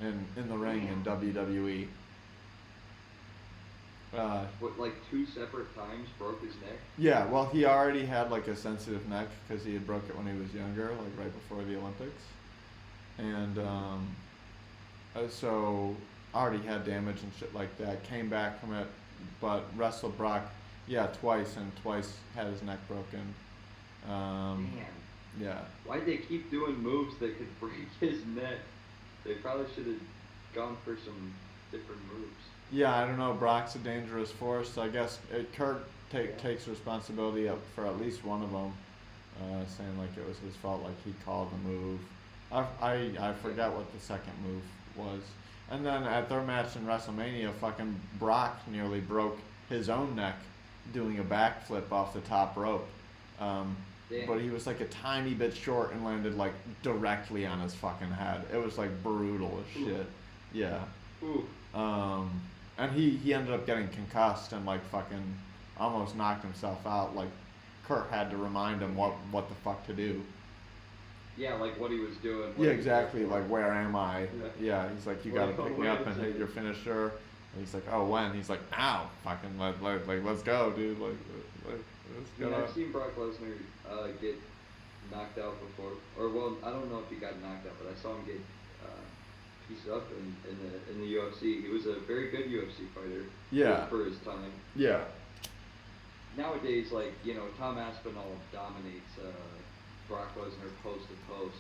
in the ring in WWE. What, like 2 separate times broke his neck? Yeah, well, he already had like a sensitive neck because he had broke it when he was younger, like right before the Olympics, and so already had damage and shit like that. Came back from it, but wrestled Brock, yeah, twice, and twice had his neck broken. Um, Man, yeah, why'd they keep doing moves that could break his neck? They probably should have gone for some different moves. yeah, I don't know. Brock's a dangerous force. I guess Kurt Yeah. takes responsibility up for at least one of them, saying like it was his fault, like he called the move. I forgot what the second move was. And then at their match in WrestleMania, fucking Brock nearly broke his own neck doing a backflip off the top rope. Damn. But he was like a tiny bit short and landed like directly on his fucking head. It was like brutal as Ooh. shit. Yeah. Ooh. And he ended up getting concussed and like fucking almost knocked himself out. Like Kurt had to remind him what the fuck to do. Yeah, like what he was doing. Yeah, exactly. Like, where am I? Yeah. Yeah, he's like, you Where- gotta pick me where up and is hit it? your finisher. And he's like, oh, when? He's like, now. Fucking, let's go, dude. Let's I mean, go. I've seen Brock Lesnar get knocked out before, or well, I don't know if he got knocked out, but I saw him get pieced up in the UFC. He was a very good UFC fighter. Yeah. For his time. Yeah. Nowadays, like Tom Aspinall dominates Brock Lesnar post to post.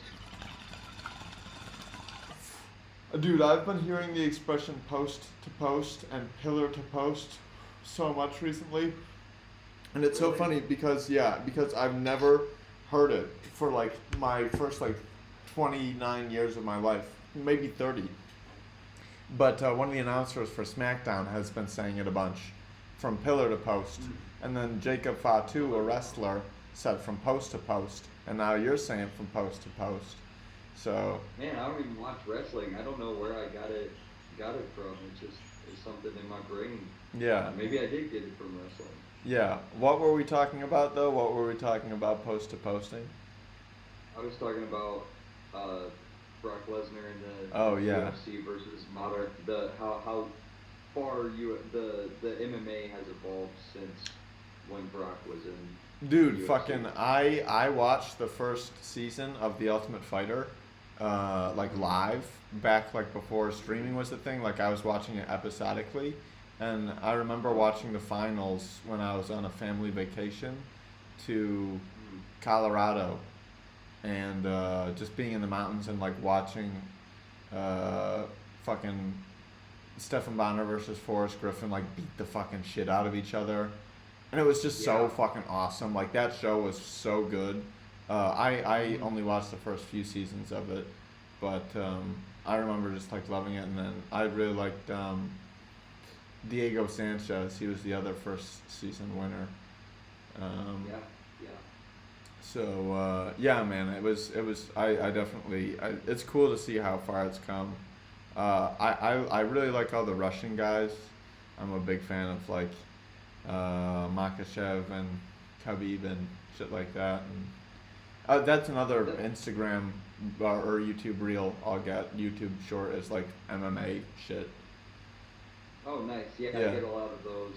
Dude, I've been hearing the expression post to post and pillar to post so much recently. And it's so Really? funny because I've never heard it for like my first like 29 years of my life, maybe 30. But one of the announcers for SmackDown has been saying it a bunch, from pillar to post. And then Jacob Fatu, a wrestler, said from post to post. And now you're saying from post to post. So, Man, I don't even watch wrestling. I don't know where I got it got it from. It's something in my brain. Yeah. Maybe I did get it from wrestling. Yeah. What were we talking about though? What were we talking about post to posting? I was talking about uh, Brock Lesnar and Oh the yeah. UFC versus modern the how far the MMA has evolved since when Brock was in the Dude, UFC. fucking I watched the first season of The Ultimate Fighter like Mhm. live back like before streaming was the thing. Like I was watching it episodically, and I remember Oh, watching the finals when I was on a family vacation to mm, Colorado, and just being in the mountains and like watching uh, fucking Stephen Bonner versus Forrest Griffin like beat the fucking shit out of each other, and it was just so yeah. fucking awesome. Like that show was so good. I Mhm. only watched the first few seasons of it, but I remember just like loving it, and then I really liked Diego Sanchez. He was the other first season winner. Um, Yeah. Yeah. so yeah, man, it was I definitely it's cool to see how far it's come. I really like all the Russian guys. I'm a big fan of like Makachev and Khabib and shit like that. And that's another That, Instagram or YouTube reel I'll get. YouTube short is like MMA shit. oh, nice. Yeah, I Yeah, get a lot of those.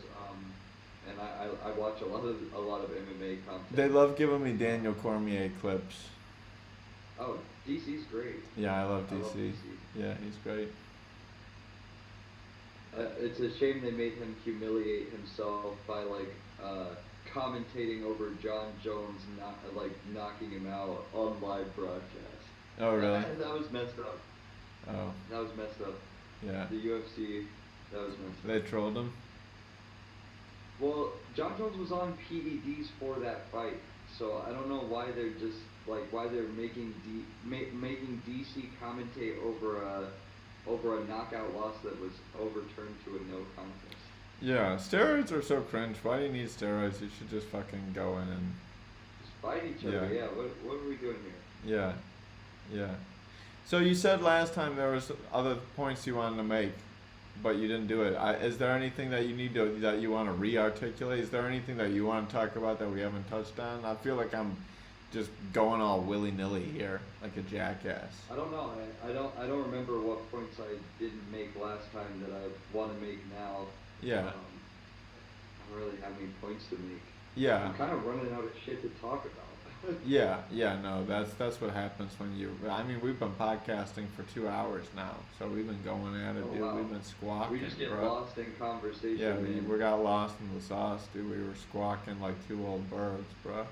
And I watch a lot of MMA they content. love giving me Daniel Cormier clips. Oh, DC's great. Yeah, I love I love DC. DC. Yeah, he's great. It's a shame they made him humiliate himself by uh, commentating over John Jones, not like knocking him out on live broadcast. Oh really? That was messed up. Oh That was messed up. yeah. The UFC, that was messed They up. trolled him. Well, John Jones was on PEDs for that fight, so I don't know why they're just why they're making DC commentate over a knockout loss that was overturned to a no contest. Yeah, steroids are so cringe. Why do you need steroids? You should just fucking go in and Just fight each yeah, other. Yeah. What are we doing here? yeah, yeah. So you said last time there was other points you wanted to make, but you didn't do it. Is there anything that you need to that you want to re-articulate? Is there anything that you want to talk about that we haven't touched on? I feel like I'm just going all willy nilly here, like a jackass. I don't know. I don't remember what points I didn't make last time that I want to make now. Yeah, I don't really have any points to make. yeah. I'm kind of running out of shit to talk about. Yeah, yeah, no, that's what happens when you. I mean, we've been podcasting for 2 hours now, so we've been going at it, Oh dude. wow. We've been We squawking, just get bro. lost in conversation, Yeah, man. we got lost in the sauce, dude. We were squawking like two old birds, bro.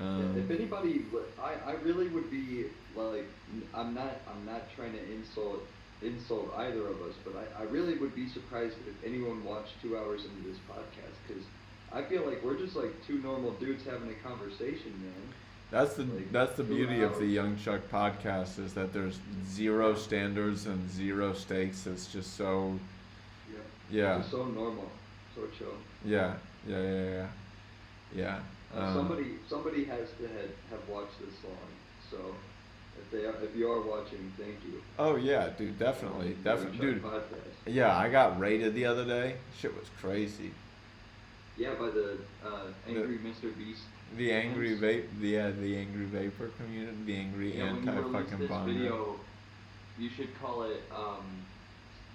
Yeah, if Um, anybody, I really would be like, I'm not trying to insult either of us, but I really would be surprised if anyone watched 2 hours into this podcast because I feel like we're just like two normal dudes having a conversation, man. that's the Like that's the two beauty of the hours. Young Chuck podcast is that there's zero Yeah. standards and zero stakes. It's just so Yeah. It's yeah, just so normal, so chill. yeah, yeah, yeah, yeah, yeah. Somebody has to have watched this long, so if you are watching, thank you. Oh yeah, dude, definitely, Young definitely, Chuck dude. podcast. Yeah, I got rated the other day. Shit was crazy. Yeah, by the The angry Mr. Beast the angry fans. vape, the angry vapor community, the angry Yeah, when you anti release fucking this boner. video, you should call it.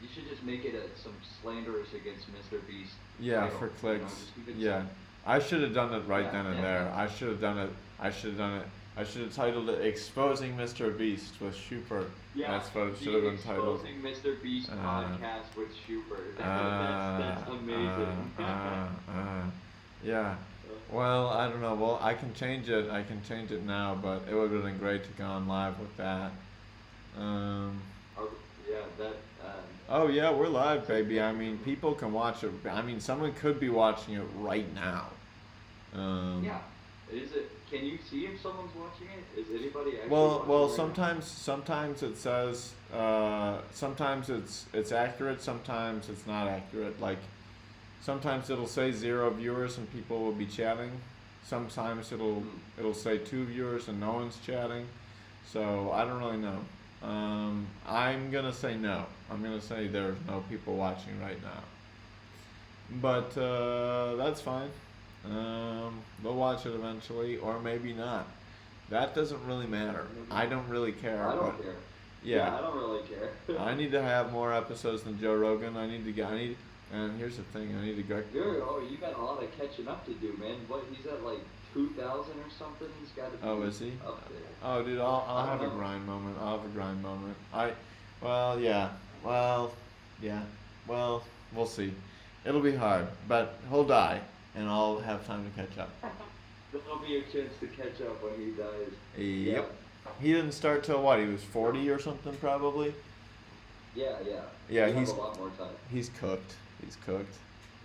You should just make it some slanderous against Mr. Beast Yeah, title. for clicks. Just keep it Yeah, simple. I should have done it right Yeah, then and yeah, there. yeah. I should have done it. I should have done it. I should have titled it "Exposing Mr. Beast" with Super. Yeah, That's what it should the have been titled. exposing Mr. Beast Uh, podcast with Schuper. uh, That's amazing. yeah. Well, I don't know. Well, I can change it. I can change it now, but it would have been great to go on live with that. Um, Oh, yeah, that. oh yeah, we're live, baby. I mean, people can watch it. I mean, someone could be watching it right now. Um, Yeah. Is it? Can you see if someone's watching it? Is anybody actually well, watching well, right sometimes it says, sometimes it's accurate, sometimes it's not accurate. Like, sometimes it'll say 0 viewers and people will be chatting. Sometimes now? Hmm. it'll say 2 viewers and no one's chatting. So I don't really know. I'm gonna say no. I'm gonna say there's no people watching right now. But that's fine. They'll watch it eventually, or maybe not. That doesn't really matter. I don't really care. I But don't care. yeah, Yeah, I don't really care. I need to have more episodes than Joe Rogan. I need to get. I need. And here's the thing. I need to go. You got a lot of catching up to do, man. What, he's at like 2,000 or something? He's got to be Oh, is he? up there. Oh, dude, I I'll don't have a know. grind moment. I'll have a grind moment. Well, yeah. Well, yeah. Well, we'll see. It'll be hard, but he'll die, and I'll have time to catch up. There'll be a chance to catch up when he dies. Yeah, Yep. He didn't start till what? He was 40 or something, probably. yeah. Yeah, You have a lot more time. he's cooked. He's cooked.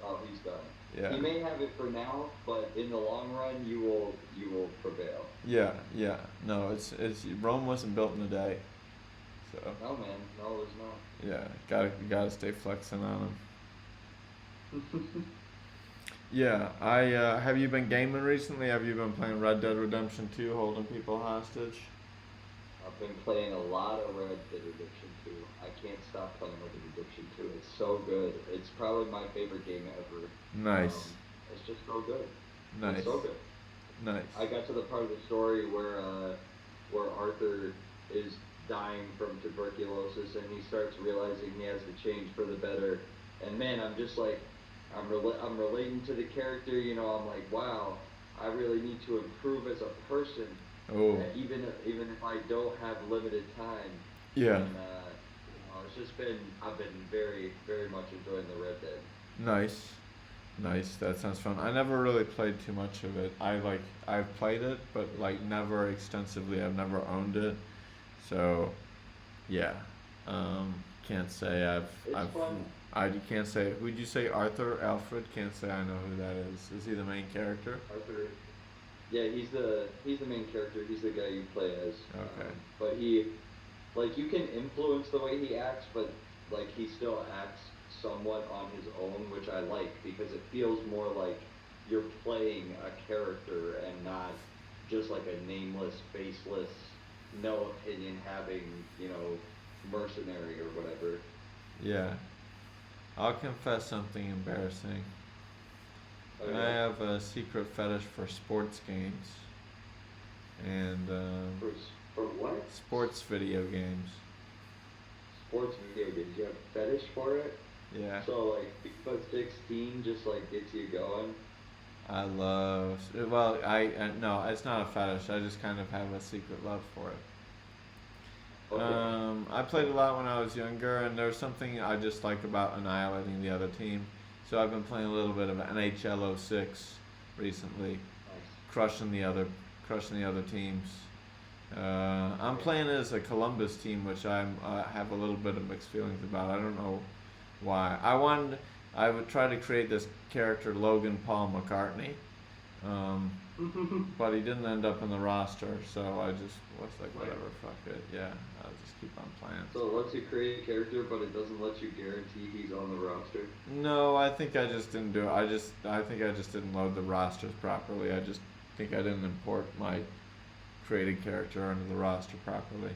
Oh, he's done. Yeah. He may have it for now, but in the long run, you will prevail. Yeah, yeah. No, it's Rome wasn't built in a day. So No, man, no, it's not. yeah, gotta stay flexing on him. Yeah, I have you been gaming recently? Have you been playing Red Dead Redemption 2, holding people hostage? I've been playing a lot of Red Dead Redemption 2. I can't stop playing Red Dead Redemption 2. It's so good. It's probably my favorite game ever. Nice, It's just so good. nice, It's so good. nice. I got to the part of the story where Arthur is dying from tuberculosis and he starts realizing he has to change for the better. And man, I'm just like, I'm relating to the character. You know, I'm like, wow, I really need to improve as a person, Oh, even if I don't have limited time. yeah, And it's just been I've been very much enjoying the Red Dead. nice, nice. That sounds fun. I never really played too much of it. I've played it, but like never extensively. I've never owned it, so yeah. Can't say It's I've fun. I can't say. Would you say Arthur Alfred? Can't say I know who that is. Is he the main character? Arthur. Yeah, he's the main character. He's the guy you play as. Okay. But he, like, you can influence the way he acts, but like he still acts somewhat on his own, which I like because it feels more like you're playing a character and not just like a nameless, faceless, no opinion having, mercenary or whatever. Yeah. I'll confess something embarrassing. Oh, I yeah. have a secret fetish for sports games and For what? sports video games. Sports video games. You have a fetish for it? Yeah. So like FIFA 16 just like gets you going. I love. Well, no, it's not a fetish. I just kind of have a secret love for it. Okay. I played a lot when I was younger, and there's something I just like about annihilating the other team. So I've been playing a little bit of NHL 06 recently, Nice. crushing the other teams. I'm playing as a Columbus team, which I have a little bit of mixed feelings about. I don't know why. I would try to create this character Logan Paul McCartney, but he didn't end up in the roster, so I just was like, whatever, fuck it, yeah, I'll just keep on playing. So it lets you create a character, but it doesn't let you guarantee he's on the roster. No, I think I just didn't do it. I think I just didn't load the rosters properly. I just think I didn't import my created character into the roster properly.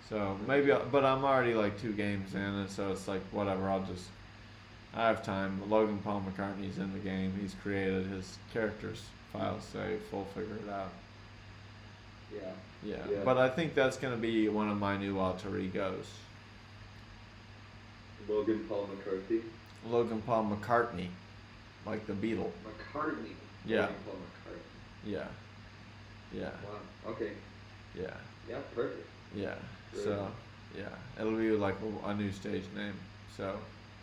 So maybe, but I'm already like 2 games in, and so it's like whatever. I have time. Logan Paul McCartney's in the game. He's created his character's file save. We'll figure it out. Yeah. Yeah, Yeah. but I think that's gonna be one of my new alter egos. Logan Paul McCarthy. Logan Paul McCartney, like the Beatle. McCartney. Yeah. Logan Paul McCartney. Yeah, yeah, Wow. Okay. yeah, Yeah. Perfect. yeah. Really? So yeah, it'll be like a new stage name. So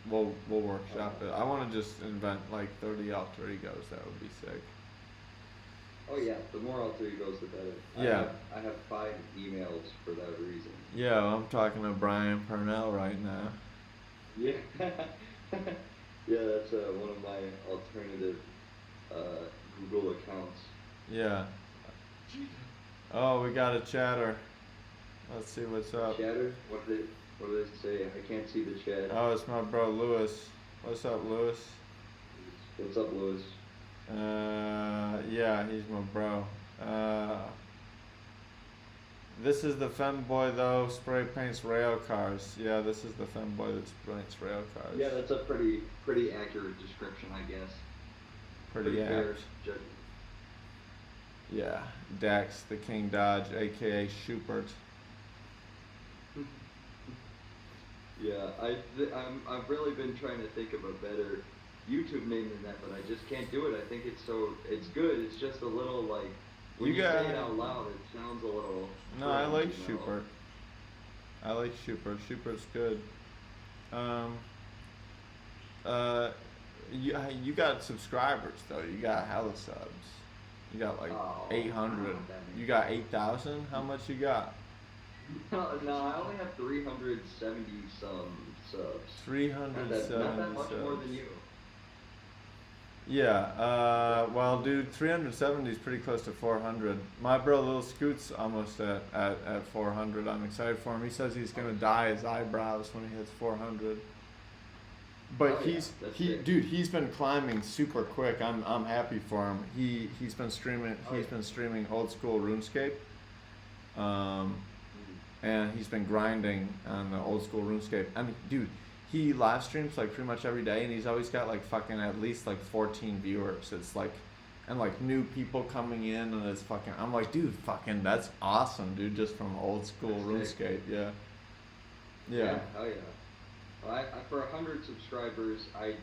we'll workshop it. I want to just invent like 30 alter egos. That would be sick. Oh yeah. The more alter egos, the better. Yeah. I have 5 emails for that reason. Yeah, I'm talking to Brian Purnell right now. Yeah. Yeah. That's one of my alternative Google accounts. Yeah. Oh, we got a chatter. Let's see what's up. Chatter? What do they say? I can't see the chat. Oh, it's my bro Lewis. What's up, Lewis? What's up, Louis? Yeah, he's my bro. This is the femboy though. Spray paints rail cars. Yeah, this is the femboy that paints rail cars. Yeah, that's a pretty accurate description, I guess. Pretty fair apt. judgment. Yeah, Dax the King Dodge, aka Schubert. Yeah, I've really been trying to think of a better YouTube name than that, but I just can't do it. I think it's good. It's just a little like when You you got- say it out loud, it sounds a little. No, I strange, like you know? Schubert. I like Schubert. Schubert's good. Um, you got subscribers though. You got hella subs. You got like Oh, 800. I don't know what that means. You got 8,000. How much you got? No, I only have 370 some subs. 370 Not that much more subs. than you. Yeah, well, dude, 370 is pretty close to 400. My bro, Little Scoot's almost at 400. I'm excited for him. He says he's gonna dye his eyebrows when he hits 400. But Oh, yeah, that's sick. dude, he's been climbing super quick. I'm happy for him. He's been streaming. Oh, He's yeah. been streaming old school RuneScape. And he's been grinding on the old school RuneScape. I mean, dude, he live streams like pretty much every day, and he's always got like fucking at least like 14 viewers. It's like, and like new people coming in, and it's fucking. I'm like, dude, fucking, that's awesome, dude. Just from old school That's sick. RuneScape, yeah. Yeah. Oh yeah. Well, I for 100 subscribers, I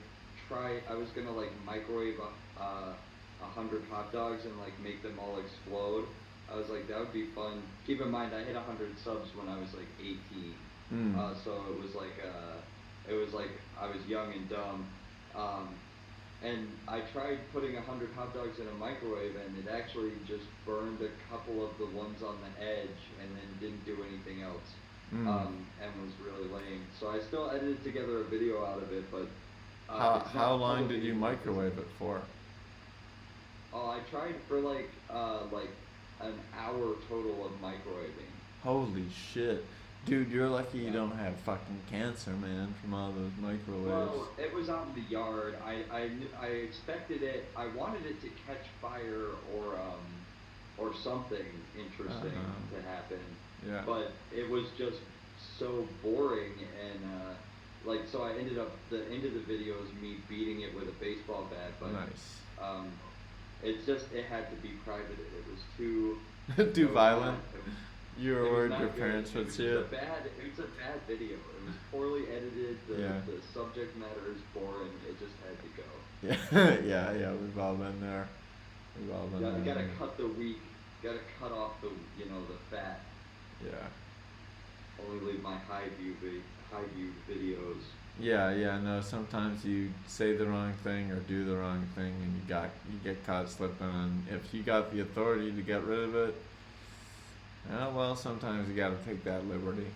was gonna like microwave 100 hot dogs and like make them all explode. I was like, that would be fun. Keep in mind, I hit 100 subs when I was like 18. Mm. So it was like I was young and dumb. And I tried putting 100 hot dogs in a microwave, and it actually just burned a couple of the ones on the edge, and then didn't do anything else. Mm. And was really lame. So I still edited together a video out of it, but it's How not long public did you anymore. microwave it for? Oh, I tried for like an hour total of microwaving. Holy shit. Dude, you're lucky you Yeah. don't have fucking cancer, man, from all those microwaves. Well, it was out in the yard. I expected it. I wanted it to catch fire or something interesting Uh-huh. to happen. Yeah. But it was just so boring, and like so I ended up the end of the video is me beating it with a baseball bat. But Nice. it's just it had to be private. It was too Too it was violent? not- it was- You were it was worried not your good. parents would see it? It's a bad video. It was poorly edited. Yeah. The subject matter is boring. It just had to go. Yeah, yeah, we've all been there. We've all been You there. gotta cut the weak. Gotta cut off the the fat. Yeah. Only leave my high view videos. Yeah, no, sometimes you say the wrong thing or do the wrong thing and you get caught slipping, and if you got the authority to get rid of it, well, sometimes you gotta take that liberty.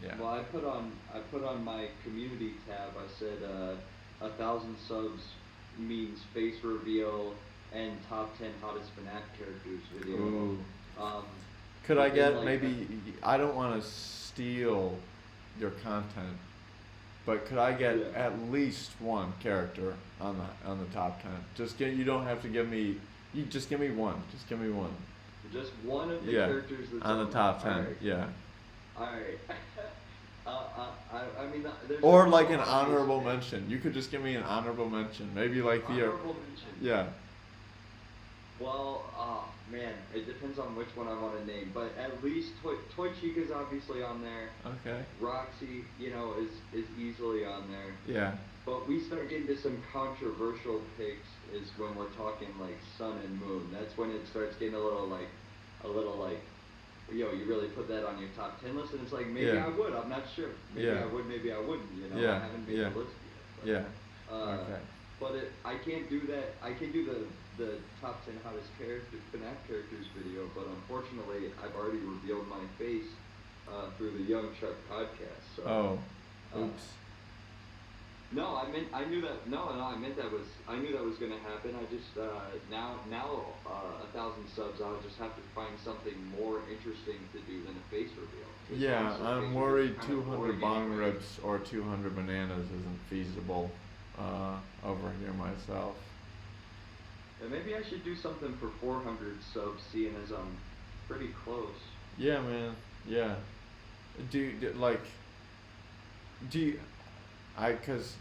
Yeah. Well, I put on my community tab. I said 1,000 subs means face reveal and top 10 hottest FNAF characters video. Ooh. Um, Could I but then, get like, maybe? I don't want to steal your content, but could I get Yeah. at least one character on the top 10? You don't have to give me. You just give me one. Just give me one. Just one of the Yeah. characters that's On the top 10. Alright. Yeah. Alright. I mean, there's Or like an obvious honorable pick. mention. You could just give me an honorable mention. Maybe like the. Honorable mention. Yeah. Well, man, it depends on which one I want to name, but at least Toy Chica's obviously on there. Okay. Roxy, is easily on there. Yeah. But we start getting to some controversial picks is when we're talking like Sun and Moon. That's when it starts getting a little like, you really put that on your top 10 list, and it's like, maybe Yeah. I would, I'm not sure. Maybe Yeah. I would, maybe I wouldn't, Yeah, I haven't made yeah. the list yet. Yeah. But, Okay. But I can't do that. I can do the top 10 hottest FNAF characters video, but unfortunately, I've already revealed my face through the Young Chuck podcast. So, Oh. uh, Oops. No, I knew that. No, I knew that was gonna happen. I just now 1,000 subs. I'll just have to find something more interesting to do than a face reveal. 'Cause Yeah, honestly, face I'm reveals worried kinda 200 boring bong anyway. rips or 200 bananas isn't feasible over here myself. Yeah, maybe I should do something for 400 subs, seeing as I'm pretty close. Yeah, man. Yeah. Like, do you, cause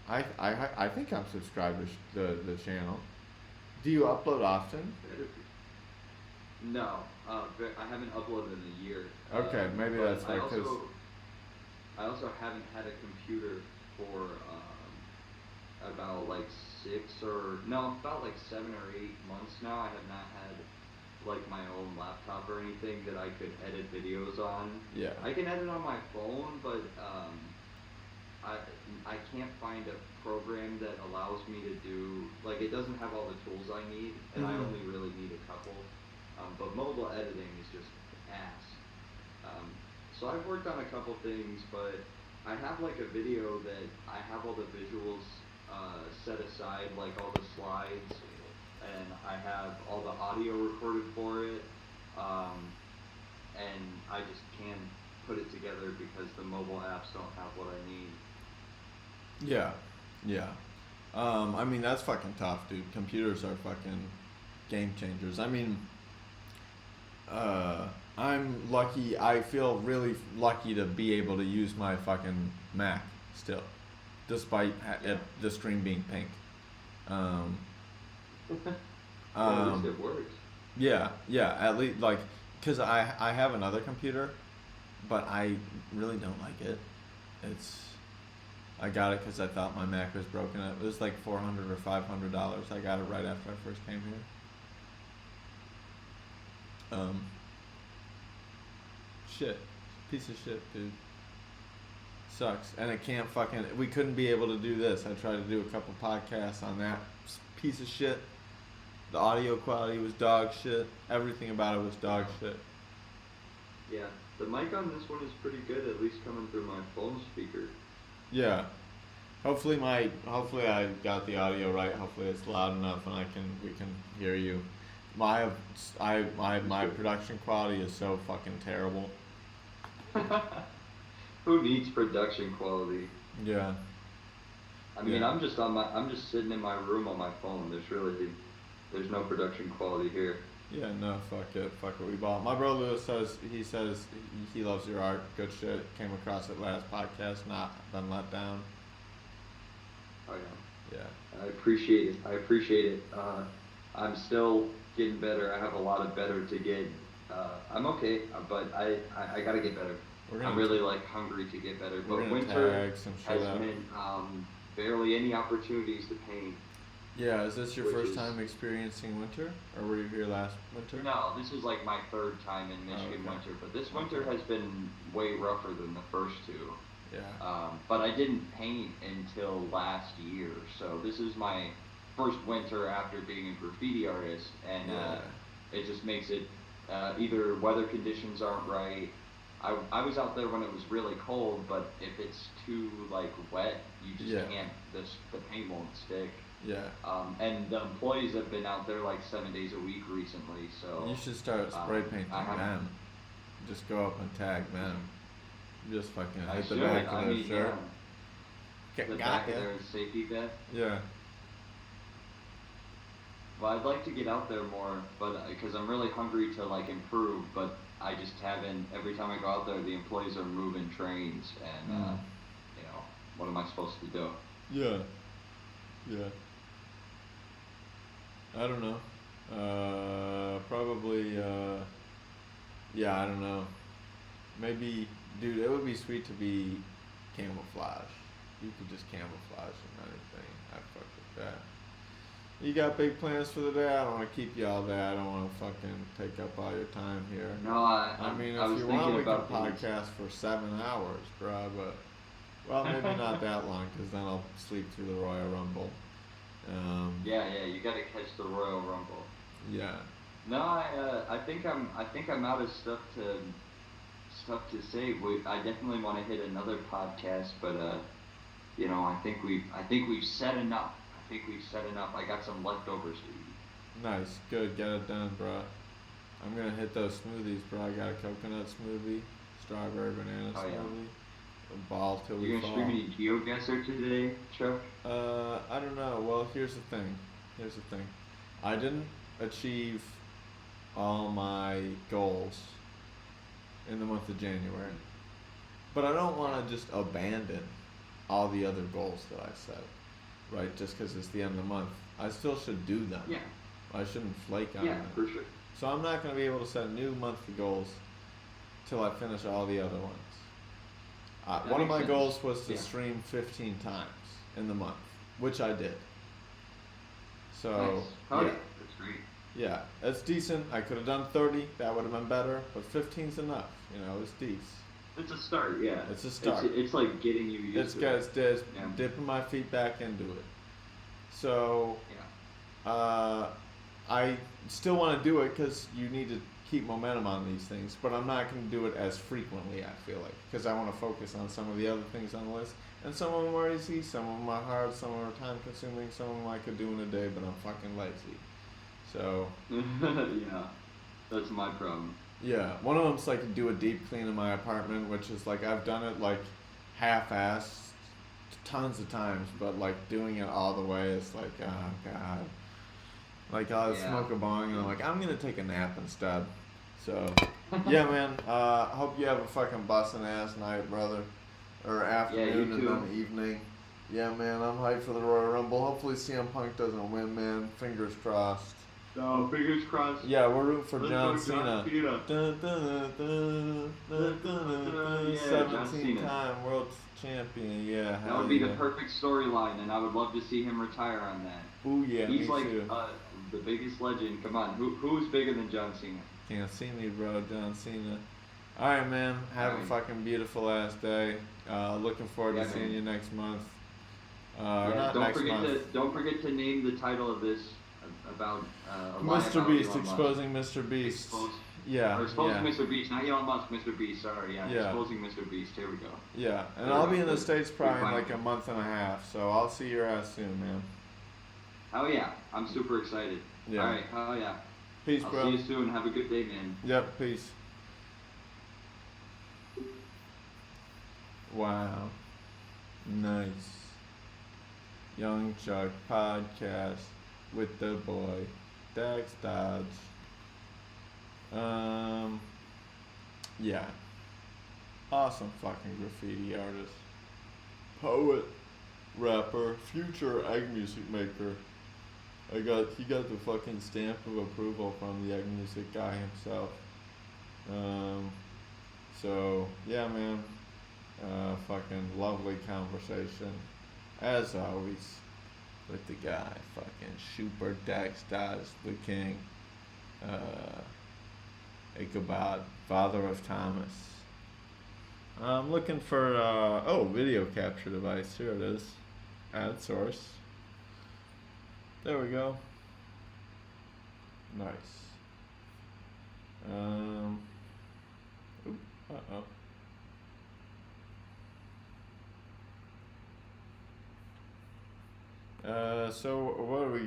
I think I'm subscribed to the channel. Do you upload often? No, I haven't uploaded in a year. Okay, maybe But that's why. Cause I also haven't had a computer for about like about like 7 or 8 months now. I have not had like my own laptop or anything that I could edit videos on. yeah. I can edit on my phone, but I I can't find a program that allows me to do like it doesn't have all the tools I need, and I Mhm. only really need a couple. But mobile editing is just ass. So I've worked on a couple things, but I have like a video that I have all the visuals set aside, like all the slides, and I have all the audio recorded for it. Um, and I just can't put it together because the mobile apps don't have what I need. Yeah. Yeah. I mean that's fucking tough, dude. Computers are fucking game changers. I mean, uh, I'm lucky. I feel really lucky to be able to use my fucking Mac still, despite Yeah. the screen being pink. Um, Well, at least um, it works. yeah, yeah. At least like, cause I have another computer, but I really don't like it. It's I got it because I thought my Mac was broken. It was like $400 or $500. I got it right after I first came here. Shit, piece of shit, dude. Sucks, and it can't fucking. We couldn't be able to do this. I tried to do a couple podcasts on that piece of shit. The audio quality was dog shit. Everything about it was dog shit. Yeah, the mic on this one is pretty good, at least coming through my phone speaker. Yeah. Hopefully I got the audio right. Hopefully it's loud enough and we can hear you. My That's my good. production quality is so fucking terrible. Who needs production quality? Yeah. I mean, Yeah. I'm just sitting in my room on my phone. There's no production quality here. Yeah, no, fuck it. Fuck it. We bought. My brother says he loves your art. Good shit. Came across it last podcast. Not been let down. Oh yeah, Yeah. I appreciate it. I appreciate it. I'm still getting better. I have a lot of better to get. I'm okay, but I gotta get better. We're I'm gonna really like hungry to get better. we're But gonna winter tag some shit has up. meant barely any opportunities to paint, Yeah, is this your which first is time experiencing winter, or were you here last winter? no. This is like my third time in Oh, Michigan okay. winter, but this winter Okay. has been way rougher than the first two. Yeah. But I didn't paint until last year, so this is my first winter after being a graffiti artist, and Yeah. it just makes it either weather conditions aren't right. I was out there when it was really cold, but if it's too like wet, you just Yeah. can't. The paint won't stick. Yeah. And the employees have been out there like 7 days a week recently, You so should start spray painting I have. them. Just go up and tag them. Just fucking I hit the should. back I of their mean, shirt. the Got back of ya. their safety vest. Yeah. Well, I'd like to get out there more, but because I'm really hungry to like improve, but I just haven't. Every time I go out there, the employees are moving trains, and Mm. what am I supposed to do? Yeah. Yeah. I don't know. Probably. Yeah, I don't know. Maybe, dude, it would be sweet to be camouflage. You could just camouflage and anything. I'd fuck with that. You got big plans for the day? I don't want to keep you all day. I don't want to fucking take up all your time here. No, I mean, I if was you want, thinking we can about these. podcast for 7 hours, bruh. But well, maybe not that long, because then I'll sleep through the Royal Rumble. Yeah, yeah, you got to catch the Royal Rumble. Yeah. No, I think I'm out of stuff to say. I definitely want to hit another podcast, but I think we've said enough. I think we've said enough. I got some leftovers to eat. Nice, good, get it done, bruh. I'm gonna hit those smoothies, bro. I got a coconut smoothie, strawberry banana Oh yeah. smoothie, a ball till we You gonna fall. stream any GeoGuessr today, Chuck? I don't know. Well, here's the thing. Here's the thing. I didn't achieve all my goals in the month of January. But I don't want to just abandon all the other goals that I set, right? Just because it's the end of the month. I still should do them. Yeah. I shouldn't flake on Yeah, them. for sure. So I'm not going to be able to set new monthly goals till I finish all the other ones. One of my goals was to stream 15 times in the month, which I did. So, nice. Oh, yeah. That's great. Yeah, it's decent. I could have done 30. That would have been better. But 15's enough. You know, it's decent. It's a start, yeah. It's a start. It's like getting you used to it. It's dipping my feet back into it. So, I still want to do it because you need to keep momentum on these things. But I'm not going to do it as frequently, I feel like. Because I want to focus on some of the other things on the list. And some of them are easy, some of them are hard, some of them are time consuming, some of them I could do in a day, but I'm fucking lazy. So. Yeah, that's my problem. Yeah, one of them's like to do a deep clean in my apartment, which is like I've done it like half-assed tons of times, but like doing it all the way is like, oh god. Like I'll smoke a bong and I'm like, I'm gonna take a nap instead. So, yeah, man. Hope you have a fucking busting ass night, brother, or afternoon and then evening. Yeah, man. I'm hyped for the Royal Rumble. Hopefully, CM Punk doesn't win, man. Fingers crossed. Oh, fingers crossed. Yeah, we're rooting for John Cena. 17-time world champion. Yeah, that would be the perfect storyline, and I would love to see him retire on that. Ooh, yeah, he's me like too. The biggest legend. Come on, who's bigger than John Cena? Can't see me, bro. John Cena. All right, man. Have a fucking beautiful ass day. Looking forward to seeing you next month. Don't forget to name the title of this about Mr. Beast, exposing Mr. Beast. Exposing Mr. Beast, not Elon Musk, Mr. Beast. Sorry, exposing Mr. Beast. Here we go. Yeah, and I'll be in the States probably in like a month and a half, so I'll see your ass soon, man. Oh yeah, I'm super excited. Yeah. All right, oh yeah. Peace, bro. I'll see you soon. Have a good day, man. Yep, peace. Wow. Nice. Young Chuck podcast with the boy Dax Dodge. Yeah. Awesome fucking graffiti artist. Poet, rapper, future egg music maker. He got the fucking stamp of approval from the egg music guy himself. So yeah, man. Fucking lovely conversation, as always, with the guy, fucking Super Dax Dodge, the king, Ichabod, father of Thomas. I'm looking for, video capture device, here it is, add source, there we go, nice, uh-oh. So what are we?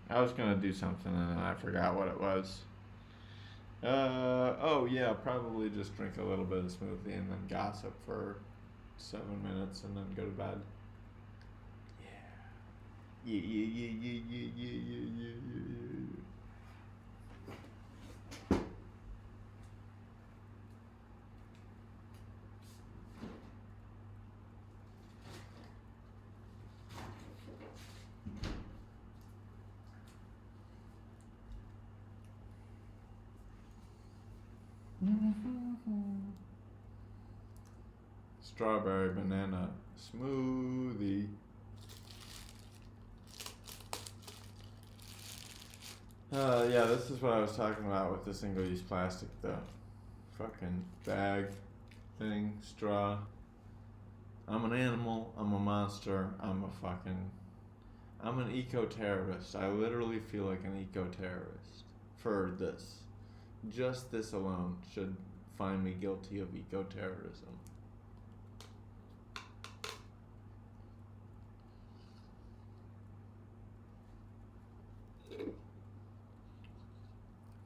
I was gonna do something and then I forgot what it was. Oh yeah, probably just drink a little bit of smoothie and then gossip for 7 minutes and then go to bed. Yeah. Strawberry banana smoothie. Yeah, this is what I was talking about with the single-use plastic, the fucking bag thing, straw. I'm an animal, I'm a monster, I'm an eco-terrorist. I literally feel like an eco-terrorist for this. Just this alone should find me guilty of eco-terrorism.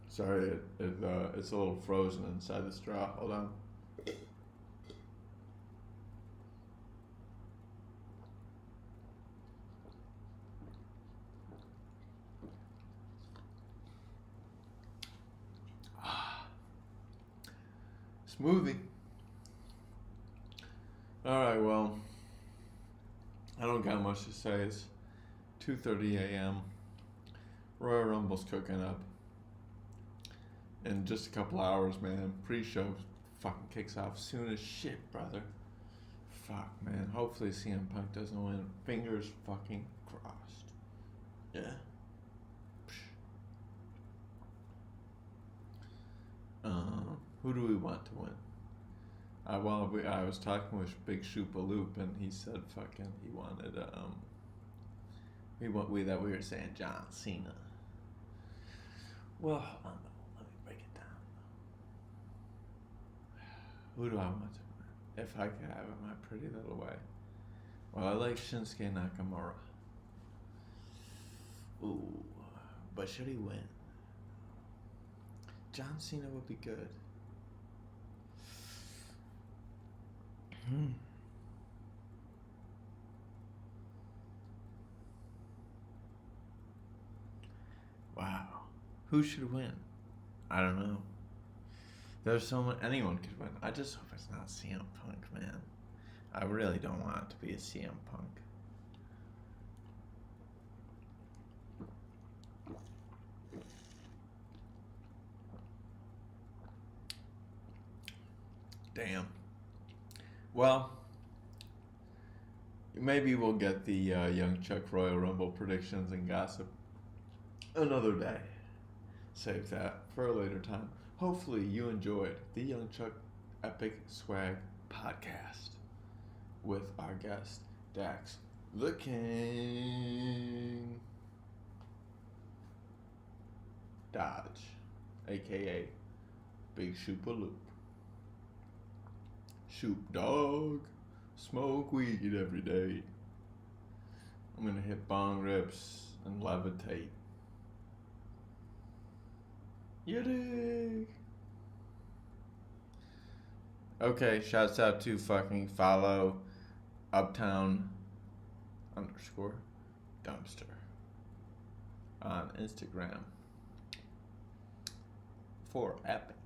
Sorry, it's a little frozen inside the straw. Hold on. Smoothie. Alright, well, I don't got much to say. It's 2:30 a.m. Royal Rumble's cooking up. In just a couple hours, man. Pre-show fucking kicks off soon as shit, brother. Fuck, man. Hopefully CM Punk doesn't win. Fingers fucking crossed. Yeah. Who do we want to win? I was talking with Big Shoopa Loop, and he said fucking he wanted we were saying John Cena. Well, hold on, let me break it down. Who do I want to win? If I could have it my pretty little way. Well, I like Shinsuke Nakamura. Ooh, but should he win? John Cena would be good. Wow. Who should win? I don't know. There's so much. Anyone could win. I just hope it's not CM Punk, man. I really don't want it to be a CM Punk. Damn. Well, maybe we'll get the Young Chuck Royal Rumble predictions and gossip another day. Save that for a later time. Hopefully you enjoyed the Young Chuck Epic Swag podcast with our guest, Dax the King Dodge, aka Big Shoopa Loop. Shoop dog, smoke weed every day. I'm gonna hit bong rips and levitate. You dig? Okay, shouts out to fucking follow Uptown _ dumpster on Instagram for epic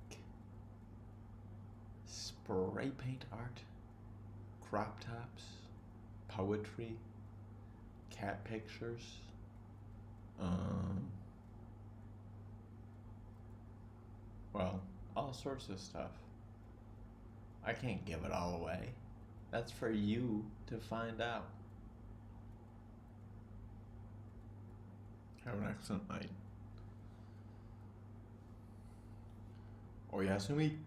spray paint art, crop tops, poetry, cat pictures, well, all sorts of stuff. I can't give it all away. That's for you to find out. Have an excellent night. Oyasumi.